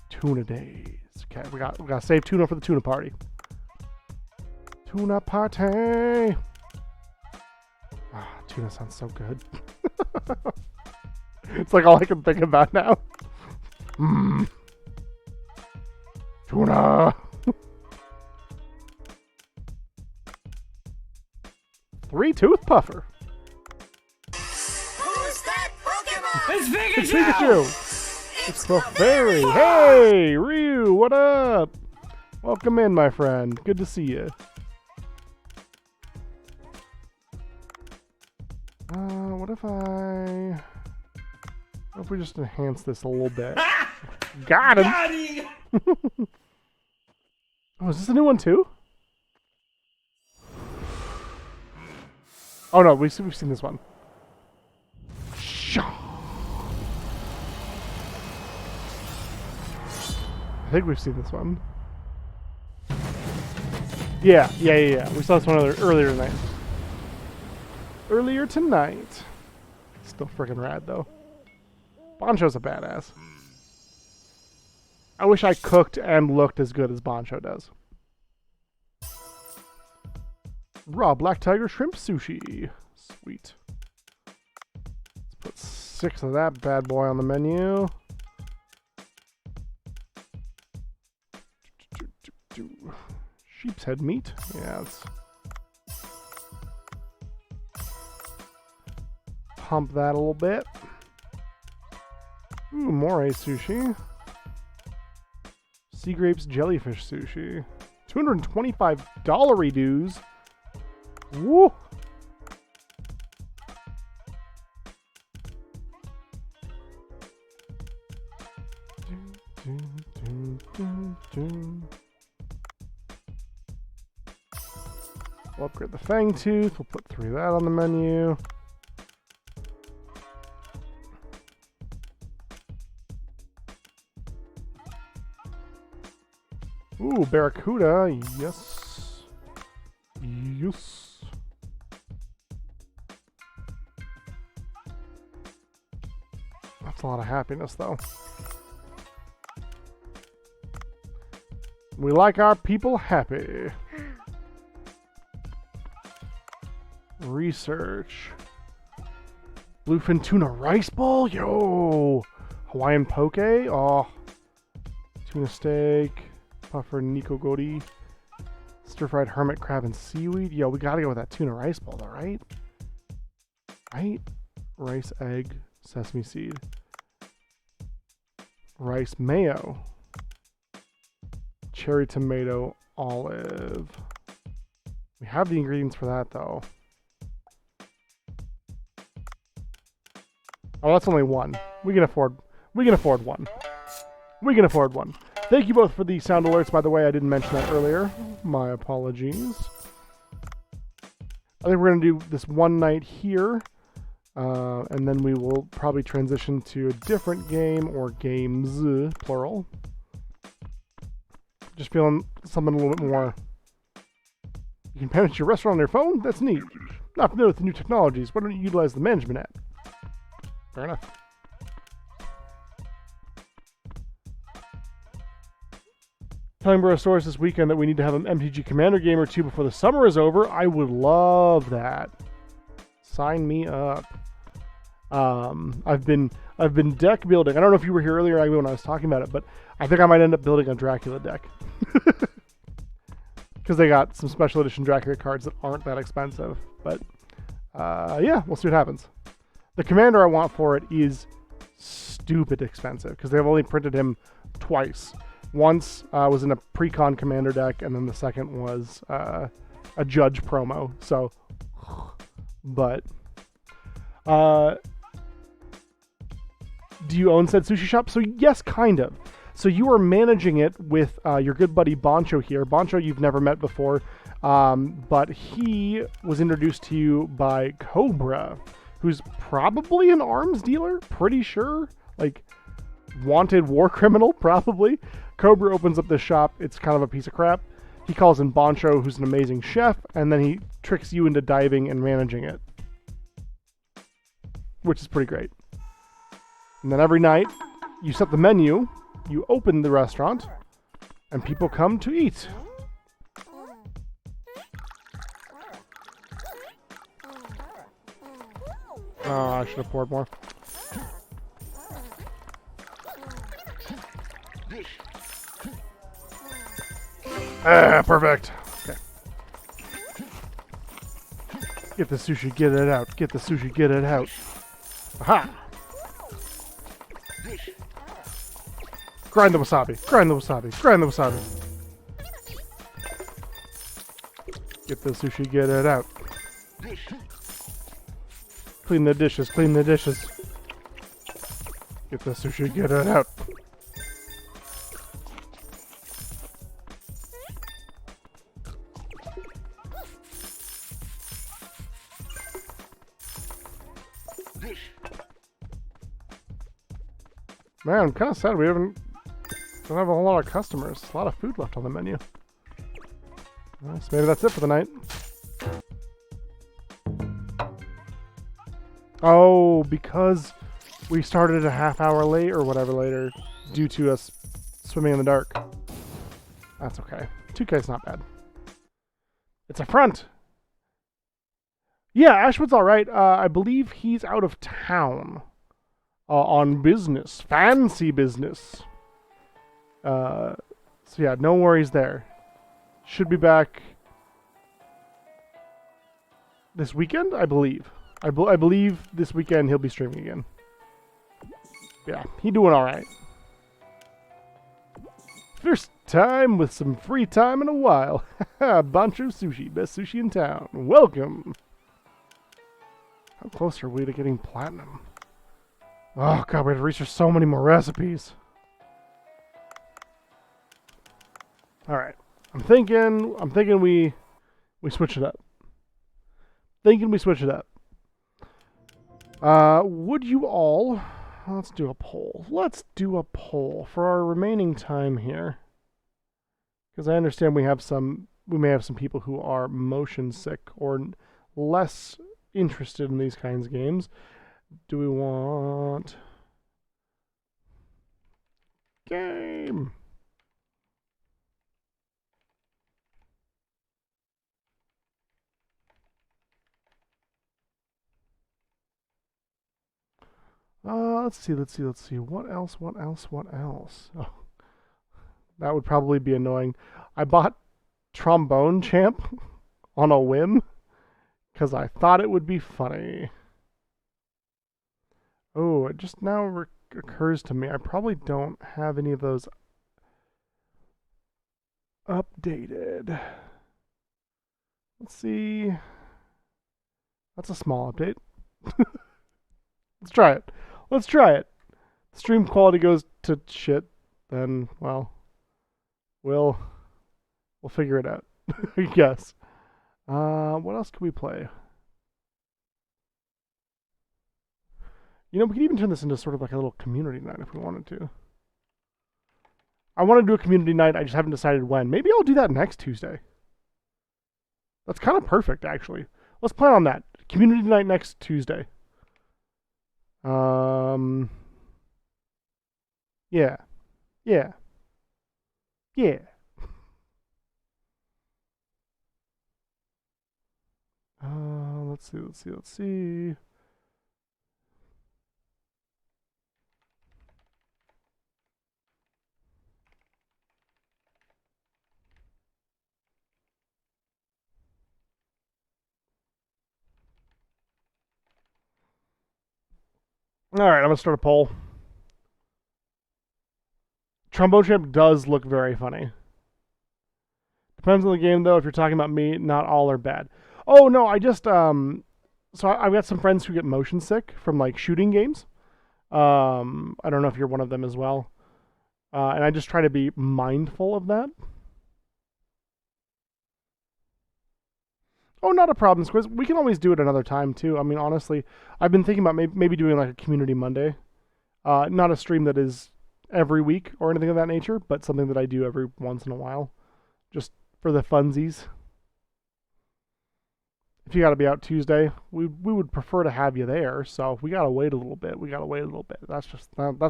Tuna days. Okay, we gotta save tuna for the tuna party. Tuna party. Ah, tuna sounds so good. It's like all I can think about now. Mmm. Tuna. 3-tooth puffer. Who's that Pokemon? It's Pikachu! It's Pikachu. It's Clefairy. Hey, Ryu, what up? Welcome in, my friend. Good to see you. What if we just enhance this a little bit? Got him. Got him! Oh, is this a new one too? Oh no, we've seen this one. I think we've seen this one. Yeah. We saw this one earlier tonight. Earlier tonight. Still freaking rad though. Boncho's a badass. I wish I cooked and looked as good as Boncho does. Raw Black Tiger Shrimp Sushi. Sweet. Let's put 6 of that bad boy on the menu. Sheep's head meat. Yeah, let's pump that a little bit. Ooh, more sushi. Sea grapes jellyfish sushi. $225 dues. Woo! We'll upgrade the fang tooth. We'll put 3 of that on the menu. Ooh, Barracuda. Yes. Yes. That's a lot of happiness, though. We like our people happy. Research. Bluefin tuna rice bowl? Yo! Hawaiian poke? Oh. Tuna steak. Puffer nikogori. Stir-fried hermit crab and seaweed. Yo, we gotta go with that tuna rice bowl, though, right? Right? Rice, egg, sesame seed. Rice mayo. Cherry tomato olive. We have the ingredients for that, though. Oh, that's only one. We can afford one. We can afford one. Thank you both for the sound alerts, by the way. I didn't mention that earlier. My apologies. I think we're going to do this one night here. And then we will probably transition to a different game, or games, plural. Just feeling something a little bit more. You can manage your restaurant on your phone? That's neat. Not familiar with the new technologies. Why don't you utilize the management app? Fair enough. Telling Bro Stores this weekend that we need to have an MTG Commander game or two before the summer is over. I would love that. Sign me up. I've been deck building. I don't know if you were here earlier when I was talking about it, but I think I might end up building a Dracula deck because they got some special edition Dracula cards that aren't that expensive. But yeah, we'll see what happens. The commander I want for it is stupid expensive because they've only printed him twice. Once was in a pre-con commander deck, and then the second was a judge promo. So, but do you own said sushi shop? So yes, kind of. So you are managing it with your good buddy Boncho here. Boncho you've never met before, but he was introduced to you by Cobra, who's probably an arms dealer, pretty sure. Like, wanted war criminal, probably. Cobra opens up this shop. It's kind of a piece of crap. He calls in Boncho, who's an amazing chef, and then he tricks you into diving and managing it, which is pretty great. And then every night, you set the menu, you open the restaurant, and people come to eat. Oh, I should have poured more. Perfect. Okay. Get the sushi, get it out. Get the sushi, get it out. Aha! Grind the wasabi. Grind the wasabi. Grind the wasabi. Get the sushi, get it out. Clean the dishes, clean the dishes. Get the sushi, get it out. Man, I'm kind of sad we don't have a whole lot of customers. A lot of food left on the menu. So maybe that's it for the night. Oh, because we started a half hour late or whatever later due to us swimming in the dark. That's okay. 2K's not bad. It's a front. Yeah, Ashwood's alright. I believe he's out of town. On business. Fancy business. So yeah, no worries there. Should be back this weekend, I believe. I believe this weekend he'll be streaming again. Yeah, he doing alright. First time with some free time in a while. Bancho Sushi, best sushi in town. Welcome. How close are we to getting platinum? Oh god, we have to research so many more recipes. Alright. I'm thinking we switch it up. Thinking we switch it up. Would you all... Let's do a poll. Let's do a poll for our remaining time here. Because I understand we may have some people who are motion sick or less interested in these kinds of games. Do we want... Game! Let's see. What else? Oh, that would probably be annoying. I bought Trombone Champ on a whim because I thought it would be funny. Oh, it just now occurs to me I probably don't have any of those updated. Let's see. That's a small update. Let's try it. Let's try it. Stream quality goes to shit, then, well, we'll figure it out, I guess. What else can we play? You know, we could even turn this into sort of like a little community night if we wanted to. I want to do a community night, I just haven't decided when. Maybe I'll do that next Tuesday. That's kind of perfect, actually. Let's plan on that. Community night next Tuesday. Yeah. Yeah. Yeah. Let's see. All right, I'm gonna start a poll. Trombone Champ does look very funny. Depends on the game though. If you're talking about me, not all are bad. Oh no, I just so I've got some friends who get motion sick from like shooting games. I don't know if you're one of them as well. And I just try to be mindful of that. Oh, not a problem, Squiz. We can always do it another time too. I mean, honestly, I've been thinking about maybe doing like a community Monday. Not a stream that is every week or anything of that nature, but something that I do every once in a while, just for the funsies. If you got to be out Tuesday, we would prefer to have you there. So if we gotta wait a little bit, we gotta wait a little bit. That's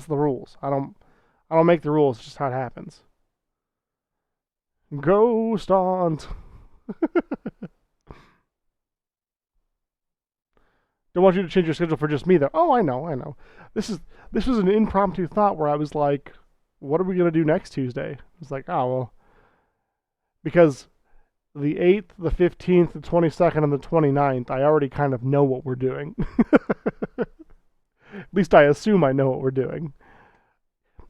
the rules. I don't make the rules. It's just how it happens. Ghost aunt. Don't want you to change your schedule for just me though. Oh, I know. This was an impromptu thought where I was like, what are we gonna do next Tuesday? It's like, oh well, because the 8th, the 15th, the 22nd, and the 29th, I already kind of know what we're doing. At least I assume I know what we're doing.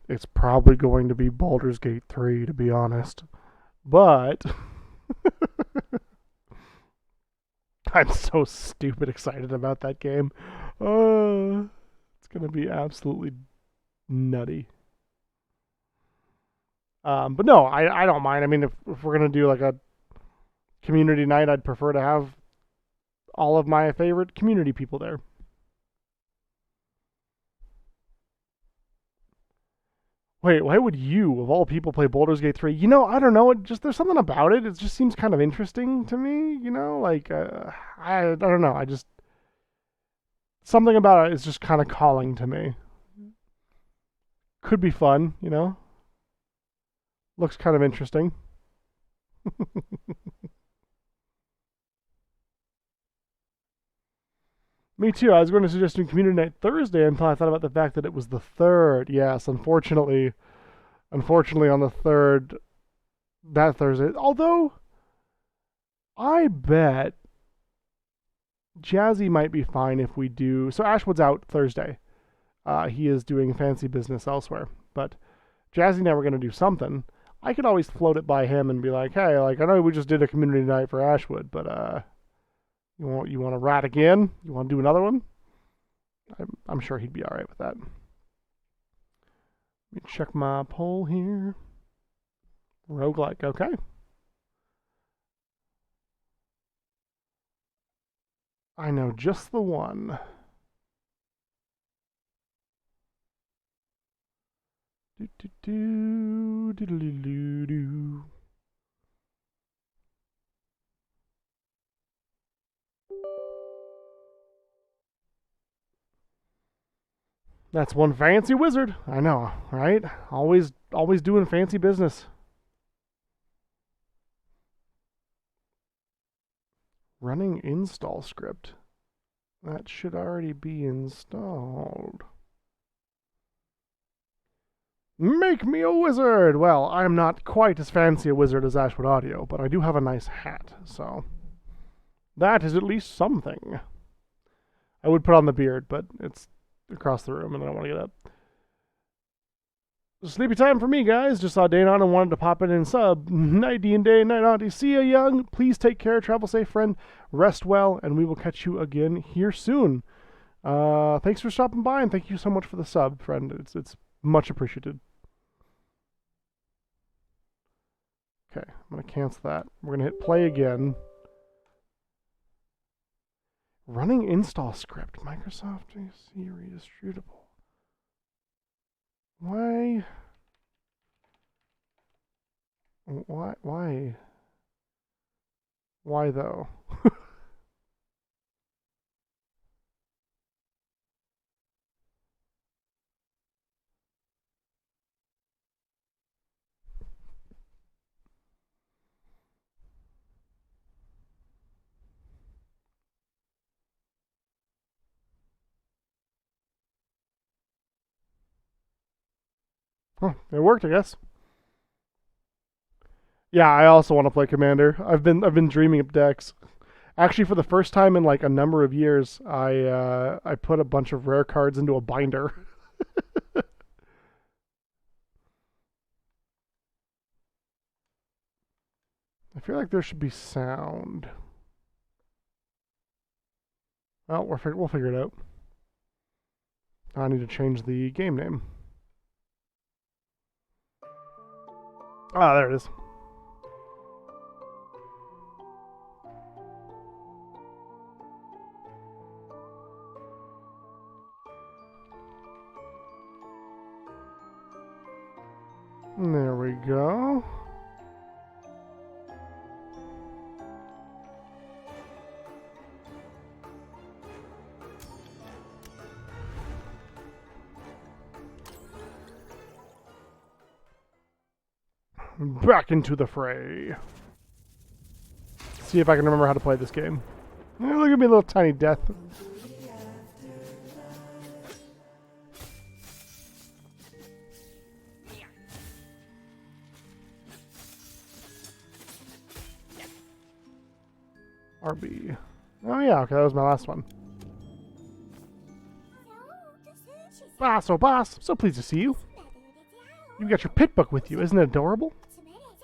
It's probably going to be Baldur's Gate 3, to be honest. But I'm so stupid excited about that game. It's going to be absolutely nutty. But no, I don't mind. I mean, if we're going to do like a community night, I'd prefer to have all of my favorite community people there. Wait, why would you, of all people, play Baldur's Gate 3? You know, I don't know. There's something about it. It just seems kind of interesting to me. You know, like I don't know. I just something about it is just kind of calling to me. Could be fun. You know, looks kind of interesting. Me too. I was going to suggest doing community night Thursday until I thought about the fact that it was the third. Yes, unfortunately, on the third, that Thursday. Although I bet Jazzy might be fine if we do. So Ashwood's out Thursday. He is doing fancy business elsewhere. But Jazzy and I were going to do something. I could always float it by him and be like, hey, like I know we just did a community night for Ashwood, but you want to rat again? You want to do another one? I'm sure he'd be all right with that. Let me check my poll here. Roguelike, okay. I know just the one. Do do do do do do do. That's one fancy wizard. I know, right? Always doing fancy business. Running install script. That should already be installed. Make me a wizard! Well, I'm not quite as fancy a wizard as Ashwood Audio, but I do have a nice hat, so that is at least something. I would put on the beard, but it's across the room and I don't want to get up. Sleepy time for me, guys. Just saw Dane on and wanted to pop in and sub. Night D and Day, night Auntie. See ya, young. Please take care. Travel safe, friend. Rest well, and we will catch you again here soon. Thanks for stopping by, and thank you so much for the sub, friend. It's much appreciated. Okay, I'm gonna cancel that. We're gonna hit play again. Running install script. Microsoft Siri distributable. Why? Why? Why though? Huh, it worked, I guess. Yeah, I also want to play Commander. I've been dreaming of decks. Actually, for the first time in like a number of years, I put a bunch of rare cards into a binder. I feel like there should be sound. Well, we'll figure it out. I need to change the game name. Ah, there it is. There we go. Back into the fray. See if I can remember how to play this game. Look at me, little tiny death. RB. Oh yeah, okay, that was my last one. Boss, oh boss, so pleased to see you. You've got your pit book with you, isn't it adorable?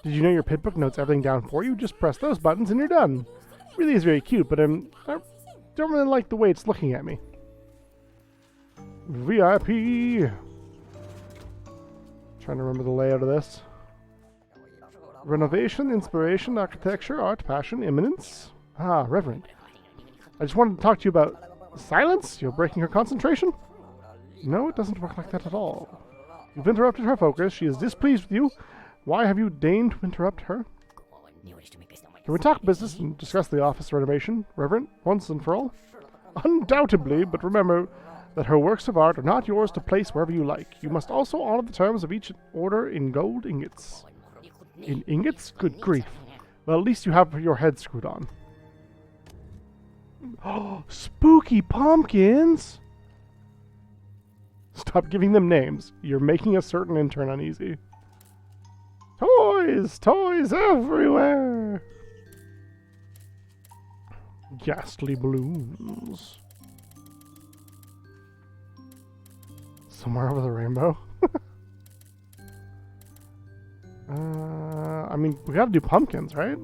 Did you know your pit book notes everything down for you? Just press those buttons and you're done. Really is very cute, but I don't really like the way it's looking at me. VIP! Trying to remember the layout of this. Renovation, inspiration, architecture, art, passion, imminence. Ah, Reverend. I just wanted to talk to you about silence? You're breaking her concentration? No, it doesn't work like that at all. You've interrupted her focus. She is displeased with you. Why have you deigned to interrupt her? Can we talk business and discuss the office renovation, Reverend, once and for all? Undoubtedly, but remember that her works of art are not yours to place wherever you like. You must also honor the terms of each order in gold ingots. In ingots? Good grief. Well, at least you have your head screwed on. Oh, spooky pumpkins! Stop giving them names. You're making a certain intern uneasy. Toys! Toys everywhere! Ghastly balloons. Somewhere over the rainbow? I mean, we gotta do pumpkins, right?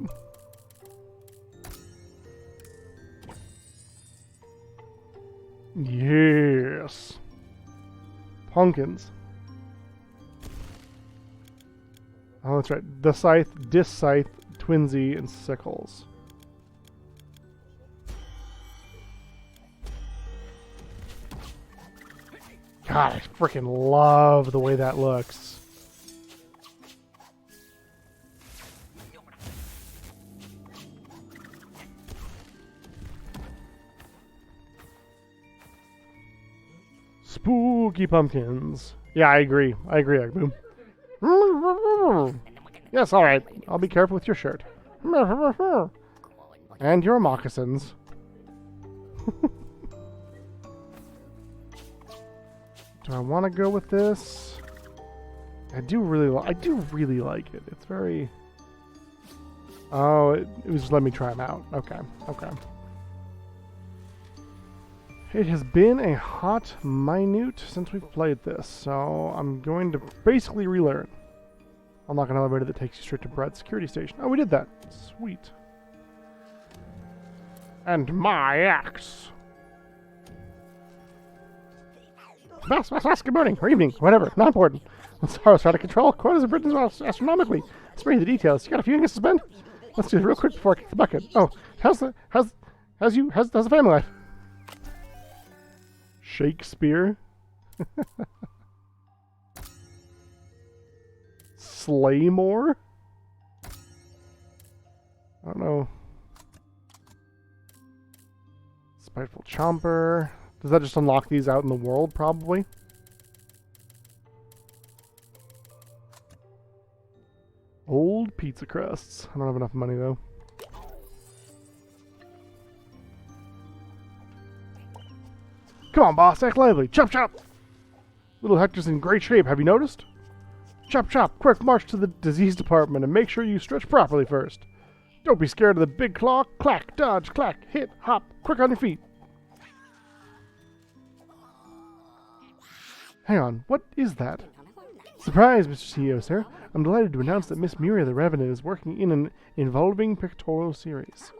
Yes! Pumpkins. Oh, that's right. The scythe, disc scythe, twinsy, and sickles. God, I freaking love the way that looks. Spooky pumpkins. Yeah, I agree. I agree, Agboom. Yes, alright. I'll be careful with your shirt. And your moccasins. Do I want to go with this? I do really like it. It's very... Oh, it was just let me try them out. Okay, okay. It has been a hot minute since we've played this, so I'm going to basically relearn. Unlock an elevator that takes you straight to Brad's security station. Oh, we did that. Sweet. And my axe. Good morning, or evening, whatever, not important. Sorrow's out of control. Quotas have risen astronomically. Spare you the details. You got a few ingots to spend? Let's do it real quick before I kick the bucket. Oh, how's the family life? Shakespeare? Slaymore? I don't know. Spiteful Chomper. Does that just unlock these out in the world, probably? Old pizza crusts. I don't have enough money, though. Come on, boss, act lively. Chop, chop! Little Hector's in great shape, have you noticed? Chop, chop, quick march to the disease department and make sure you stretch properly first. Don't be scared of the big claw. Clack, dodge, clack, hit, hop, quick on your feet. Hang on, what is that? Surprise, Mr. CEO, sir. I'm delighted to announce that Miss Muriel the Revenant is working in an involving pictorial series.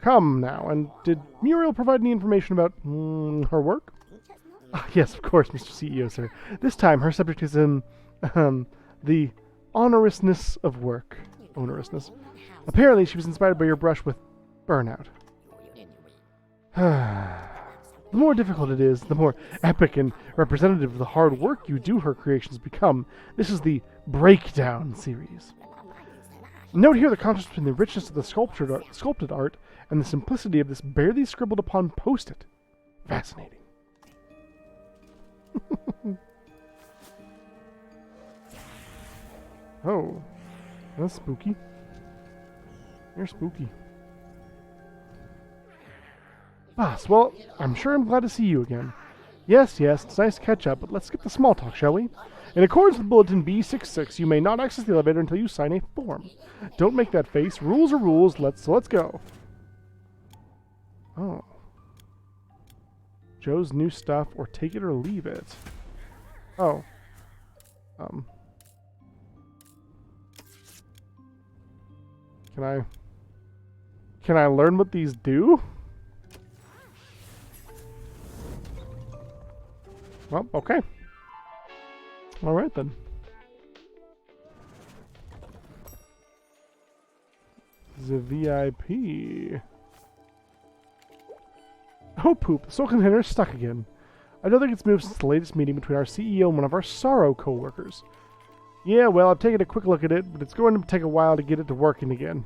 Come now, and did Muriel provide any information about her work? Yes, of course, Mr. CEO, sir. This time her subject is the onorousness of work. Onorousness. Apparently she was inspired by your brush with burnout. The more difficult it is, the more epic and representative of the hard work you do her creations become. This is the Breakdown series. Note here the contrast between the richness of the sculpted art and the simplicity of this barely scribbled upon post-it. Fascinating. Oh, that's spooky. You're spooky. Boss, well, I'm sure I'm glad to see you again. Yes, it's nice to catch up, but let's skip the small talk, shall we? In accordance with Bulletin B66, you may not access the elevator until you sign a form. Don't make that face. Rules are rules. Let's go. Oh. Joe's new stuff, or take it or leave it. Oh. Can I learn what these do? Well, okay. Alright then. The VIP. Oh poop, the soul container is stuck again. I don't think it's moved since the latest meeting between our CEO and one of our Sorrow co-workers. Yeah, well, I've taken a quick look at it, but it's going to take a while to get it to working again. In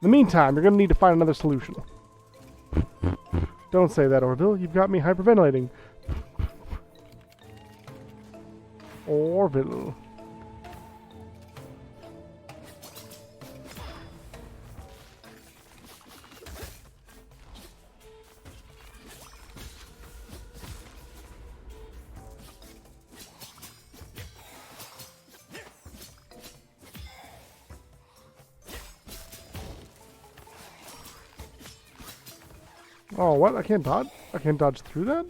the meantime, you're going to need to find another solution. Don't say that, Orville. You've got me hyperventilating. Orville. Oh, what? I can't dodge? I can't dodge through that?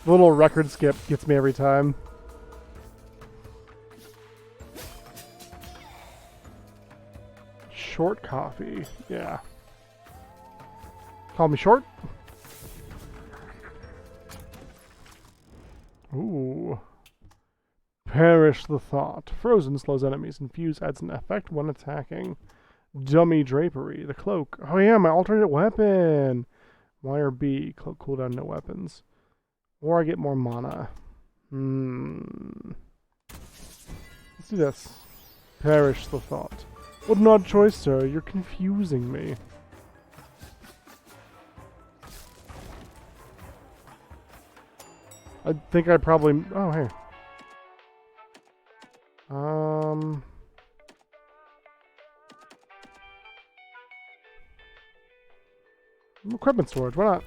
The little record skip gets me every time. Short coffee. Yeah. Call me short? Ooh. Perish the thought. Frozen slows enemies. Infuse adds an effect when attacking. Dummy drapery. The cloak. Oh yeah, my alternate weapon. Y or B. Cloak cooldown, no weapons. Or I get more mana. Let's do this. Perish the thought. What an odd choice, sir. You're confusing me. I think I probably... Oh, hey. Equipment storage, why not?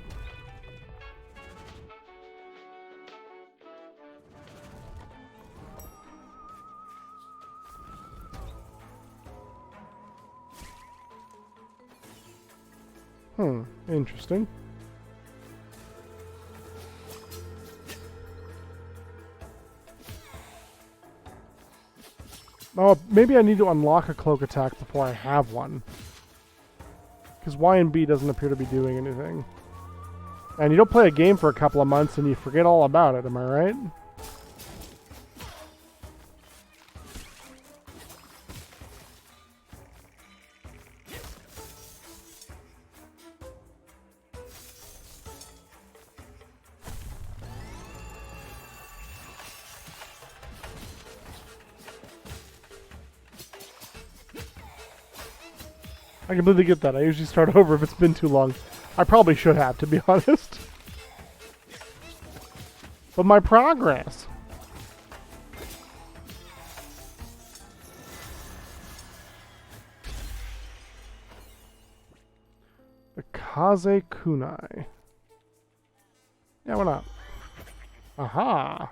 Interesting. Oh, maybe I need to unlock a cloak attack before I have one. Because Y and B doesn't appear to be doing anything. And you don't play a game for a couple of months and you forget all about it, am I right? I completely get that. I usually start over if it's been too long. I probably should have, to be honest. But my progress. The Kaze Kunai. Yeah, why not? Aha!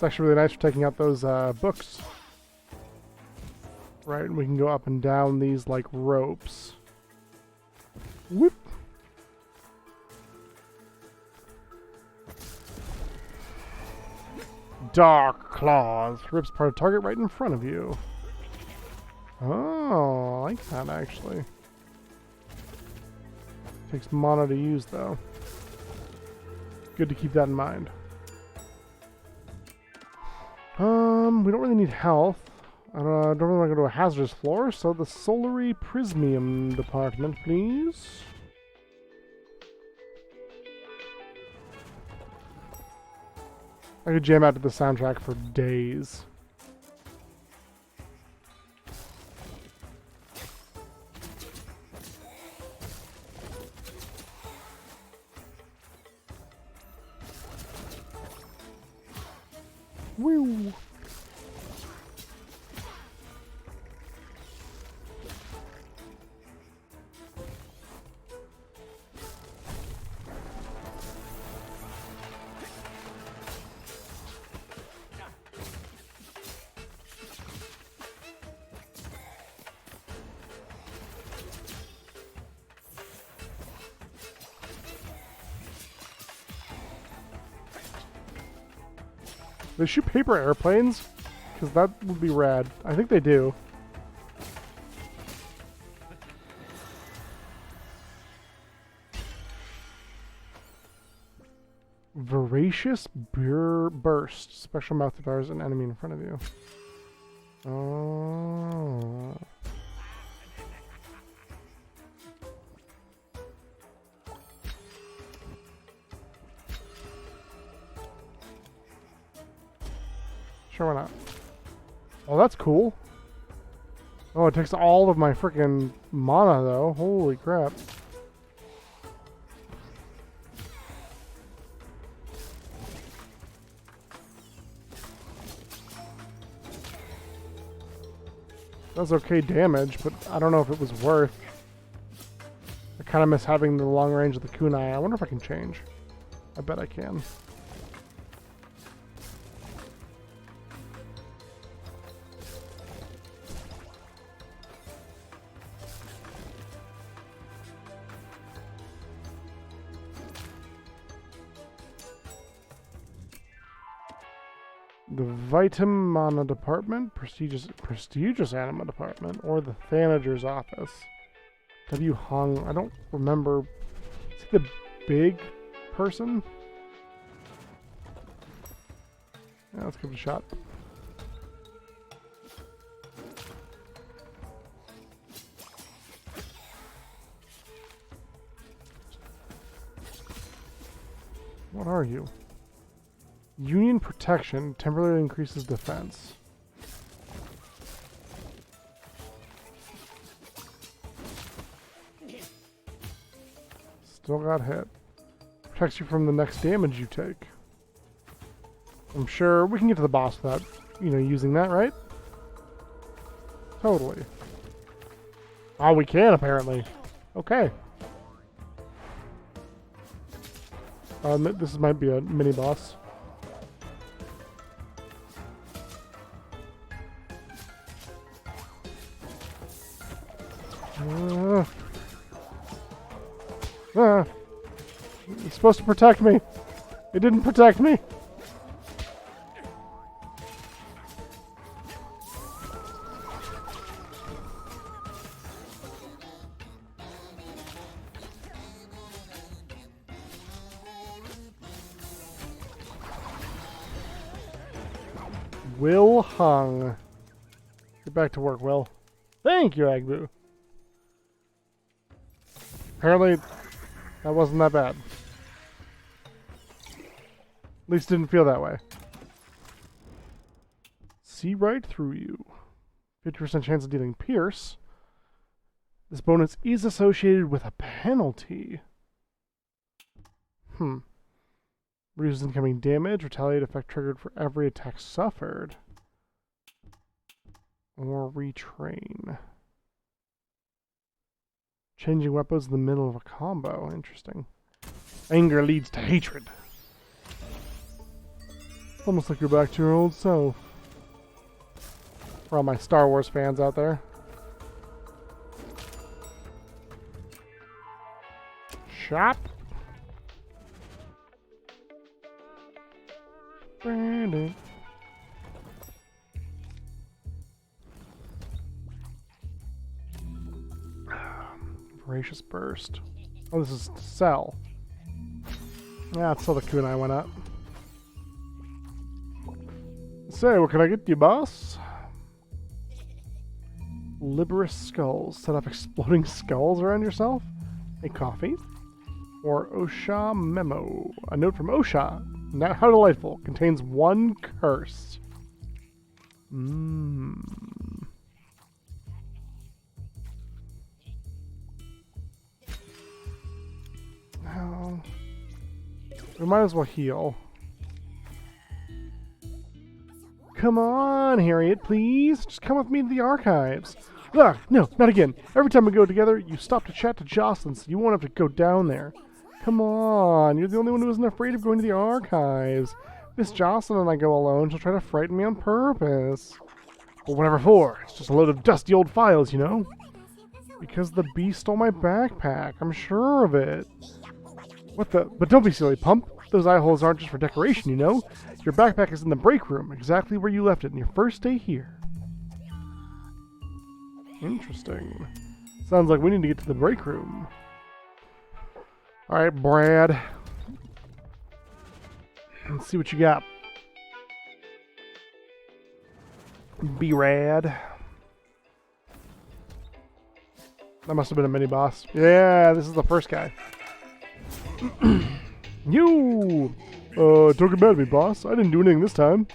It's actually really nice for taking out those books. Right, and we can go up and down these like ropes. Whoop! Dark Claws. Rips part of target right in front of you. Oh, I like that actually. Takes mana to use though. Good to keep that in mind. We don't really need health. I don't really want to go to a hazardous floor, so the Solary Prismium department, please. I could jam out to the soundtrack for days. Woo! They shoot paper airplanes? Because that would be rad. I think they do. Voracious Burst. Special mouth devours an enemy in front of you. Oh. Sure, why not? Oh, that's cool. Oh, it takes all of my freaking mana, though. Holy crap. That's okay damage, but I don't know if it was worth. I kind of miss having the long range of the kunai. I wonder if I can change. I bet I can. The Vitamana Department, prestigious Anima Department, or the Thanager's Office. W. Hung, I don't remember. Is he the big person? Yeah, let's give it a shot. What are you? Union Protection temporarily increases defense. Still got hit. Protects you from the next damage you take. I'm sure we can get to the boss without, using that, right? Totally. Oh, we can apparently. Okay. This might be a mini boss. It's supposed to protect me. It didn't protect me. Will Hung. Get back to work, Will. Thank you, Agbu. Apparently, that wasn't that bad. At least didn't feel that way. See right through you. 50% chance of dealing pierce. This bonus is associated with a penalty. Reduces incoming damage. Retaliate effect triggered for every attack suffered. Or retrain. Changing weapons in the middle of a combo. Interesting. Anger leads to hatred. Almost like you're back to your old self. For all my Star Wars fans out there. Shop. Brandon. Voracious Burst. Oh, this is Cell. Yeah, it's still the kunai went up. Say, what can I get you, boss? Liberous Skulls. Set up exploding skulls around yourself? A coffee? Or Osha Memo. A note from Osha. Now, how delightful. Contains one curse. Mmm. Now, we might as well heal. Come on, Harriet, please. Just come with me to the archives. Ugh, no, not again. Every time we go together, you stop to chat to Jocelyn, so you won't have to go down there. Come on, you're the only one who isn't afraid of going to the archives. Miss Jocelyn and I go alone, she'll try to frighten me on purpose. But whatever for, it's just a load of dusty old files, you know? Because the beast stole my backpack, I'm sure of it. What the? But don't be silly, pump. Those eye holes aren't just for decoration, you know? Your backpack is in the break room, exactly where you left it on your first day here. Interesting. Sounds like we need to get to the break room. Alright, Brad. Let's see what you got. Be rad. That must have been a mini boss. Yeah, this is the first guy. You! Don't get mad at me, boss. I didn't do anything this time.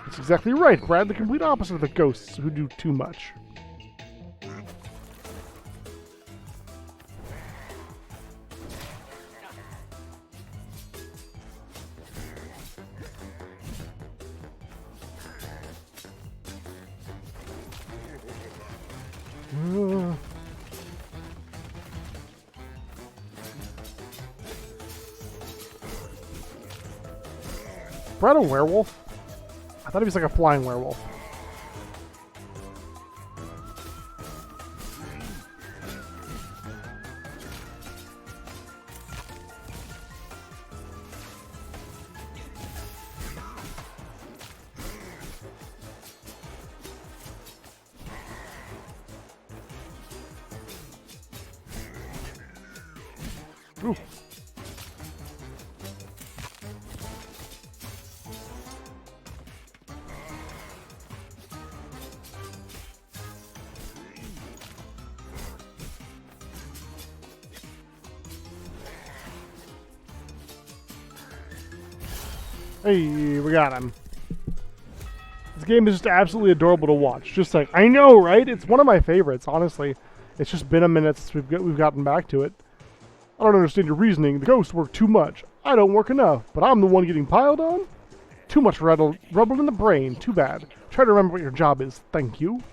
That's exactly right, Brad. The complete opposite of the ghosts who do too much. Brad a werewolf? I thought he was like a flying werewolf. Ooh. Hey, we got him. This game is just absolutely adorable to watch. Just like, I know, right? It's one of my favorites, honestly. It's just been a minute since we've gotten back to it. I don't understand your reasoning. The ghosts work too much. I don't work enough, but I'm the one getting piled on? Too much rubble in the brain. Too bad. Try to remember what your job is. Thank you.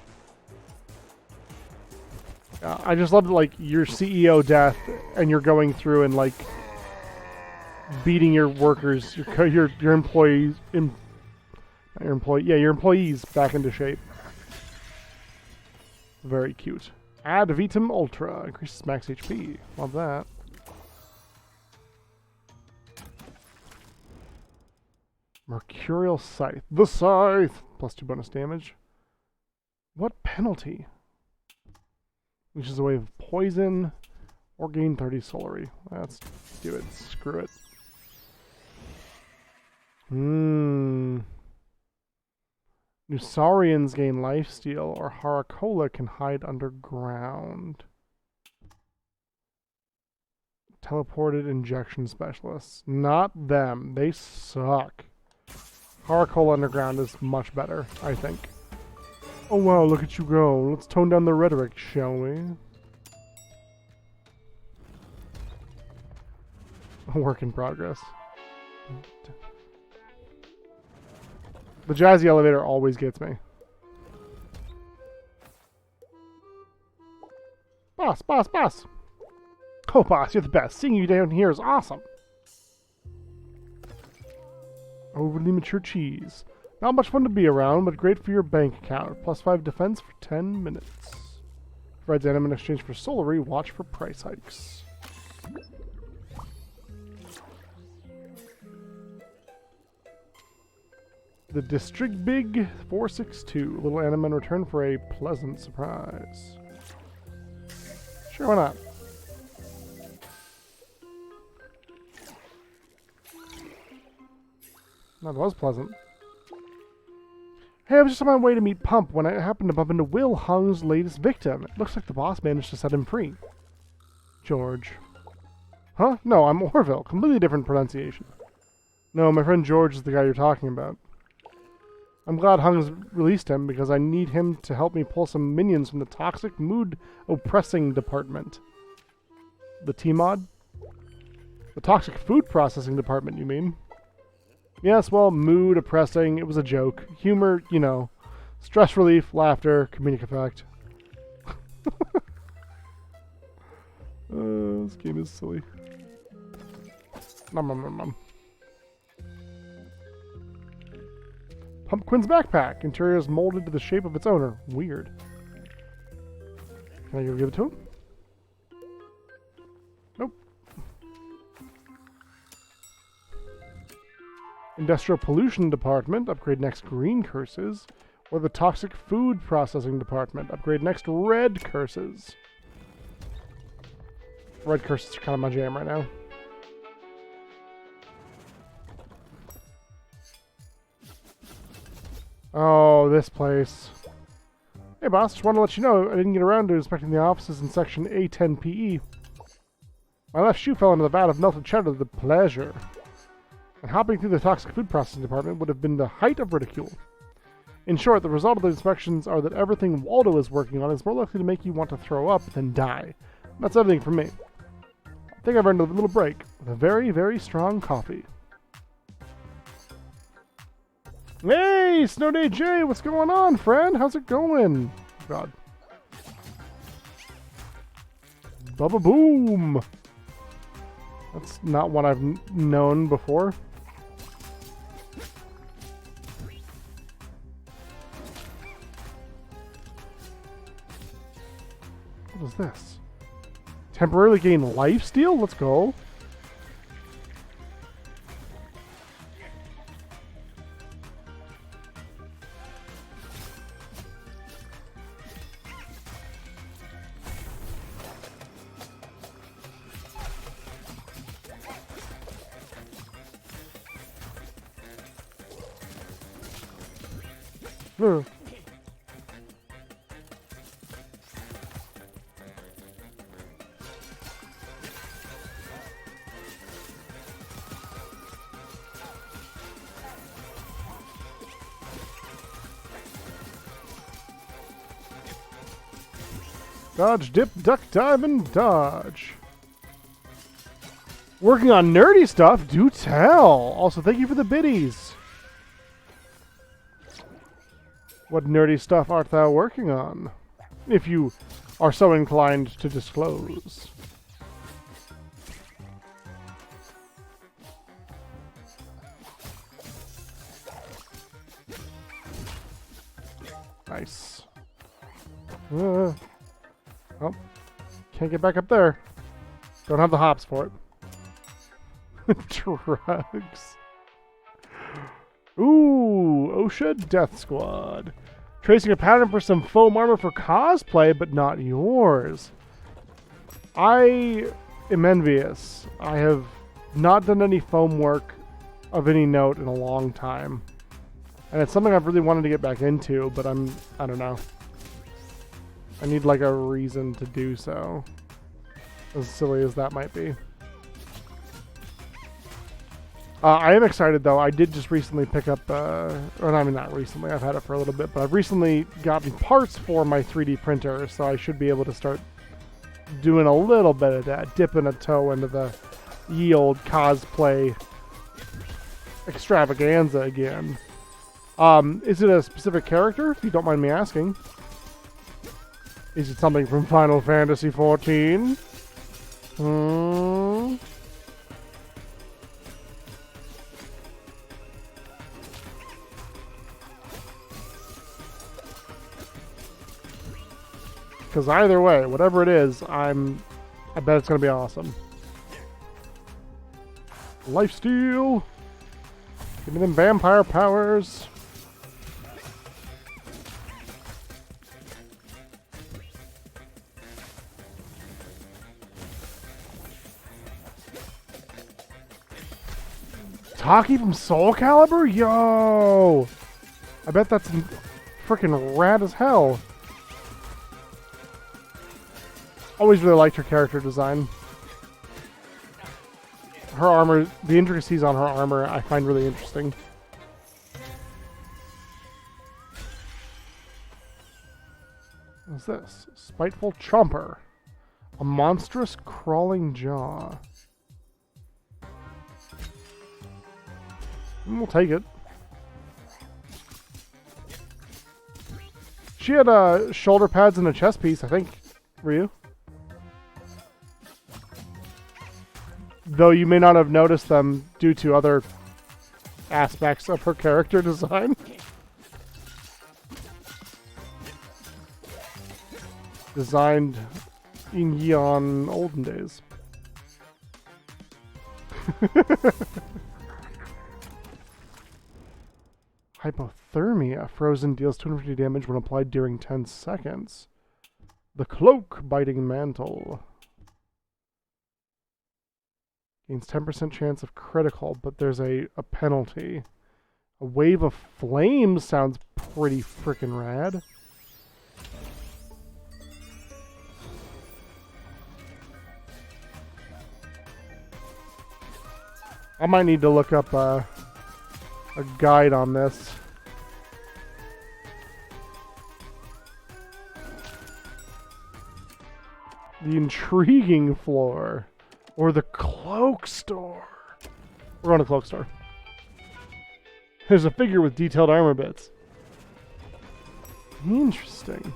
I just love, like, your CEO death, and you're going through and, like, beating your workers, your employees, your employees back into shape. Very cute. Ad Vitam Ultra increases max HP. Love that. Mercurial Scythe. The Scythe! +2 bonus damage. What penalty? Which is a way of poison or gain 30 soulary. Let's do it. Screw it. Nusarians gain lifesteal, or Harakola can hide underground. Teleported injection specialists. Not them. They suck. Harakola underground is much better, I think. Oh wow, look at you go. Let's tone down the rhetoric, shall we? A work in progress. The jazzy elevator always gets me. Boss, boss, boss! Oh, boss, you're the best. Seeing you down here is awesome. Overly mature cheese. Not much fun to be around, but great for your bank account. +5 defense for 10 minutes. Provides item in exchange for Solary. Watch for price hikes. The District Big 462. Little animal in return for a pleasant surprise. Sure, why not? That was pleasant. Hey, I was just on my way to meet Pump when I happened to bump into Will, Hung's latest victim. It looks like the boss managed to set him free. George. Huh? No, I'm Orville. Completely different pronunciation. No, my friend George is the guy you're talking about. I'm glad Hung's released him because I need him to help me pull some minions from the toxic mood oppressing department. The T-Mod? The toxic food processing department, you mean? Yes, well, mood oppressing, it was a joke. Humor, you know. Stress relief, laughter, comedic effect. This game is silly. Nom nom nom nom. Pumpkin's backpack. Interior is molded to the shape of its owner. Weird. Can I go give it to him? Nope. Industrial Pollution Department. Upgrade next green curses. Or the Toxic Food Processing Department. Upgrade next red curses. Red curses are kind of my jam right now. Oh, this place. Hey boss, just wanted to let you know I didn't get around to inspecting the offices in section A10PE. My left shoe fell into the vat of melted cheddar, the pleasure. And hopping through the toxic food processing department would have been the height of ridicule. In short, the result of the inspections are that everything Waldo is working on is more likely to make you want to throw up than die. That's everything from me. I think I've earned a little break with a very, very strong coffee. Hey, Snow Day J, what's going on, friend? How's it going? God. Bubba Boom! That's not what I've known before. What is this? Temporarily gain lifesteal? Let's go. Ugh. Dodge, dip, duck, dive, and dodge. Working on nerdy stuff? Do tell. Also, thank you for the biddies. What nerdy stuff art thou working on? If you are so inclined to disclose. Nice. Oh, can't get back up there. Don't have the hops for it. Drugs. Ooh, OSHA Death Squad. Tracing a pattern for some foam armor for cosplay, but not yours. I am envious. I have not done any foam work of any note in a long time. And it's something I've really wanted to get back into, but I don't know. I need like a reason to do so. As silly as that might be. I am excited though. I did just recently pick up, or I mean not recently, I've had it for a little bit, but I've recently gotten parts for my 3D printer, so I should be able to start doing a little bit of that, dipping a toe into the ye old cosplay extravaganza again. Is it a specific character, if you don't mind me asking? Is it something from Final Fantasy XIV? Because either way, whatever it is, I bet it's going to be awesome. Lifesteal! Give me them vampire powers! Taki from Soul Calibur? Yo! I bet that's freaking rad as hell. Always really liked her character design. Her armor, the intricacies on her armor, I find really interesting. What's this? Spiteful Chomper. A monstrous crawling jaw. We'll take it. She had shoulder pads and a chest piece, I think. Ryu. Though you may not have noticed them due to other aspects of her character design. Designed in Yeon olden days. Hypothermia. Frozen deals 250 damage when applied during 10 seconds. The Cloak Biting Mantle. Gains 10% chance of critical, but there's a penalty. A Wave of Flames sounds pretty freaking rad. I might need to look up a guide on this. The Intriguing Floor. Or the Cloak Store. We're on a Cloak Store. There's a figure with detailed armor bits. Interesting.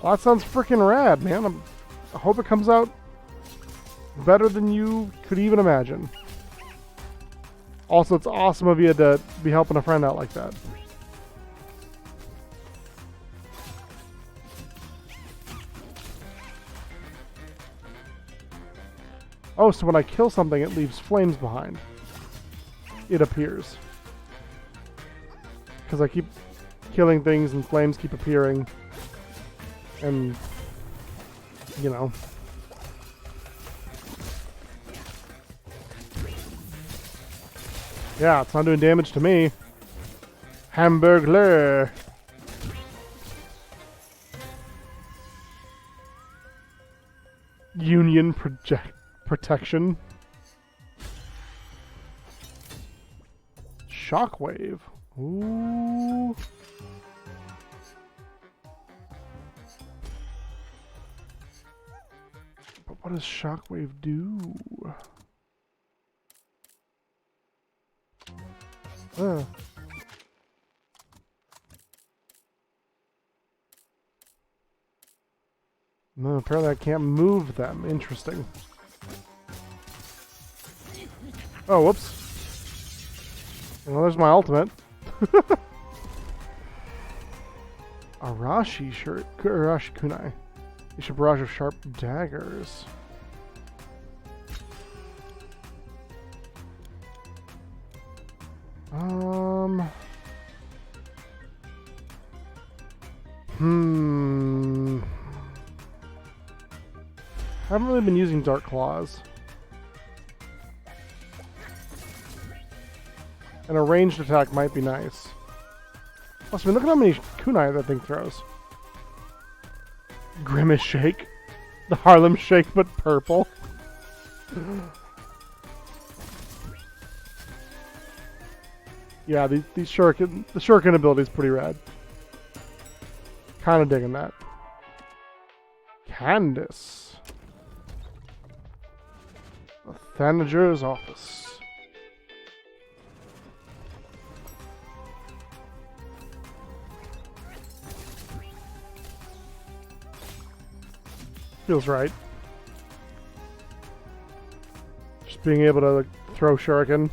Well, that sounds freaking rad, man. I hope it comes out better than you could even imagine. Also, it's awesome of you to be helping a friend out like that. Oh, so when I kill something, it leaves flames behind. It appears. Because I keep killing things and flames keep appearing. And, you know. Yeah, it's not doing damage to me. Hamburglar. Union protection. Shockwave. Ooh. But what does Shockwave do? No, apparently I can't move them. Interesting. Oh, whoops. Well, there's my ultimate. Arashi shirt. Arashi kunai. You should barrage of sharp daggers. Haven't really been using Dark Claws. And a ranged attack might be nice. Plus, I mean, look at how many kunai that thing throws. Grimace Shake. The Harlem Shake, but purple. Yeah, these shuriken, the shuriken ability is pretty rad. Kind of digging that. Candace. The Thanager's office. Feels right. Just being able to throw shuriken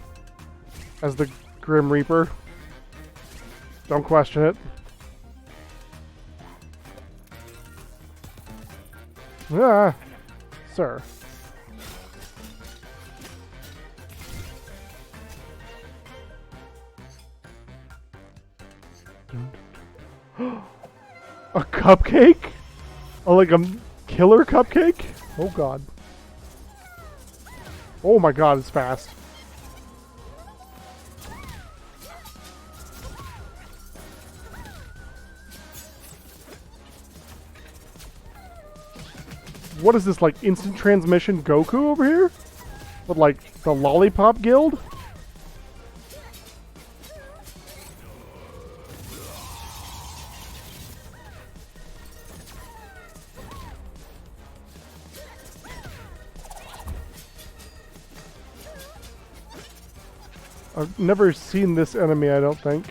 as the Grim Reaper. Don't question it. Ah, sir. A cupcake? Oh, like a killer cupcake? Oh god. Oh my god, it's fast. What is this, like instant transmission Goku over here? With like the Lollipop Guild? I've never seen this enemy, I don't think.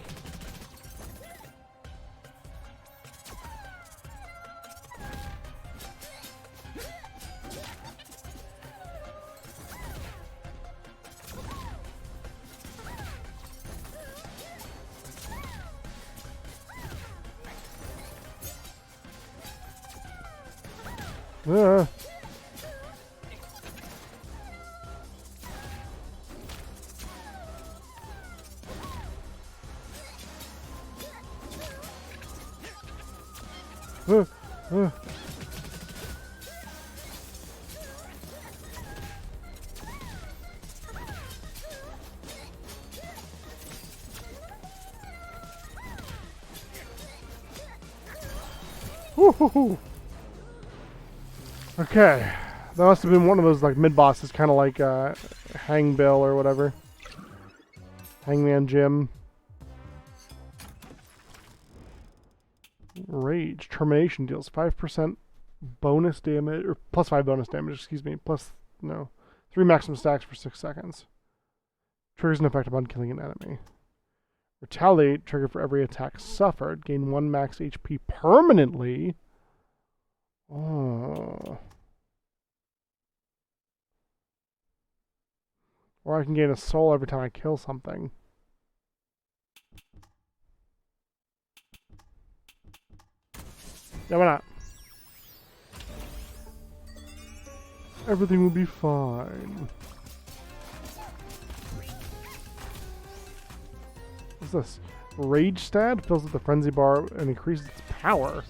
Ah. Ah. Woo-hoo-hoo. Okay, that must have been one of those like mid-bosses, kind of like Hang Bill or whatever. Hangman Jim. Rage. Termination deals 5% bonus damage, or plus 5 bonus damage, excuse me, plus, no, 3 maximum stacks for 6 seconds. Triggers an effect upon killing an enemy. Retaliate, trigger for every attack suffered. Gain 1 max HP permanently. Oh. Or I can gain a soul every time I kill something. Yeah, why not? Everything will be fine. What's this? Rage stat fills up the frenzy bar and increases its power.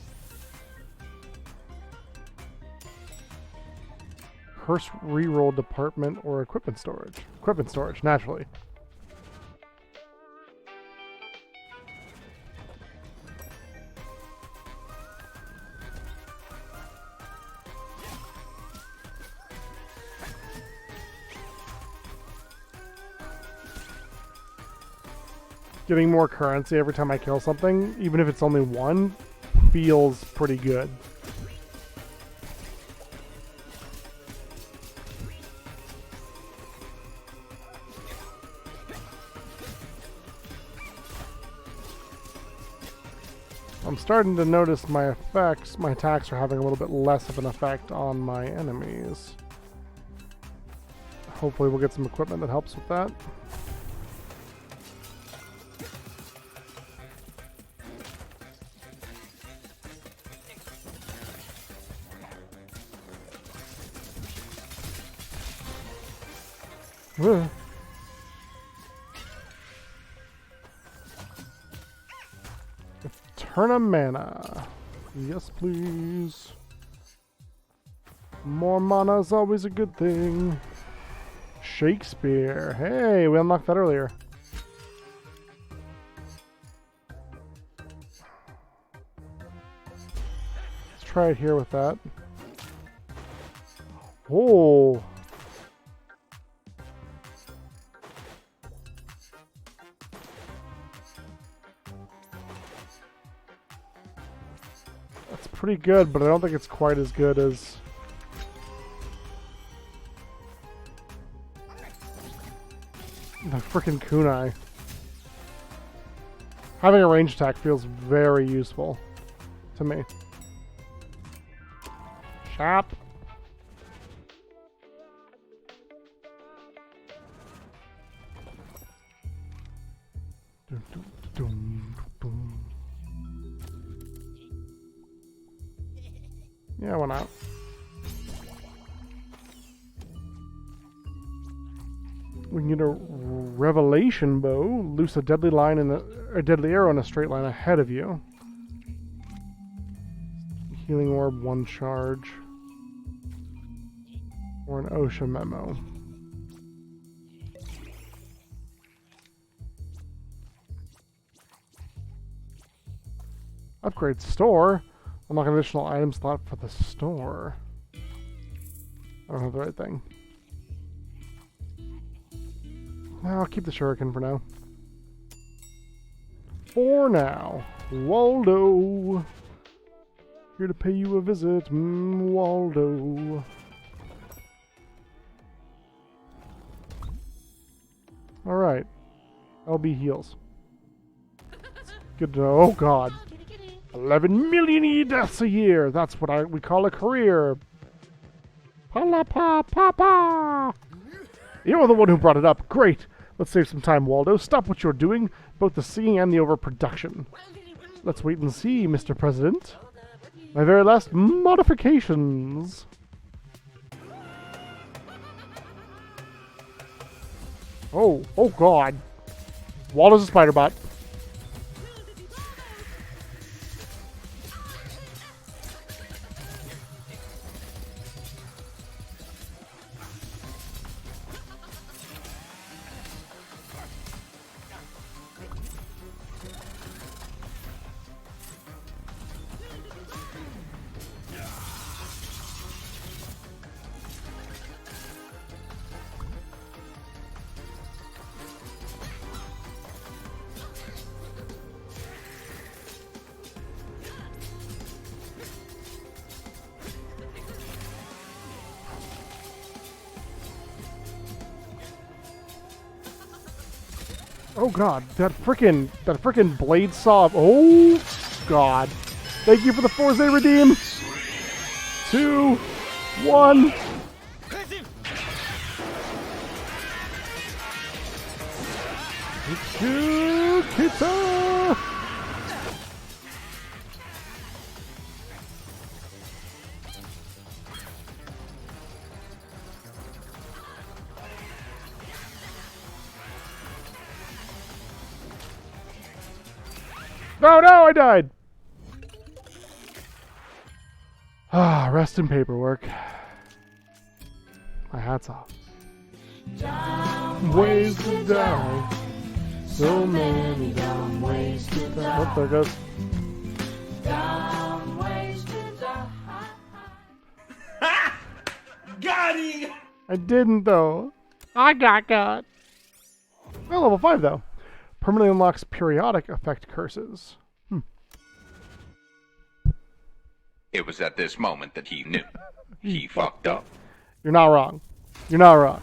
Curse reroll department or equipment storage. Equipment storage, naturally. Getting more currency every time I kill something, even if it's only one, feels pretty good. I'm starting to notice my attacks are having a little bit less of an effect on my enemies. Hopefully we'll get some equipment that helps with that. Turn of mana. Yes, please. More mana is always a good thing. Shakespeare. Hey, we unlocked that earlier. Let's try it here with that. Oh. That's pretty good, but I don't think it's quite as good as... the frickin' kunai. Having a range attack feels very useful to me. Shop. Yeah, why not? We can get a revelation bow. Loose a deadly line and a deadly arrow in a straight line ahead of you. Healing orb, 1 charge. Or an OSHA memo. Upgrade store. Unlock an additional item slot for the store. I don't have the right thing. I'll keep the shuriken for now. For now. Waldo. Here to pay you a visit, Waldo. Alright. LB heals. Good to know. Oh god. 11 million e-deaths a year. That's what we call a career. Pa-la-pa-pa-pa. You're the one who brought it up. Great. Let's save some time, Waldo. Stop what you're doing, both the singing and the overproduction. Let's wait and see, Mr. President. My very last modifications. Oh god. Waldo's a spider bot. Oh god, that frickin' blade saw. Oh god. Thank you for the Forze redeem. 2, 1. Kita! No, I died! Ah, rest in paperwork. My hat's off. Ways to die. So many dumb ways to die. Oh, there it goes. Dumb ways to die. Got him! I didn't, though. I got. Oh, level 5, though. Permanently unlocks periodic effect curses. It was at this moment that he knew. He fucked up. You're not wrong. You're not wrong.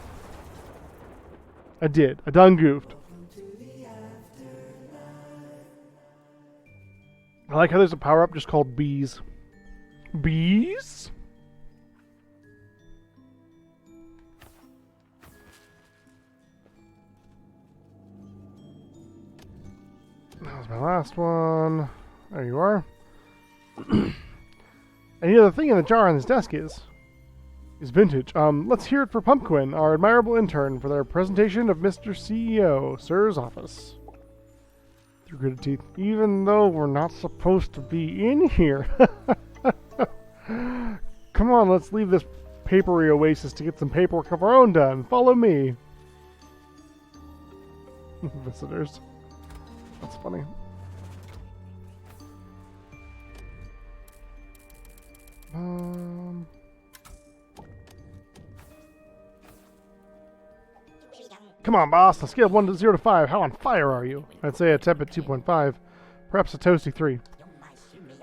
I did. I done goofed. I like how there's a power-up just called bees. Bees? That was my last one. There you are. And the other thing in the jar on this desk is vintage. Let's hear it for Pumpkin, our admirable intern, for their presentation of Mr. CEO, Sir's office. Through gritted teeth. Even though we're not supposed to be in here. Come on, let's leave this papery oasis to get some paperwork of our own done. Follow me. Visitors. That's funny. Come on, boss. On a scale of 0 to 5, how on fire are you? I'd say a tepid 2.5. Perhaps a toasty 3.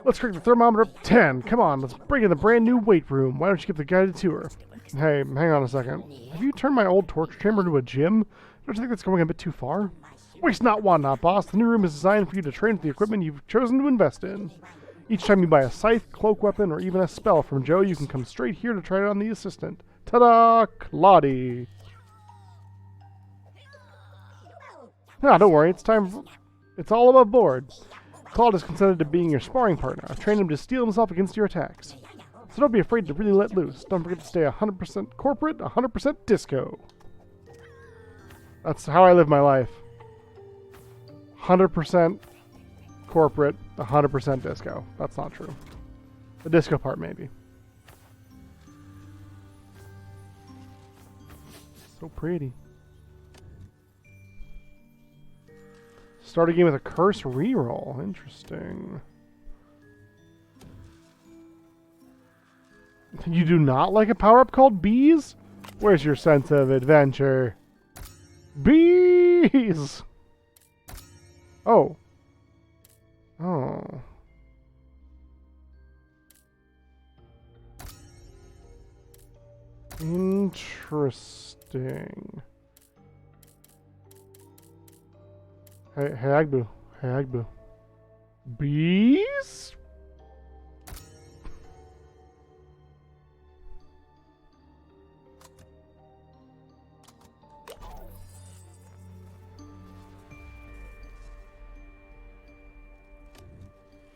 Let's crank the thermometer up to 10. Come on, let's bring in the brand new weight room. Why don't you get the guided tour? Hey, hang on a second. Have you turned my old torture chamber into a gym? Don't you think that's going a bit too far? Waste not, want not, boss. The new room is designed for you to train with the equipment you've chosen to invest in. Each time you buy a scythe, cloak weapon, or even a spell from Joe, you can come straight here to try it on the assistant. Ta-da! Claudie! Ah, don't worry, it's all above board. Claude has consented to being your sparring partner. I've trained him to steel himself against your attacks. So don't be afraid to really let loose. Don't forget to stay 100% corporate, 100% disco. That's how I live my life. 100% corporate, 100% disco. That's not true. The disco part, maybe. So pretty. Start a game with a curse reroll. Interesting. You do not like a power-up called bees? Where's your sense of adventure? Bees! Oh. Oh. Interesting. Hey, Agbu. Hey, Agbu. Bees?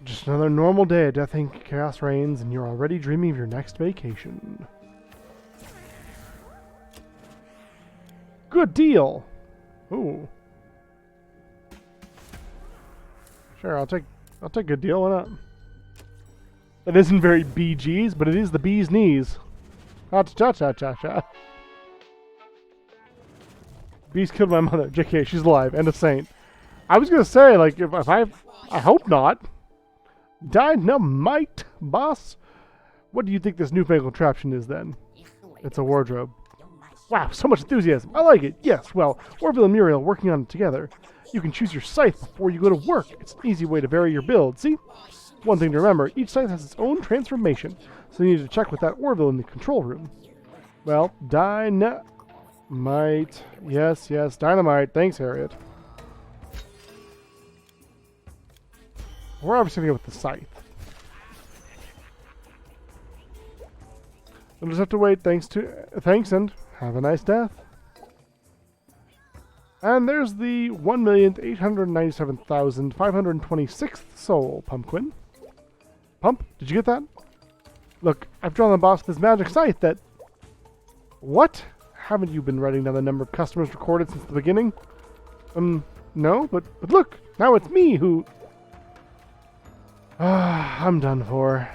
Just another normal day. Death and chaos reigns, and you're already dreaming of your next vacation. Good deal. Ooh. Sure, I'll take a good deal. Why not? That isn't very BG's, but it is the bee's knees. Cha-cha-cha-cha-cha. Bees killed my mother. JK, she's alive and a saint. I was gonna say, like, if I hope not. Dynamite, boss. What do you think this newfangled contraption is then? It's a wardrobe. Wow, so much enthusiasm. I like it. Yes, well, Orville and Muriel working on it together. You can choose your scythe before you go to work. It's an easy way to vary your build. See? One thing to remember, each scythe has its own transformation, so you need to check with that Orville in the control room. Well, dynamite. Yes, yes, dynamite. Thanks, Harriet. We're obviously going to go with the scythe. We'll just have to wait. Thanks and have a nice death. And there's the 1,897,526th soul, Pumpkin. Pump, did you get that? Look, I've drawn the boss with this magic scythe that... What? Haven't you been writing down the number of customers recorded since the beginning? No, but look, now it's me who... I'm done for.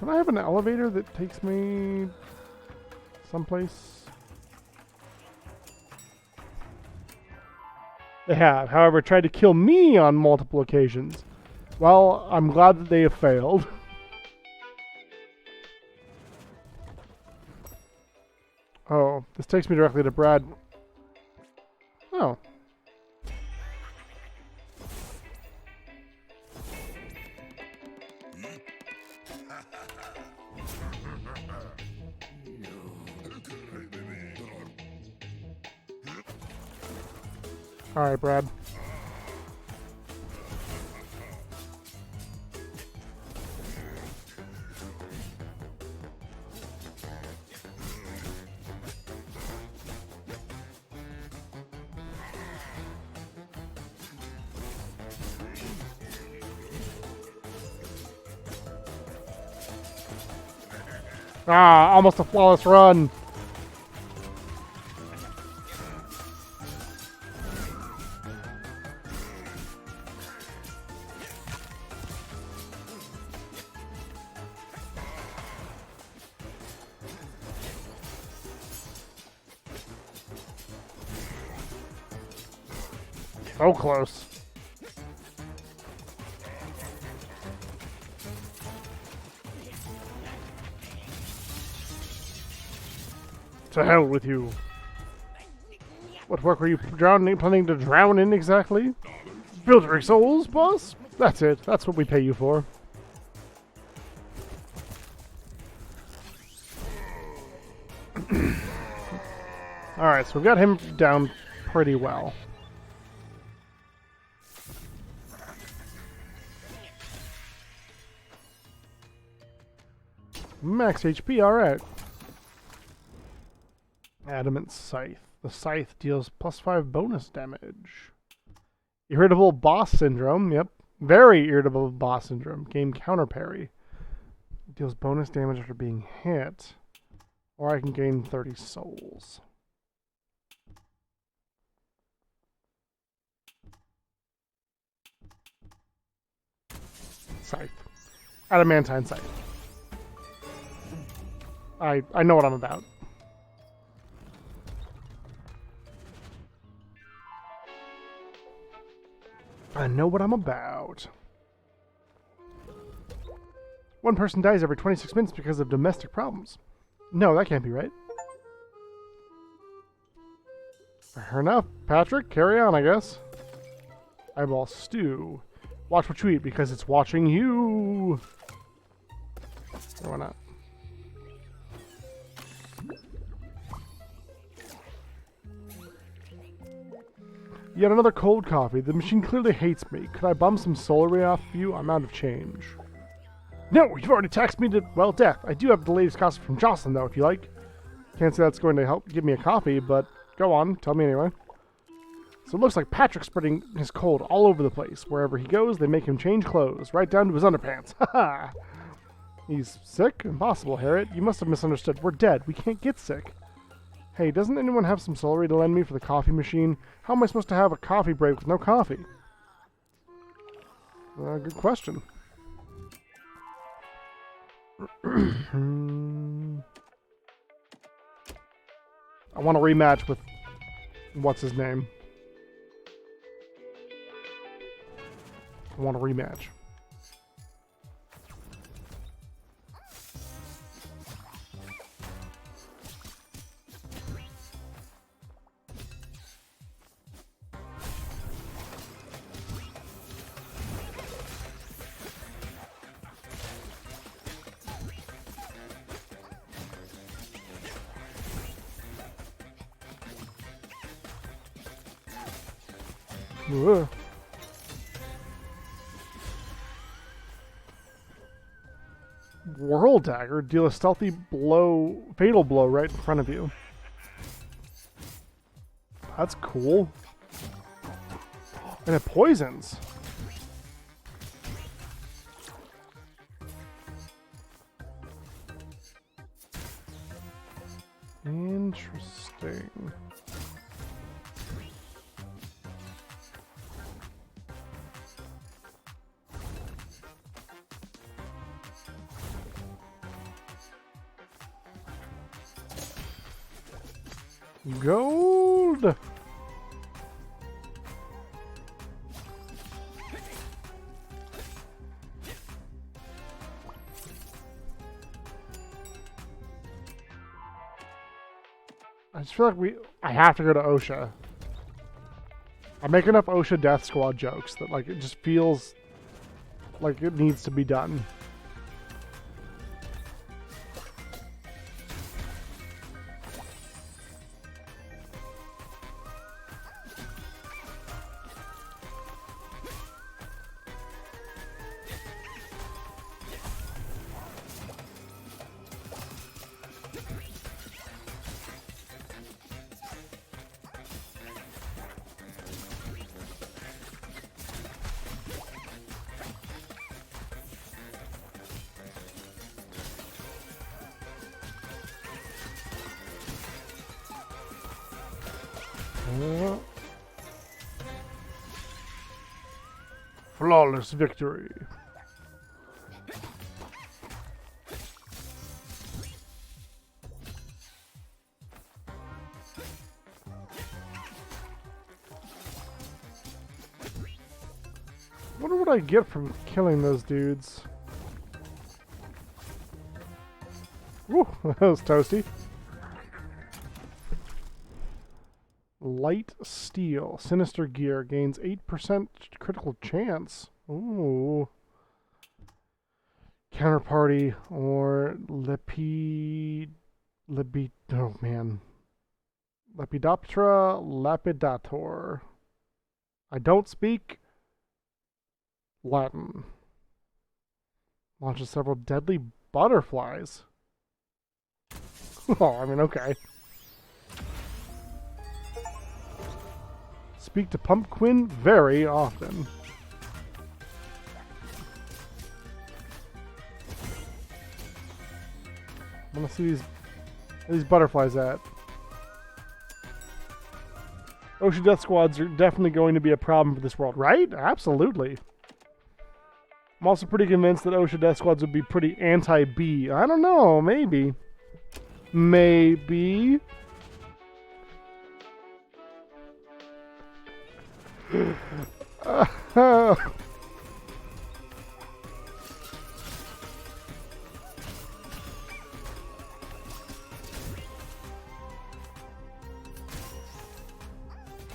Don't I have an elevator that takes me someplace? They have, however, tried to kill me on multiple occasions. Well, I'm glad that they have failed. Oh, this takes me directly to Brad. Oh. Alright, Brad. Ah, almost a flawless run. So close. To hell with you. What work were you planning to drown in exactly? Filtering souls, boss? That's it. That's what we pay you for. Alright, so we've got him down pretty well. Max HP, alright. Adamant Scythe. The Scythe deals +5 bonus damage. Irritable Boss Syndrome, yep. Very irritable Boss Syndrome. Game counter parry. Deals bonus damage after being hit. Or I can gain 30 souls. Scythe. Adamantine Scythe. I know what I'm about. I know what I'm about. One person dies every 26 minutes because of domestic problems. No, that can't be right. Fair enough. Patrick, carry on, I guess. Eyeball stew. Watch what you eat because it's watching you. Or why not? Yet another cold coffee. The machine clearly hates me. Could I bum some celery off you? I'm out of change. No, you've already taxed me to, well, death. I do have the latest gossip from Jocelyn, though, if you like. Can't say that's going to help give me a coffee, but go on. Tell me anyway. So it looks like Patrick's spreading his cold all over the place. Wherever he goes, they make him change clothes, right down to his underpants. Haha! He's sick? Impossible, Harriet. You must have misunderstood. We're dead. We can't get sick. Hey, doesn't anyone have some celery to lend me for the coffee machine? How am I supposed to have a coffee break with no coffee? Good question. I want a rematch with... what's his name? I want a rematch. Ugh. Whirl Dagger. Deal a stealthy blow, fatal blow right in front of you. That's cool. And it poisons. Interesting. Gold! I just feel like I have to go to OSHA. I make enough OSHA Death Squad jokes that like it just feels like it needs to be done. Flawless victory. Wonder what I get from killing those dudes. Woo, that was toasty. Light Steel. Sinister Gear. Gains 8% critical chance. Ooh. Counterparty or oh man. Lepidoptera lapidator. I don't speak Latin. Launches several deadly butterflies. Oh, I mean, okay. Speak to Pumpkin very often. I want to see these Where are these butterflies at? Ocean death squads are definitely going to be a problem for this world, right? Absolutely. I'm also pretty convinced that ocean death squads would be pretty anti-bee. I don't know, maybe. Maybe.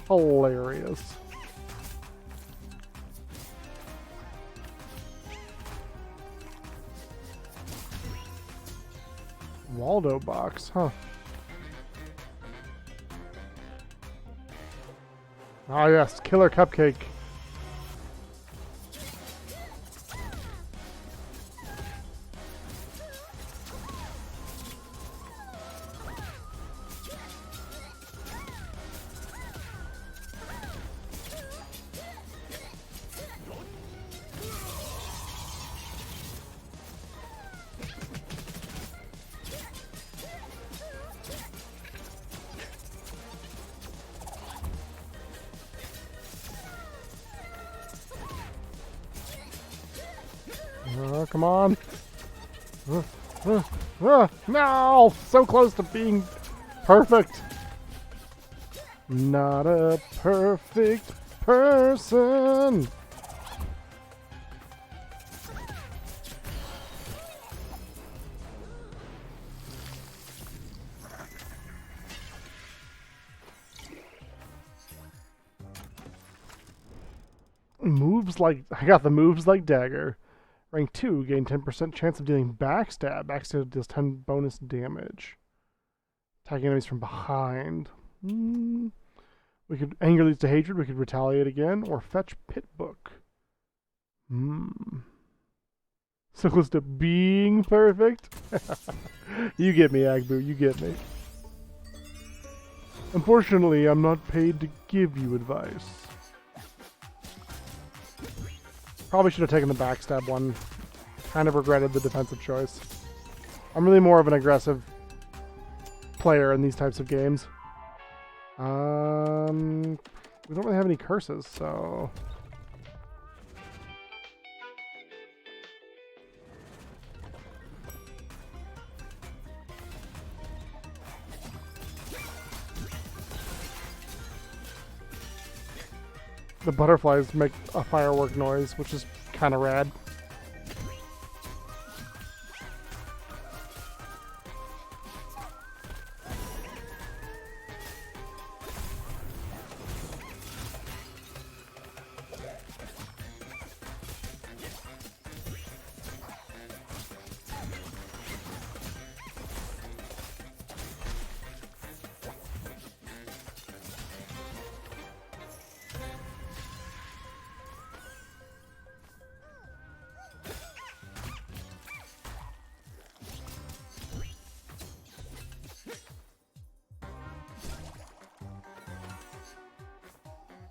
Hilarious. Waldo box, huh? Ah yes, killer cupcake. Come on. No! So close to being perfect. Not a perfect person. Moves like... I got the moves like dagger. Rank 2, gain 10% chance of dealing backstab. Backstab deals 10 bonus damage. Attacking enemies from behind. We could anger leads to hatred. We could retaliate again. Or fetch pit book. So close to being perfect. You get me, Agbu. You get me. Unfortunately, I'm not paid to give you advice. Probably should have taken the backstab one. Kind of regretted the defensive choice. I'm really more of an aggressive player in these types of games. We don't really have any curses, so... The butterflies make a firework noise, which is kind of rad.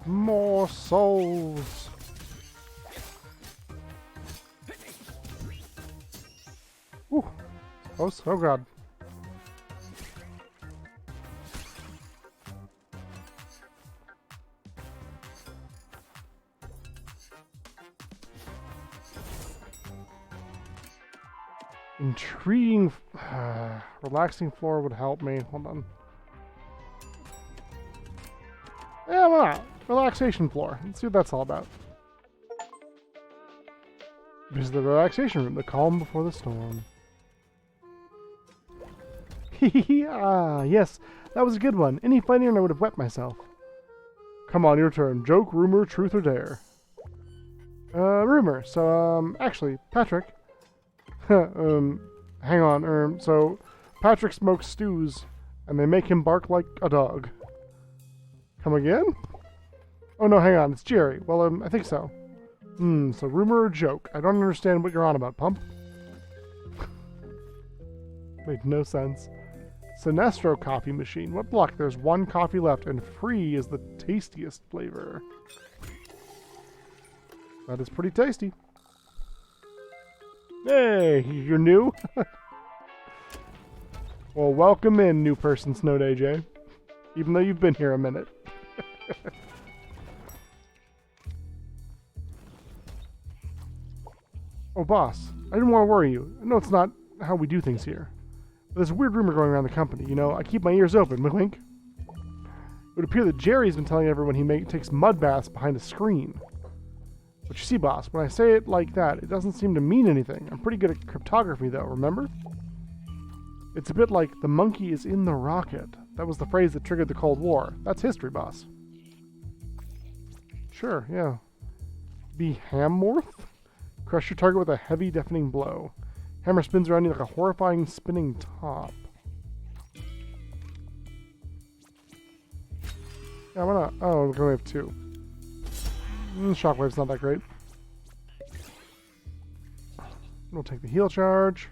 More souls. Ooh. Close. Oh god. Intriguing. Relaxing floor would help me. Hold on. Yeah, why not? Relaxation floor. Let's see what that's all about. Visit the relaxation room, the calm before the storm. Ah, yes, that was a good one. Any funnier and I would have wet myself. Come on, your turn. Joke, rumor, truth, or dare. Rumor. So, actually, Patrick. Hang on. So, Patrick smokes stews, and they make him bark like a dog. Come again? Oh no, hang on, it's Jerry. Well, I think so. So rumor or joke? I don't understand what you're on about, pump. Made no sense. Sinestro coffee machine. What luck? There's one coffee left, and free is the tastiest flavor. That is pretty tasty. Hey, you're new? Well, welcome in, new person, Snowed AJ. Even though you've been here a minute. Oh, boss. I didn't want to worry you. I know it's not how we do things here. But there's a weird rumor going around the company. You know, I keep my ears open. Wink, wink. It would appear that Jerry's been telling everyone he takes mud baths behind a screen. But you see, boss, when I say it like that, it doesn't seem to mean anything. I'm pretty good at cryptography, though, remember? It's a bit like, the monkey is in the rocket. That was the phrase that triggered the Cold War. That's history, boss. Sure, yeah. Be Hammorth? Crush your target with a heavy, deafening blow. Hammer spins around you like a horrifying spinning top. Yeah, why not? Oh, we only have 2. Shockwave's not that great. We'll take the heal charge.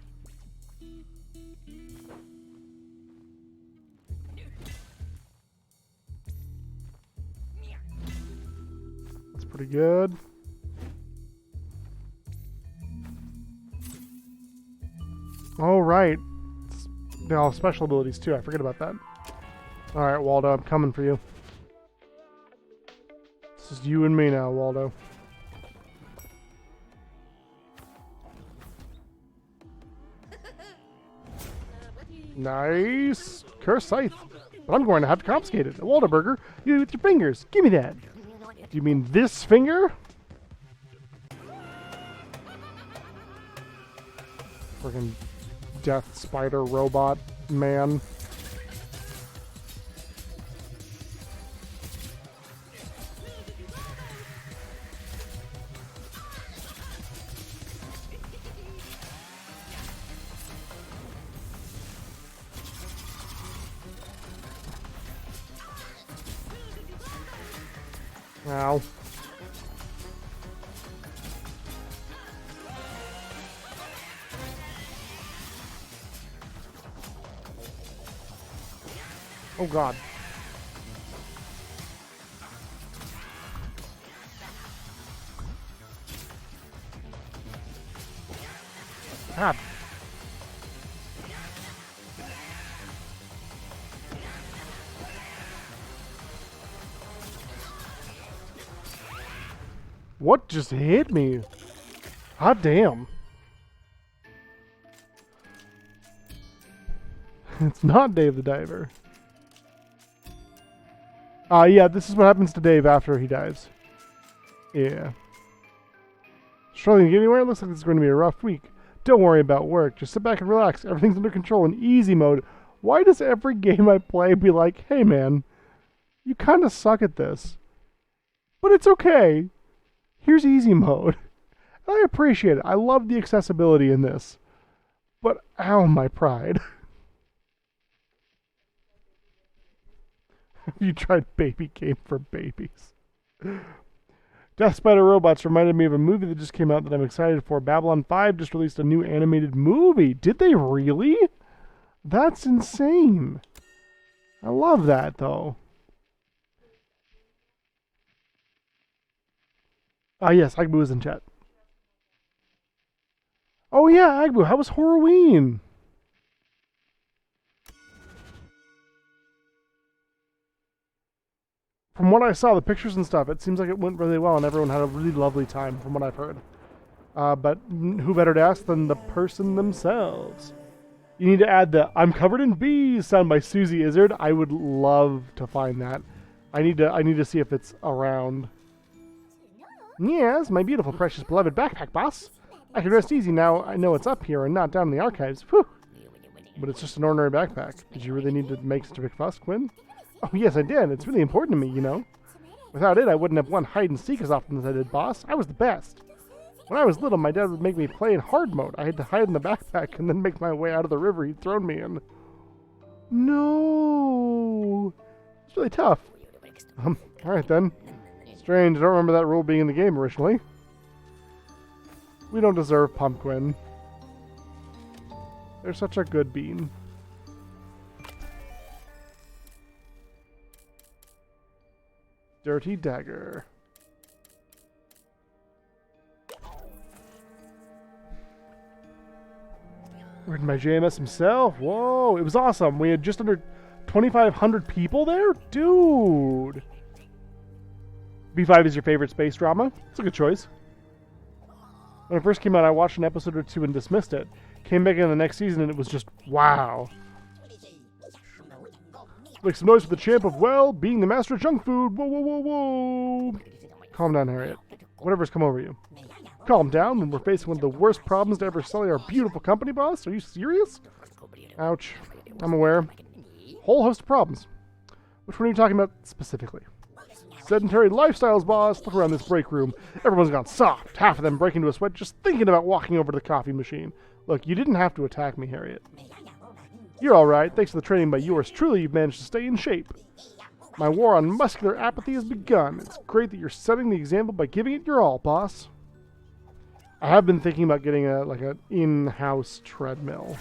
That's pretty good. Oh, right. They all have special abilities, too. I forget about that. Alright, Waldo, I'm coming for you. This is you and me now, Waldo. Nice! Curse Scythe. But I'm going to have to confiscate it. A Waldo burger? You with your fingers. Give me that. Do you mean this finger? Friggin' death spider robot man. Ow. Oh god. God. What just hit me? Hot damn. It's not Dave the Diver. Yeah, this is what happens to Dave after he dies. Yeah. Struggling to get anywhere? Looks like it's going to be a rough week. Don't worry about work. Just sit back and relax. Everything's under control in easy mode. Why does every game I play be like, hey man, you kind of suck at this. But it's okay. Here's easy mode. And I appreciate it. I love the accessibility in this. But ow, my pride. Have you tried Baby Game for Babies? Death Spider Robots reminded me of a movie that just came out that I'm excited for. Babylon 5 just released a new animated movie. Did they really? That's insane. I love that, though. Yes, Agbu is in chat. Oh yeah, Agbu, how was Horrorween? From what I saw, the pictures and stuff, it seems like it went really well and everyone had a really lovely time from what I've heard. But who better to ask than the person themselves? You need to add the "I'm covered in bees" sound by Susie Izzard. I would love to find that. I need to see if it's around. Yes, my beautiful, precious, beloved backpack, boss. I can rest easy now. I know it's up here and not down in the archives. Whew. But it's just an ordinary backpack. Did you really need to make such a big fuss, Quinn? Oh, yes, I did. It's really important to me, you know. Without it, I wouldn't have won hide and seek as often as I did, boss. I was the best. When I was little, my dad would make me play in hard mode. I had to hide in the backpack and then make my way out of the river he'd thrown me in. No. It's really tough. Alright then. Strange, I don't remember that rule being in the game originally. We don't deserve Pumpkin. They're such a good bean. Dirty dagger. Ridden by JMS himself. Whoa, it was awesome. We had just under 2,500 people there? Dude. B5 is your favorite space drama? It's a good choice. When it first came out, I watched an episode or two and dismissed it. Came back in the next season and it was just wow. Make some noise for the champ of, well, being the master of junk food. Whoa, whoa, whoa, whoa. Calm down, Harriet. Whatever's come over you. Calm down when we're facing one of the worst problems to ever sully our beautiful company, boss? Are you serious? Ouch. I'm aware. Whole host of problems. Which one are you talking about specifically? Sedentary lifestyles, boss. Look around this break room. Everyone's gone soft. Half of them break into a sweat just thinking about walking over to the coffee machine. Look, you didn't have to attack me, Harriet. You're alright. Thanks to the training by yours truly, you've managed to stay in shape. My war on muscular apathy has begun. It's great that you're setting the example by giving it your all, boss. I have been thinking about getting an in-house treadmill.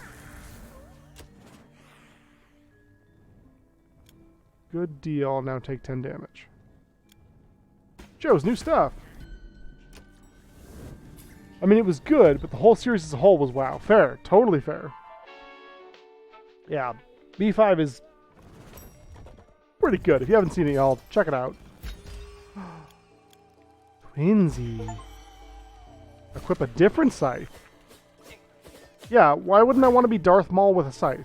Good deal. I'll now take 10 damage. Joe's new stuff. I mean, it was good, but the whole series as a whole was wow. Fair. Totally fair. Yeah. B5 is pretty good. If you haven't seen it, y'all, check it out. Twinsy. Equip a different scythe. Yeah, why wouldn't I want to be Darth Maul with a scythe?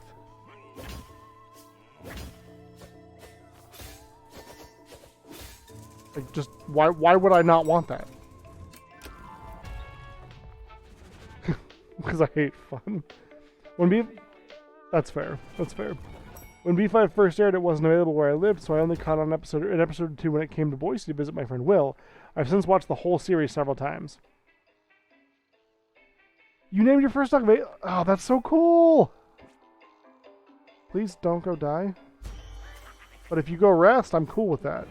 Like, just, why would I not want that? Because I hate fun. That's fair. That's fair. When B5 first aired, it wasn't available where I lived, so I only caught on an episode or two when it came to Boise to visit my friend Will. I've since watched the whole series several times. You named your first dog Vela? Oh, that's so cool! Please don't go die. But if you go rest, I'm cool with that.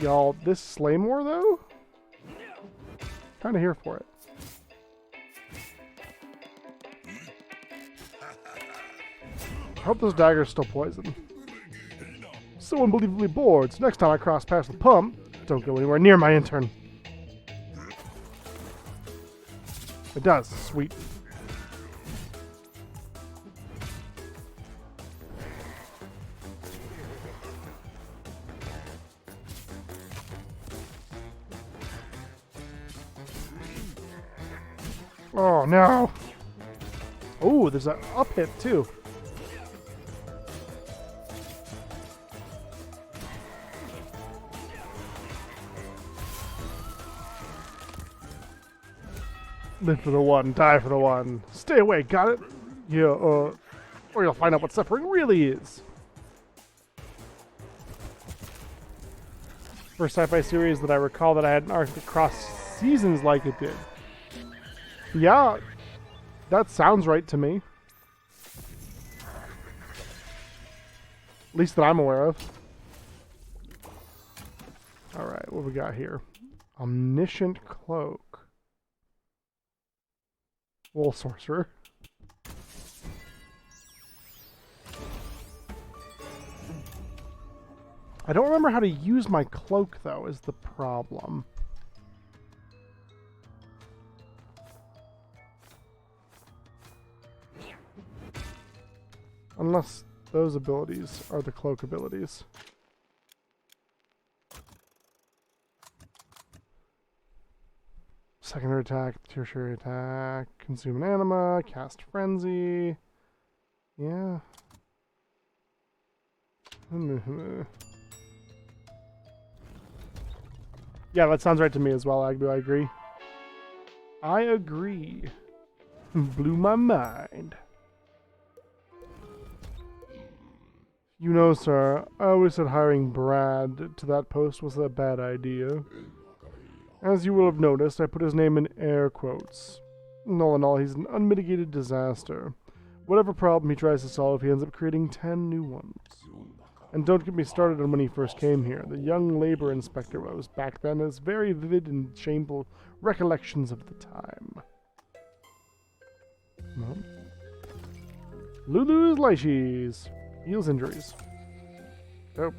Y'all, this Slaymore, though? Kinda here for it. I hope those daggers still poison. So unbelievably bored, so next time I cross past the pump, don't go anywhere near my intern. It does. Sweet. Oh, no. Oh, there's an up hit, too. Live for the one, die for the one. Stay away, got it? Yeah, or you'll find out what suffering really is. First sci-fi series that I recall that I had an arc that crossed seasons like it did. Yeah, that sounds right to me. At least that I'm aware of. Alright, what we got here? Omniscient Cloak. Wool Sorcerer. I don't remember how to use my cloak, though, is the problem. Unless those abilities are the cloak abilities. Secondary attack, tertiary attack, consume an anima, cast frenzy. Yeah. Yeah, that sounds right to me as well, Agbu. I agree. I agree. Blew my mind. You know, sir, I always said hiring Brad to that post was a bad idea. As you will have noticed, I put his name in air quotes. All in all, he's an unmitigated disaster. Whatever problem he tries to solve, he ends up creating 10 new ones. And don't get me started on when he first came here. The young labor inspector I was back then has very vivid and shameful recollections of the time. Well, Lulu's Lychees. Heals injuries. Oh.